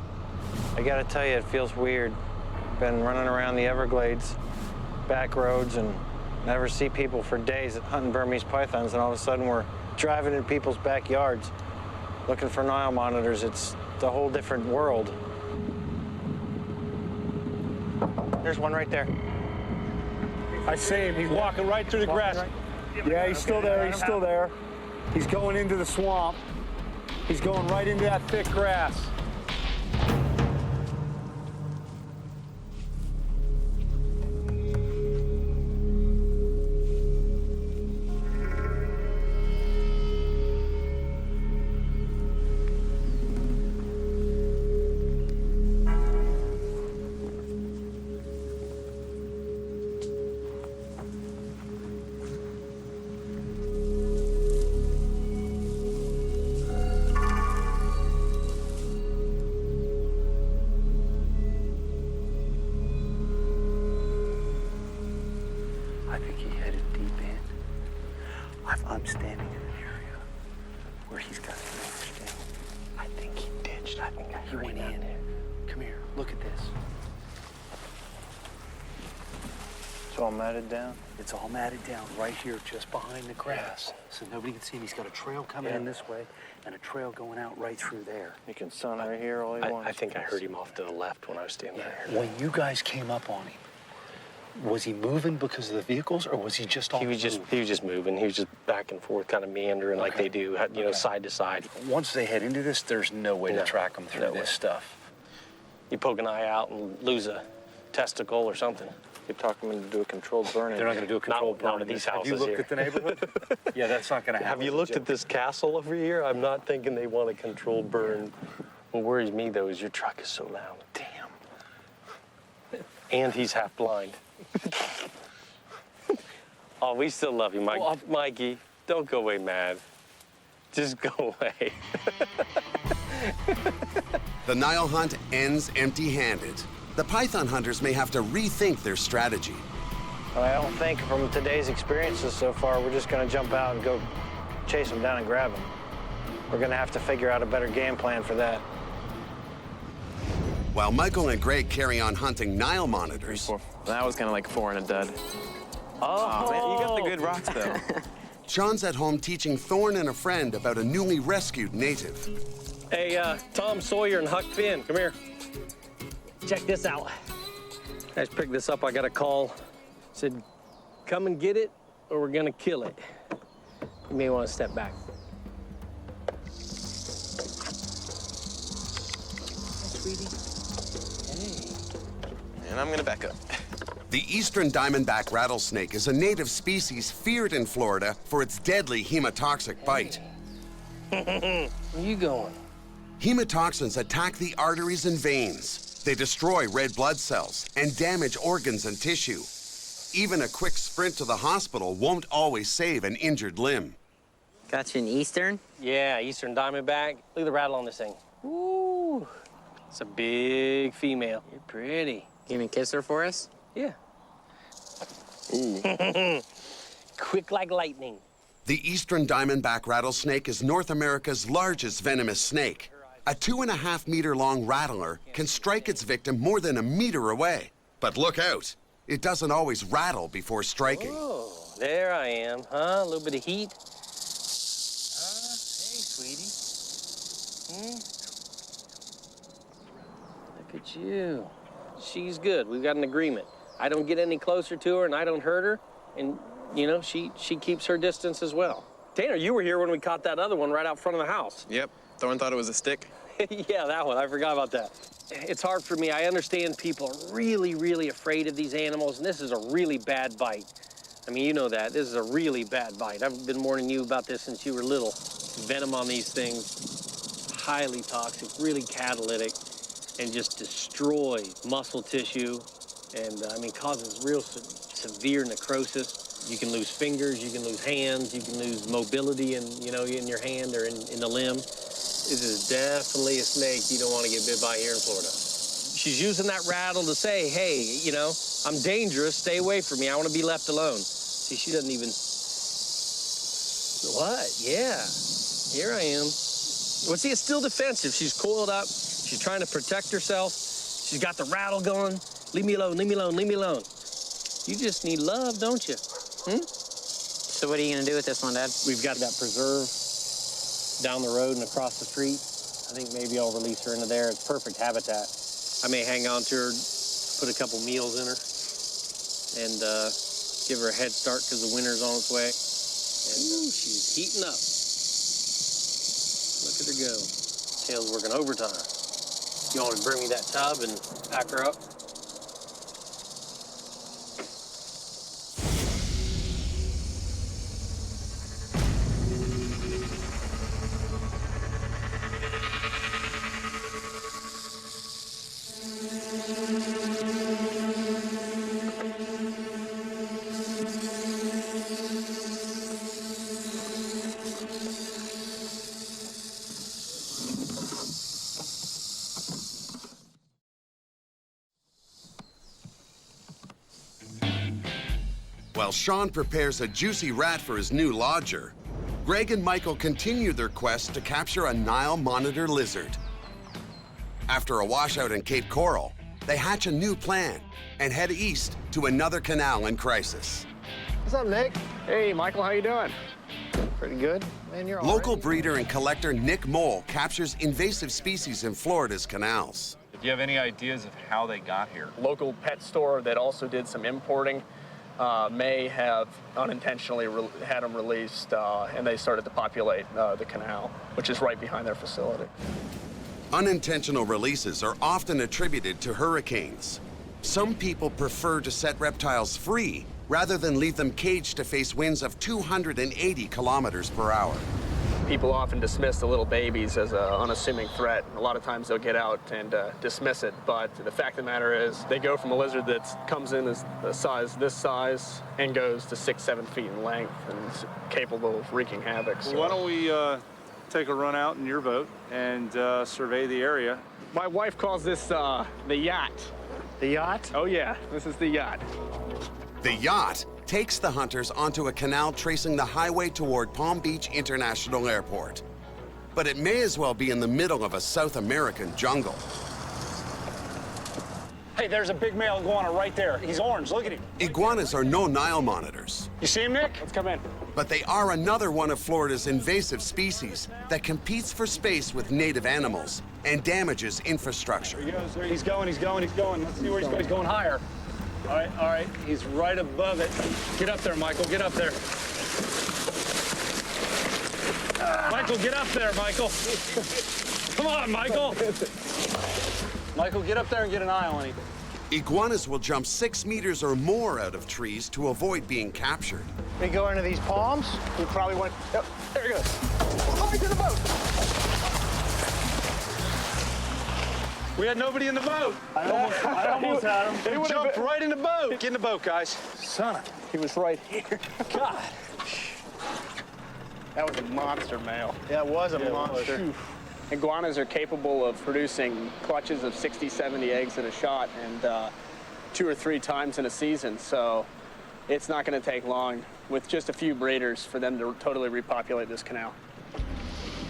I gotta tell you, it feels weird. Been running around the Everglades, back roads, and never see people for days hunting Burmese pythons, and all of a sudden we're driving in people's backyards looking for Nile monitors. It's It's a whole different world. There's one right there. I see him. He's walking right through the grass. Yeah, he's still there. He's still there. He's going into the swamp. He's going right into that thick grass. I think he headed deep in. I'm standing in an area where he's got his nose down. I think he ditched. I think he went in. Come here, look at this. It's all matted down? It's all matted down right here just behind the grass. So nobody can see him. He's got a trail coming in this way and a trail going out right through there. You can sun right here all you want. I think I heard him off to the left when I was standing there. When you guys came up on him, was he moving because of the vehicles, or was he just on He was just moving. He was just back and forth, kind of meandering like they do, you know, side to side. Once they head into this, there's no way to track them through this stuff. You poke an eye out and lose a testicle or something. You talk them into do a controlled burn. They're not going to do a controlled burn. Not at these houses. Have you looked at the neighborhood? Yeah, that's not going to happen. Have you looked at this castle over here? I'm not thinking they want a controlled burn. What worries me, though, is your truck is so loud. Damn. And he's half blind. Oh, we still love you, Mike. Well, Mikey, don't go away mad. Just go away. The Nile hunt ends empty-handed. The python hunters may have to rethink their strategy. Well, I don't think from today's experiences so far, we're just going to jump out and go chase them down and grab them. We're going to have to figure out a better game plan for that. While Michael and Greg carry on hunting Nile monitors. That was kind of like 4 and a dud. Oh, man, you got the good rocks, though. Sean's at home teaching Thorne and a friend about a newly rescued native. Hey, Tom Sawyer and Huck Finn, come here. Check this out. Guys, pick this up. I got a call. Said, come and get it, or we're gonna kill it. You may want to step back. And I'm gonna back up. The eastern diamondback rattlesnake is a native species feared in Florida for its deadly hemotoxic bite. Where you going? Hemotoxins attack the arteries and veins. They destroy red blood cells and damage organs and tissue. Even a quick sprint to the hospital won't always save an injured limb. Got you an eastern? Yeah, eastern diamondback. Look at the rattle on this thing. Ooh, it's a big female. You're pretty. You can kiss her for us? Yeah. Ooh. Quick like lightning. The eastern diamondback rattlesnake is North America's largest venomous snake. A 2.5-meter long rattler can strike its victim more than a meter away. But look out, it doesn't always rattle before striking. Oh, there I am, huh? A little bit of heat. Hey, sweetie. Look at you. She's good. We've got an agreement. I don't get any closer to her, and I don't hurt her. And, you know, she keeps her distance as well. Tanner, you were here when we caught that other one right out front of the house. Yep. Thorne thought it was a stick. Yeah, that one. I forgot about that. It's hard for me. I understand people are really, really afraid of these animals, and this is a really bad bite. I mean, you know that. This is a really bad bite. I've been warning you about this since you were little. Venom on these things, highly toxic, really catalytic, and just destroy muscle tissue, and, I mean, causes real severe necrosis. You can lose fingers, you can lose hands, you can lose mobility in, you know, in your hand or in the limb. This is definitely a snake you don't want to get bit by here in Florida. She's using that rattle to say, hey, you know, I'm dangerous, stay away from me, I want to be left alone. See, she doesn't even... What? Yeah, here I am. Well, see, it's still defensive. She's coiled up, she's trying to protect herself. She's got the rattle going. Leave me alone, leave me alone, leave me alone. You just need love, don't you? Hmm? So what are you gonna do with this one, Dad? We've got that preserve down the road and across the street. I think maybe I'll release her into there. It's perfect habitat. I may hang on to her, put a couple meals in her, and give her a head start because the winter's on its way. And she's heating up. Look at her go. Tail's working overtime. You want to bring me that tub and pack her up? While Sean prepares a juicy rat for his new lodger, Greg and Michael continue their quest to capture a Nile monitor lizard. After a washout in Cape Coral, they hatch a new plan and head east to another canal in crisis. What's up, Nick? Hey, Michael, how you doing? Pretty good. Man, you're all Local right. breeder and collector Nick Mole captures invasive species in Florida's canals. Do you have any ideas of how they got here? Local pet store that also did some importing may have unintentionally had them released, and they started to populate the canal, which is right behind their facility. Unintentional releases are often attributed to hurricanes. Some people prefer to set reptiles free rather than leave them caged to face winds of 280 kilometers per hour. People often dismiss the little babies as an unassuming threat. A lot of times they'll get out and dismiss it, but the fact of the matter is they go from a lizard that comes in as this size and goes to 6-7 feet in length and is capable of wreaking havoc. Well, why don't we take a run out in your boat and survey the area? My wife calls this the yacht. The yacht? Oh yeah, this is the yacht. The yacht takes the hunters onto a canal tracing the highway toward Palm Beach International Airport. But it may as well be in the middle of a South American jungle. Hey, there's a big male iguana right there. He's orange, look at him. Iguanas are no Nile monitors. You see him, Nick? Let's come in. But they are another one of Florida's invasive species that competes for space with native animals and damages infrastructure. There he goes, there he's going. Let's see where he's going. He's going higher. All right, he's right above it. Get up there, Michael, get up there. Michael, get up there, Michael. Come on, Michael. Michael, get up there and get an eye on him. Iguanas will jump 6 meters or more out of trees to avoid being captured. We go into these palms. We probably went, oh, there he goes. Oh, he's in the boat. We had nobody in the boat. I almost had him. He jumped right in the boat. Get in the boat, guys. Son, he was right here. God. That was a monster male. Yeah, it was a monster. Iguanas are capable of producing clutches of 60, 70 eggs in a shot and 2 or 3 times in a season. So it's not going to take long with just a few breeders for them to totally repopulate this canal.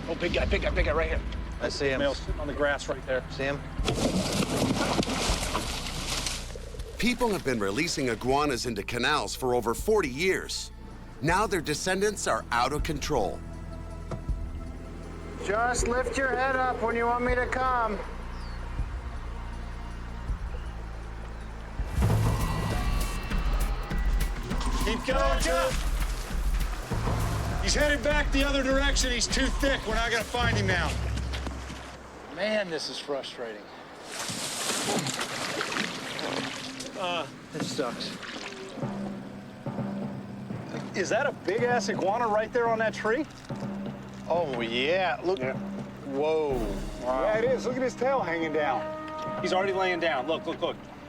Oh, big guy right here. I see him. Male sitting on the grass right there. See him? People have been releasing iguanas into canals for over 40 years. Now their descendants are out of control. Just lift your head up when you want me to come. Keep going, Joe. He's headed back the other direction. He's too thick. We're not going to find him now. Man, this is frustrating. This sucks. Is that a big-ass iguana right there on that tree? Oh, yeah. Look. Yeah. Whoa. Wow. Yeah, it is. Look at his tail hanging down. He's already laying down. Look.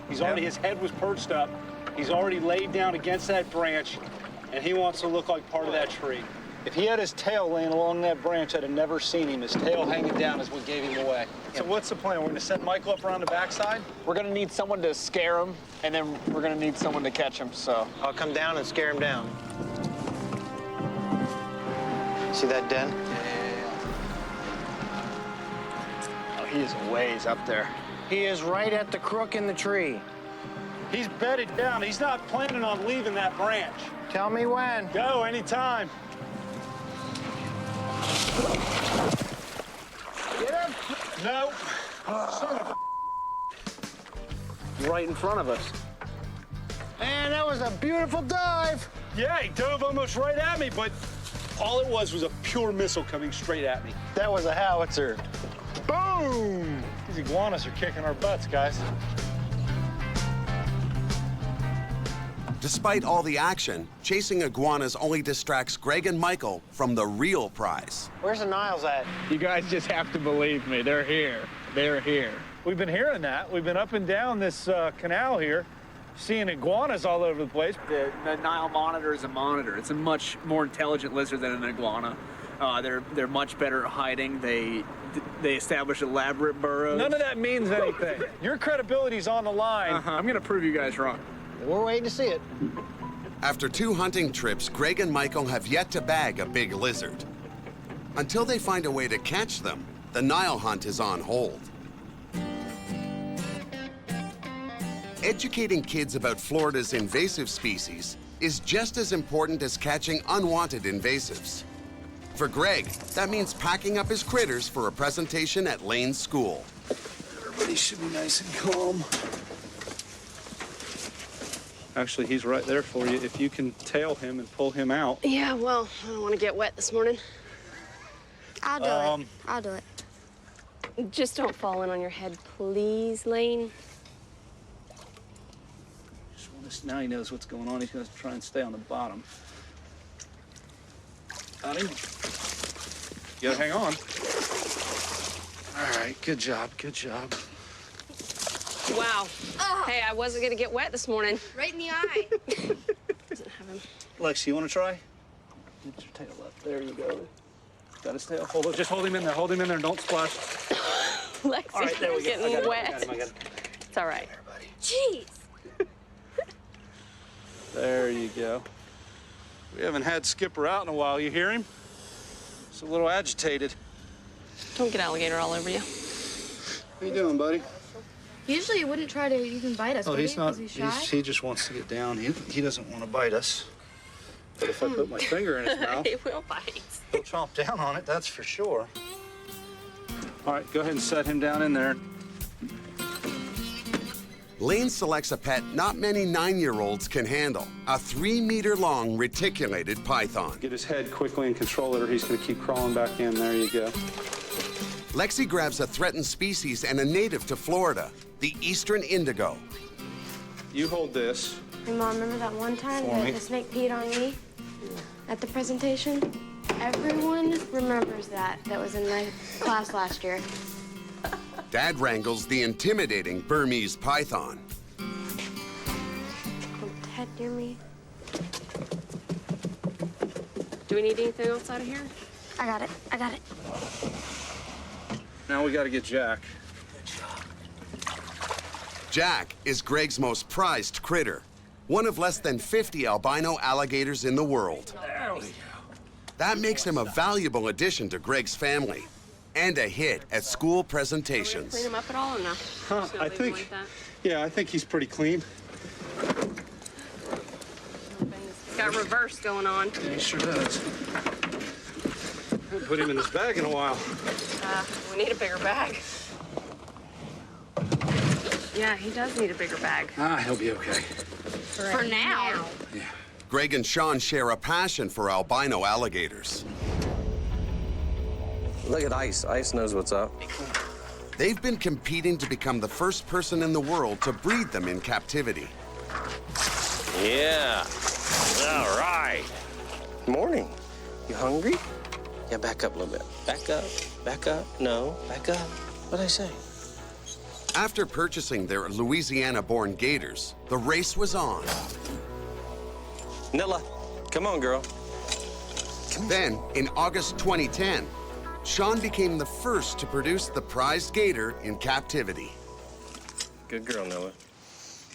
He's already, his head was perched up. He's already laid down against that branch, and he wants to look like part of that tree. If he had his tail laying along that branch, I'd have never seen him. His tail hanging down is what gave him away. So what's the plan? We're gonna set Michael up around the backside? We're gonna need someone to scare him, and then we're gonna need someone to catch him, so. I'll come down and scare him down. See that den? Oh, he is a ways up there. He is right at the crook in the tree. He's bedded down. He's not planning on leaving that branch. Tell me when. Go, anytime. Get him! No. Right in front of us. Man, that was a beautiful dive. Yeah, he dove almost right at me, but all it was a pure missile coming straight at me. That was a howitzer. Boom! These iguanas are kicking our butts, guys. Despite all the action, chasing iguanas only distracts Greg and Michael from the real prize. Where's the Niles at? You guys just have to believe me. They're here. They're here. We've been hearing that. We've been up and down this canal here, seeing iguanas all over the place. The Nile monitor is a monitor. It's a much more intelligent lizard than an iguana. They're much better at hiding. They establish elaborate burrows. None of that means anything. Your credibility's on the line. I'm gonna prove you guys wrong. We're waiting to see it. After 2 hunting trips, Greg and Michael have yet to bag a big lizard. Until they find a way to catch them, the Nile hunt is on hold. Educating kids about Florida's invasive species is just as important as catching unwanted invasives. For Greg, that means packing up his critters for a presentation at Lane's school. Everybody should be nice and calm. Actually, he's right there for you. If you can tail him and pull him out. Yeah, well, I don't want to get wet this morning. I'll do it. I'll do it. Just don't fall in on your head, please, Lane. Now he knows what's going on. He's going to try and stay on the bottom. Got him. You gotta hang on. All right, good job, good job. Wow. Hey, I wasn't going to get wet this morning. Right in the eye. Doesn't have him. Lexi, you want to try? Get your tail up. There you go. Got his tail. Hold it. Just hold him in there. Hold him in there. Don't splash. Lexi, All right, there we go. getting I got wet. it. I got it. It's all right. Jeez. There you go. We haven't had Skipper out in a while. You hear him? He's a little agitated. Don't get alligator all over you. How you doing, buddy? Usually he wouldn't try to even bite us. Oh, would he's he? not. Is he shy? He just wants to get down. He doesn't want to bite us. But if I put my finger in his mouth, He will bite. he'll chomp down on it. That's for sure. All right, go ahead and set him down in there. Lane selects a pet not many 9-year-olds can handle, a 3-meter-long reticulated python. Get his head quickly and control it, or he's going to keep crawling back in. There you go. Lexi grabs a threatened species and a native to Florida, the eastern indigo. You hold this. Hey, Mom, remember that one time For that me. the snake peed on me at the presentation? Everyone remembers that. That was in my class last year. Dad wrangles the intimidating Burmese python. Don't head near me. Do we need anything else out of here? I got it. I got it. Now we got to get Jack. Jack is Greg's most prized critter, one of less than 50 albino alligators in the world. There we go. That makes him a valuable addition to Greg's family and a hit at school presentations. Clean him up at all or no? I think, yeah, I think he's pretty clean. He's got reverse going on. Yeah, he sure does. Haven't put him in his bag in a while. We need a bigger bag. Yeah, he does need a bigger bag. He'll be okay. For now. Yeah. Greg and Sean share a passion for albino alligators. Look at Ice. Ice knows what's up. They've been competing to become the first person in the world to breed them in captivity. Yeah. All right. Morning. You hungry? Yeah, back up a little bit. Back up. Back up. No, back up. What'd I say? After purchasing their Louisiana-born gators, the race was on. Nilla, come on, girl. Then, in August 2010, Sean became the first to produce the prized gator in captivity. Good girl, Noah.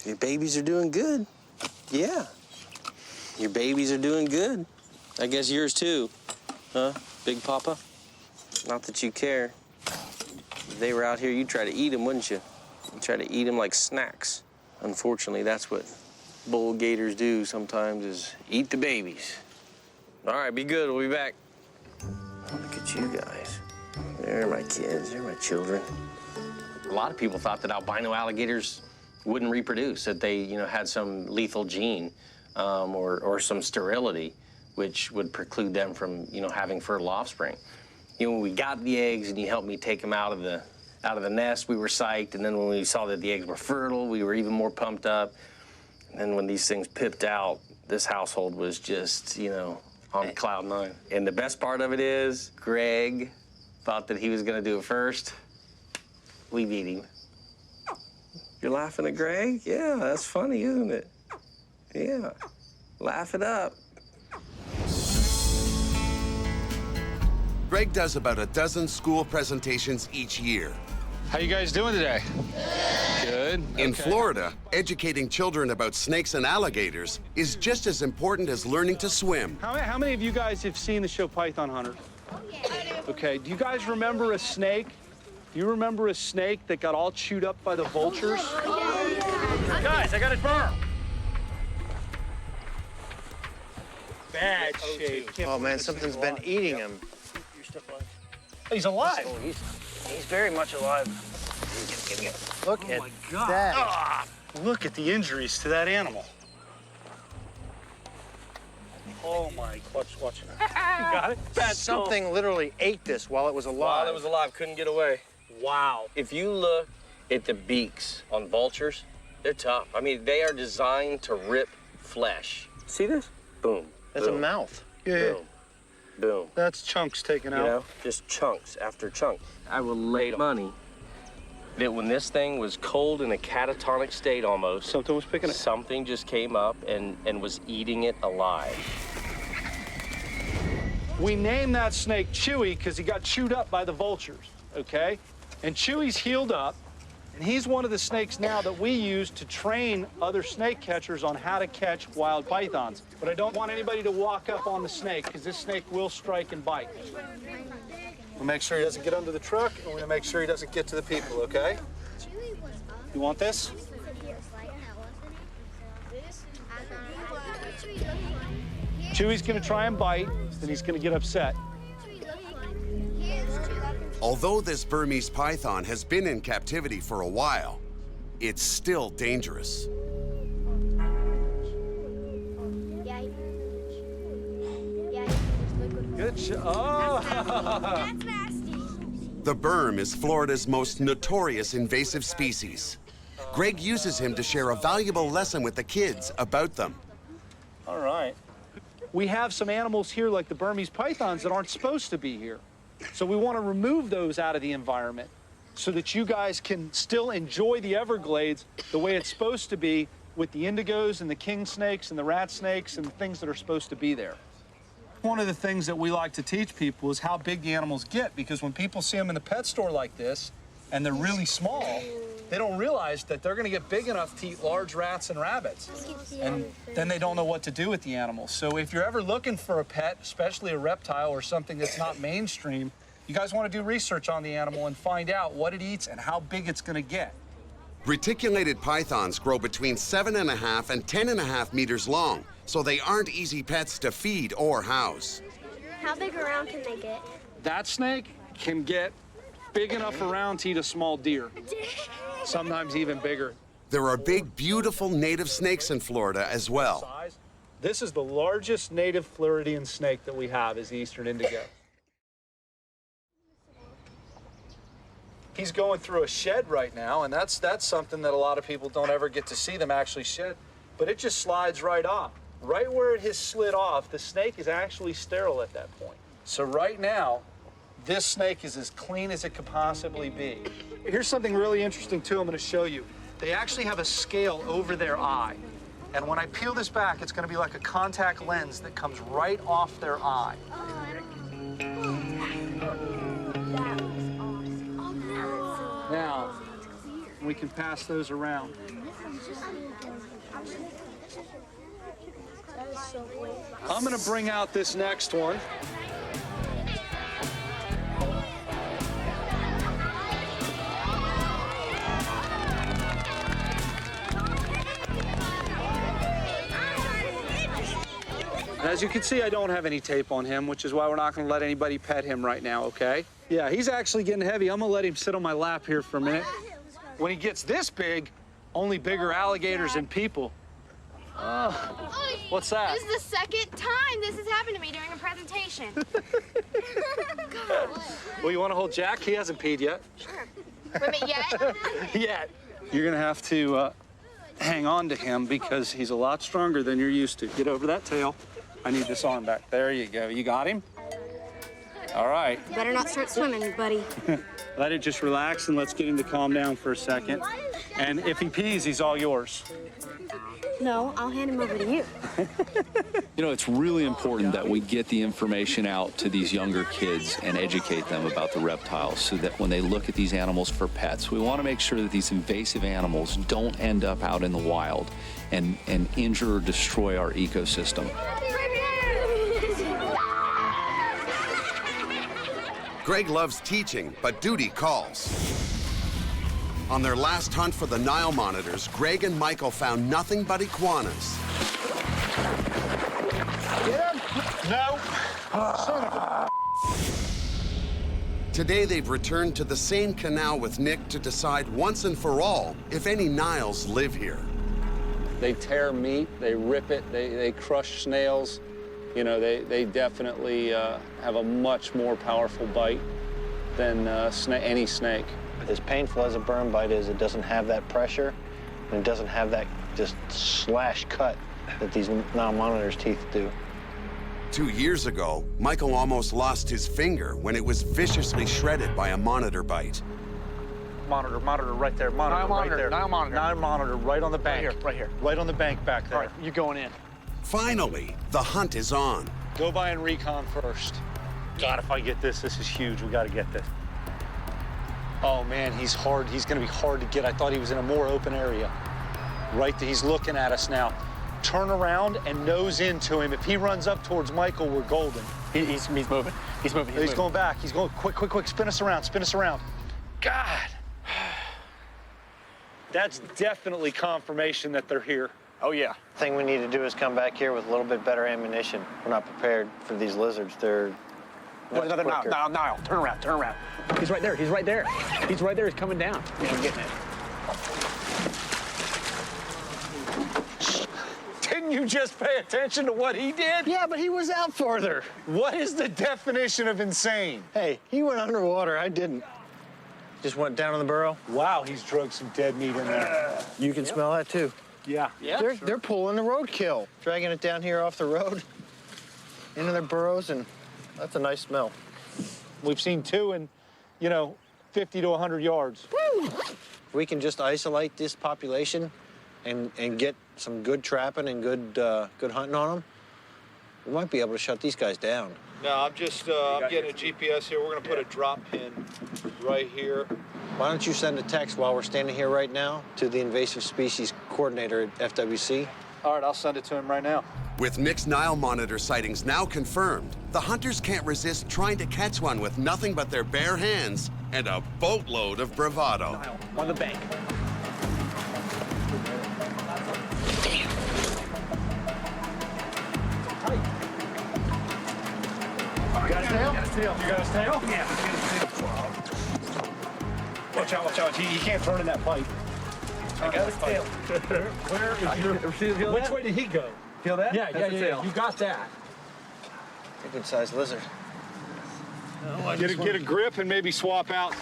Your babies are doing good. Yeah. Your babies are doing good. I guess yours too. Huh, Big Papa? Not that you care. If they were out here, you'd try to eat them, wouldn't you? You'd try to eat them like snacks. Unfortunately, that's what bull gators do sometimes, is eat the babies. All right, be good. We'll be back. Look at you guys. They're my kids, they're my children. A lot of people thought that albino alligators wouldn't reproduce, that they, had some lethal gene or some sterility, which would preclude them from, having fertile offspring. When we got the eggs and you helped me take them out of the nest, we were psyched. And then when we saw that the eggs were fertile, we were even more pumped up. And then when these things pipped out, this household was just, on cloud nine. And the best part of it is, Greg thought that he was going to do it first. We beat him. You're laughing at Greg? Yeah, that's funny, isn't it? Yeah, laugh it up. Greg does about a dozen school presentations each year. How you guys doing today? Good. In Florida, educating children about snakes and alligators is just as important as learning to swim. How many of you guys have seen the show Python Hunter? Okay, do you guys remember a snake? Do you remember a snake that got all chewed up by the vultures? Guys, I got it burned. Bad shape. Oh man, something's been eating him. He's alive. Oh, he's very much alive. Look at God. that. Ah, look at the injuries to that animal. Oh my, watch it. You got it? Something literally ate this while it was alive. While it was alive, couldn't get away. Wow. If you look at the beaks on vultures, they're tough. I mean, they are designed to rip flesh. See this? Boom. That's boom, a mouth. Yeah. Boom. Boom. That's chunks taken out. Just chunks after chunk. I will lay money that when this thing was cold in a catatonic state almost, something was picking it. Something just came up and was eating it alive. We named that snake Chewy because he got chewed up by the vultures, okay? And Chewy's healed up, and he's one of the snakes now that we use to train other snake catchers on how to catch wild pythons. But I don't want anybody to walk up on the snake because this snake will strike and bite. We'll make sure he doesn't get under the truck, and we're gonna make sure he doesn't get to the people, okay? You want this? Chewy's gonna try and bite, then he's gonna get upset. Although this Burmese python has been in captivity for a while, it's still dangerous. Good shot. Oh. The berm is Florida's most notorious invasive species. Greg uses him to share a valuable lesson with the kids about them. All right. We have some animals here like the Burmese pythons that aren't supposed to be here. So we want to remove those out of the environment so that you guys can still enjoy the Everglades the way it's supposed to be with the indigos and the king snakes and the rat snakes and the things that are supposed to be there. One of the things that we like to teach people is how big the animals get, because when people see them in the pet store like this and they're really small, they don't realize that they're going to get big enough to eat large rats and rabbits. And then they don't know what to do with the animals. So if you're ever looking for a pet, especially a reptile or something that's not mainstream, you guys want to do research on the animal and find out what it eats and how big it's going to get. Reticulated pythons grow between 7.5 and 10.5 meters long, so they aren't easy pets to feed or house. How big around can they get? That snake can get big enough around to eat a small deer, sometimes even bigger. There are big, beautiful native snakes in Florida as well. This is the largest native Floridian snake that we have, is the eastern indigo. He's going through a shed right now, and that's something that a lot of people don't ever get to see them actually shed, but it just slides right off. Right where it has slid off, the snake is actually sterile at that point. So right now, this snake is as clean as it could possibly be. Here's something really interesting too I'm going to show you. They actually have a scale over their eye. And when I peel this back, it's going to be like a contact lens that comes right off their eye. Now, we can pass those around. I'm going to bring out this next one. As you can see, I don't have any tape on him, which is why we're not going to let anybody pet him right now, okay? Yeah, he's actually getting heavy. I'm gonna let him sit on my lap here for a minute. When he gets this big, only bigger alligators and people. What's that? This is the second time this has happened to me during a presentation. Well, you want to hold Jack? He hasn't peed yet. Sure. Wait a minute, yet? Yet. You're gonna have to hang on to him because he's a lot stronger than you're used to. Get over that tail. I need this arm back. There you go. You got him? All right. Better not start swimming, buddy. Let it just relax and let's get him to calm down for a second. And if he pees, he's all yours. No, I'll hand him over to you. You know, it's really important that we get the information out to these younger kids and educate them about the reptiles so that when they look at these animals for pets, we want to make sure that these invasive animals don't end up out in the wild and injure or destroy our ecosystem. Greg loves teaching, but duty calls. On their last hunt for the Nile monitors, Greg and Michael found nothing but iguanas. Get him! No! Son of a... Today, they've returned to the same canal with Nick to decide once and for all if any Niles live here. They tear meat, they rip it, they crush snails. You know, they definitely have a much more powerful bite than any snake. As painful as a burn bite is, it doesn't have that pressure, and it doesn't have that just slash cut that these Nile monitor's teeth do. 2 years ago, Michael almost lost his finger when it was viciously shredded by a monitor bite. Monitor right there, monitor Nile monitor, right there. Nile monitor. Nile monitor right on the bank. Right here. Right on the bank back there. All right, you're going in. Finally, the hunt is on. Go by and recon first. God, if I get this, this is huge. We got to get this. Oh man, he's hard. He's going to be hard to get. I thought he was in a more open area. Right there, he's looking at us now. Turn around and nose into him. If he runs up towards Michael, we're golden. He's moving. He's moving. He's going back. He's going quick. Spin us around. Spin us around. God. That's definitely confirmation that they're here. Oh yeah. The thing we need to do is come back here with a little bit better ammunition. We're not prepared for these lizards. They're There's another Nile. Turn around. He's right there. He's right there. He's coming down. Yeah, I'm getting it. Didn't you just pay attention to what he did? Yeah, but he was out farther. What is the definition of insane? Hey, he went underwater. I didn't. Just went down in the burrow. Wow, he's drugged some dead meat in there. You can smell that too. Yeah. They're pulling the roadkill, dragging it down here off the road into their burrows, and that's a nice smell. We've seen two in, 50 to 100 yards. Woo! We can just isolate this population and get some good trapping and good hunting on them. We might be able to shut these guys down. No, I'm just I'm getting a GPS here. We're gonna put a drop pin right here. Why don't you send a text while we're standing here right now to the invasive species coordinator at FWC? All right, I'll send it to him right now. With Nick's Nile monitor sightings now confirmed, the hunters can't resist trying to catch one with nothing but their bare hands and a boatload of bravado. On the bank. You got his tail? You got his tail? Yeah. Watch out. He can't turn in that pipe. I got his tail. Where is your... Which way did he go? Feel that? Yeah. You got that. A good-sized lizard. Get a grip and maybe swap out.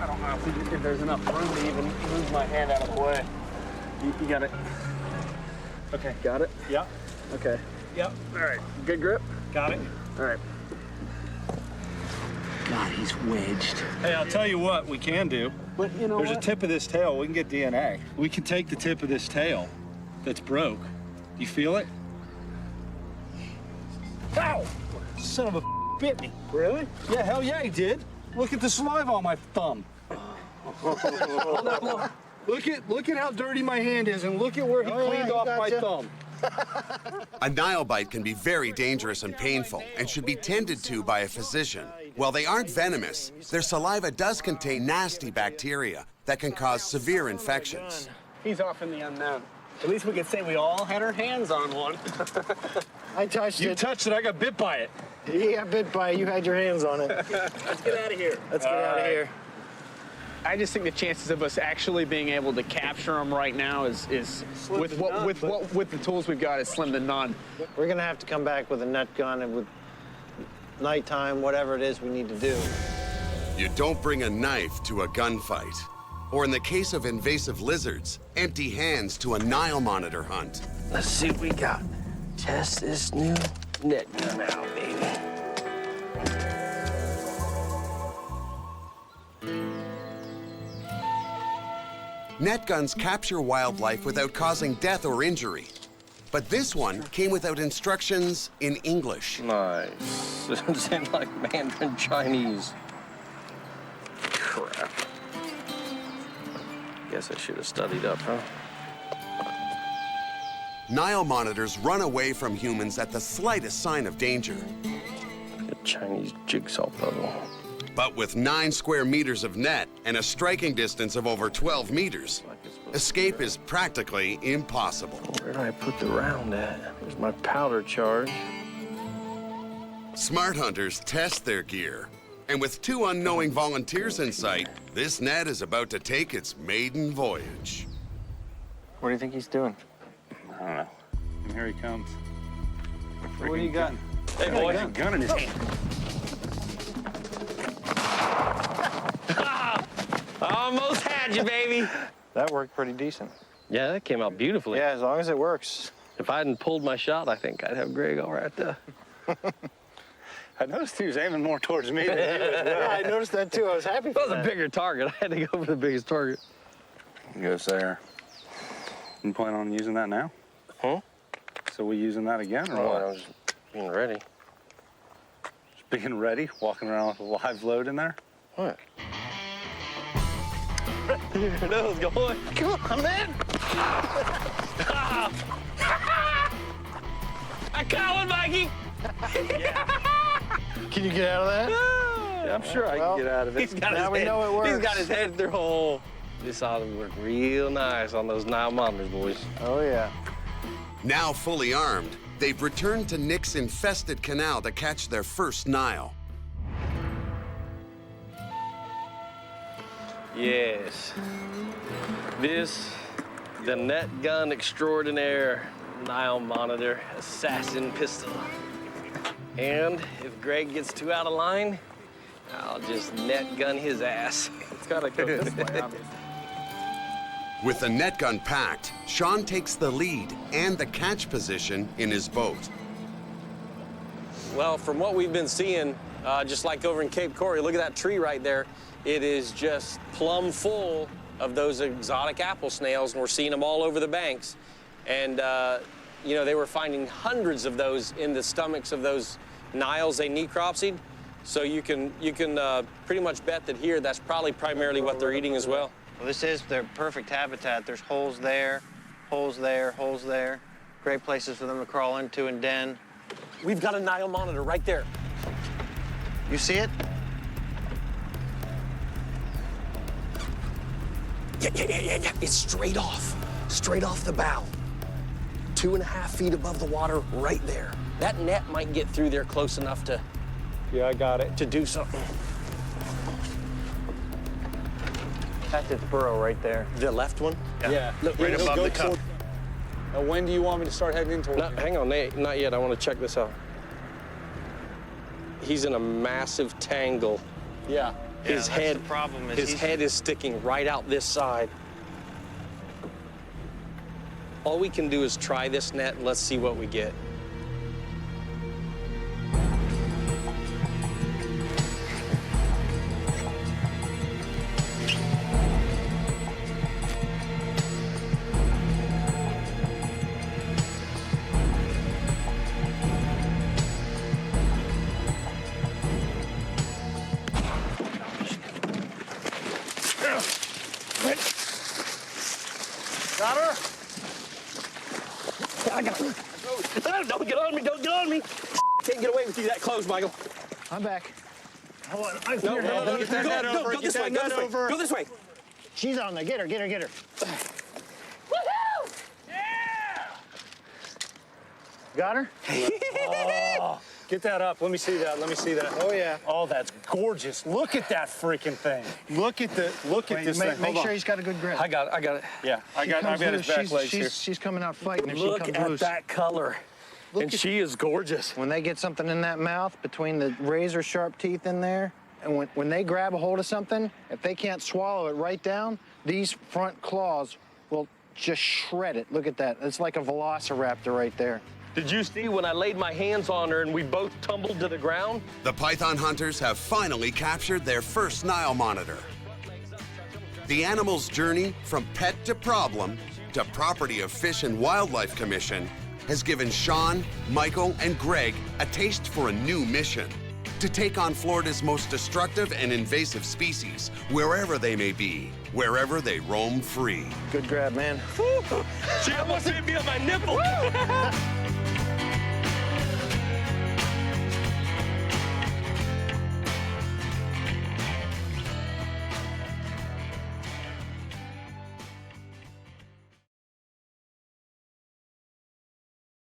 I don't know if there's enough room to even move my hand out of the way. You got it. Okay, got it? Yeah. Okay. Yep. All right, good grip? Got it. All right. God, he's wedged. Hey, I'll tell you what we can do. But you know There's a tip of this tail. We can get DNA. We can take the tip of this tail that's broke. Do you feel it? Ow! Son of a bit me. Really? Yeah, hell yeah, he did. Look at the saliva on my thumb. Look at how dirty my hand is, and look at where he cleaned off my thumb. A Nile bite can be very dangerous and painful and should be tended to by a physician. While they aren't venomous, their saliva does contain nasty bacteria that can cause severe infections. He's off in the unknown. At least we could say we all had our hands on one. I touched it. You touched it, I got bit by it. You got bit by it, you had your hands on it. Let's get out of here. Let's get out of here. I just think the chances of us actually being able to capture them right now is with the tools we've got is slim to none. We're gonna have to come back with a net gun and with nighttime, whatever it is we need to do. You don't bring a knife to a gunfight. Or in the case of invasive lizards, empty hands to a Nile monitor hunt. Let's see what we got. Test this new net gun out, baby. Net guns capture wildlife without causing death or injury. But this one came without instructions in English. Nice. It's in like Mandarin Chinese. Crap. Guess I should have studied up, huh? Nile monitors run away from humans at the slightest sign of danger. A Chinese jigsaw puzzle. But with 9 square meters of net and a striking distance of over 12 meters, escape is practically impossible. Where did I put the round at? There's my powder charge. Smart hunters test their gear. And with 2 unknowing volunteers in sight, this net is about to take its maiden voyage. What do you think he's doing? I don't know. And here he comes. What do you got? Hey, boy. He got a gun in his hand. Almost had you, baby. That worked pretty decent. Yeah, that came out beautifully. Yeah, as long as it works. If I hadn't pulled my shot, I think I'd have Greg all right there. I noticed he was aiming more towards me than you as well. Yeah, I noticed that too. I was happy for That was that. a bigger target. I had to go for the biggest target. He goes there. You plan on using that now? Huh? So we using that again, or Oh, what? I was being ready. Just being ready, walking around with a live load in there? What? Here it is, going. Come on, man. I caught one, Mikey. Can you get out of that? Yeah, I'm sure I can get out of it. Now we know it works. He's got his head through a hole. This ought to work real nice on those Nile monitors, boys. Oh, yeah. Now fully armed, they've returned to Nick's infested canal to catch their first Nile. Yes. This, the net gun extraordinaire, Nile monitor assassin pistol. And if Greg gets too out of line, I'll just net gun his ass. It's gotta go this way, obviously. With the net gun packed, Sean takes the lead and the catch position in his boat. Well, from what we've been seeing, just like over in Cape Coral, look at that tree right there. It is just plumb full of those exotic apple snails, and we're seeing them all over the banks. And, you know, they were finding hundreds of those in the stomachs of those Niles they necropsied. So you can pretty much bet that here, that's probably primarily what they're eating as well. Well, this is their perfect habitat. There's holes there, holes there, holes there. Great places for them to crawl into and den. We've got a Nile monitor right there. You see it? Yeah. It's straight off the bow. 2.5 feet above the water right there. That net might get through there close enough to... Yeah, I got it. ...to do something. That's its burrow right there. The left one? Yeah. Look, right above the cup. Now, when do you want me to start heading in towards you? Hang on, Nate, not yet. I want to check this out. He's in a massive tangle. Yeah. His head is sticking right out this side. All we can do is try this net and let's see what we get. Got her? I got her. Don't get on me, don't get on me. Can't get away with you that close, Michael. I'm back. Hold on. No, go this way, go this way. Go this way. She's on there. Get her. Woohoo! Got her? Oh, get that up. Let me see that. Let me see that. Oh, yeah. Oh, that's gorgeous. Look at that freaking thing. Look at this thing. Make sure he's got a good grip. I got it. Yeah, I've got his back legs here. She's coming out fighting if she Look comes at loose. that color. And she is gorgeous. When they get something in that mouth, between the razor sharp teeth in there, and when they grab a hold of something, if they can't swallow it right down, these front claws will just shred it. Look at that. It's like a velociraptor right there. Did you see when I laid my hands on her and we both tumbled to the ground? The python hunters have finally captured their first Nile monitor. The animal's journey from pet to problem to property of Fish and Wildlife Commission has given Sean, Michael, and Greg a taste for a new mission: to take on Florida's most destructive and invasive species, wherever they may be, wherever they roam free. Good grab, man. She almost hit me on my nipple.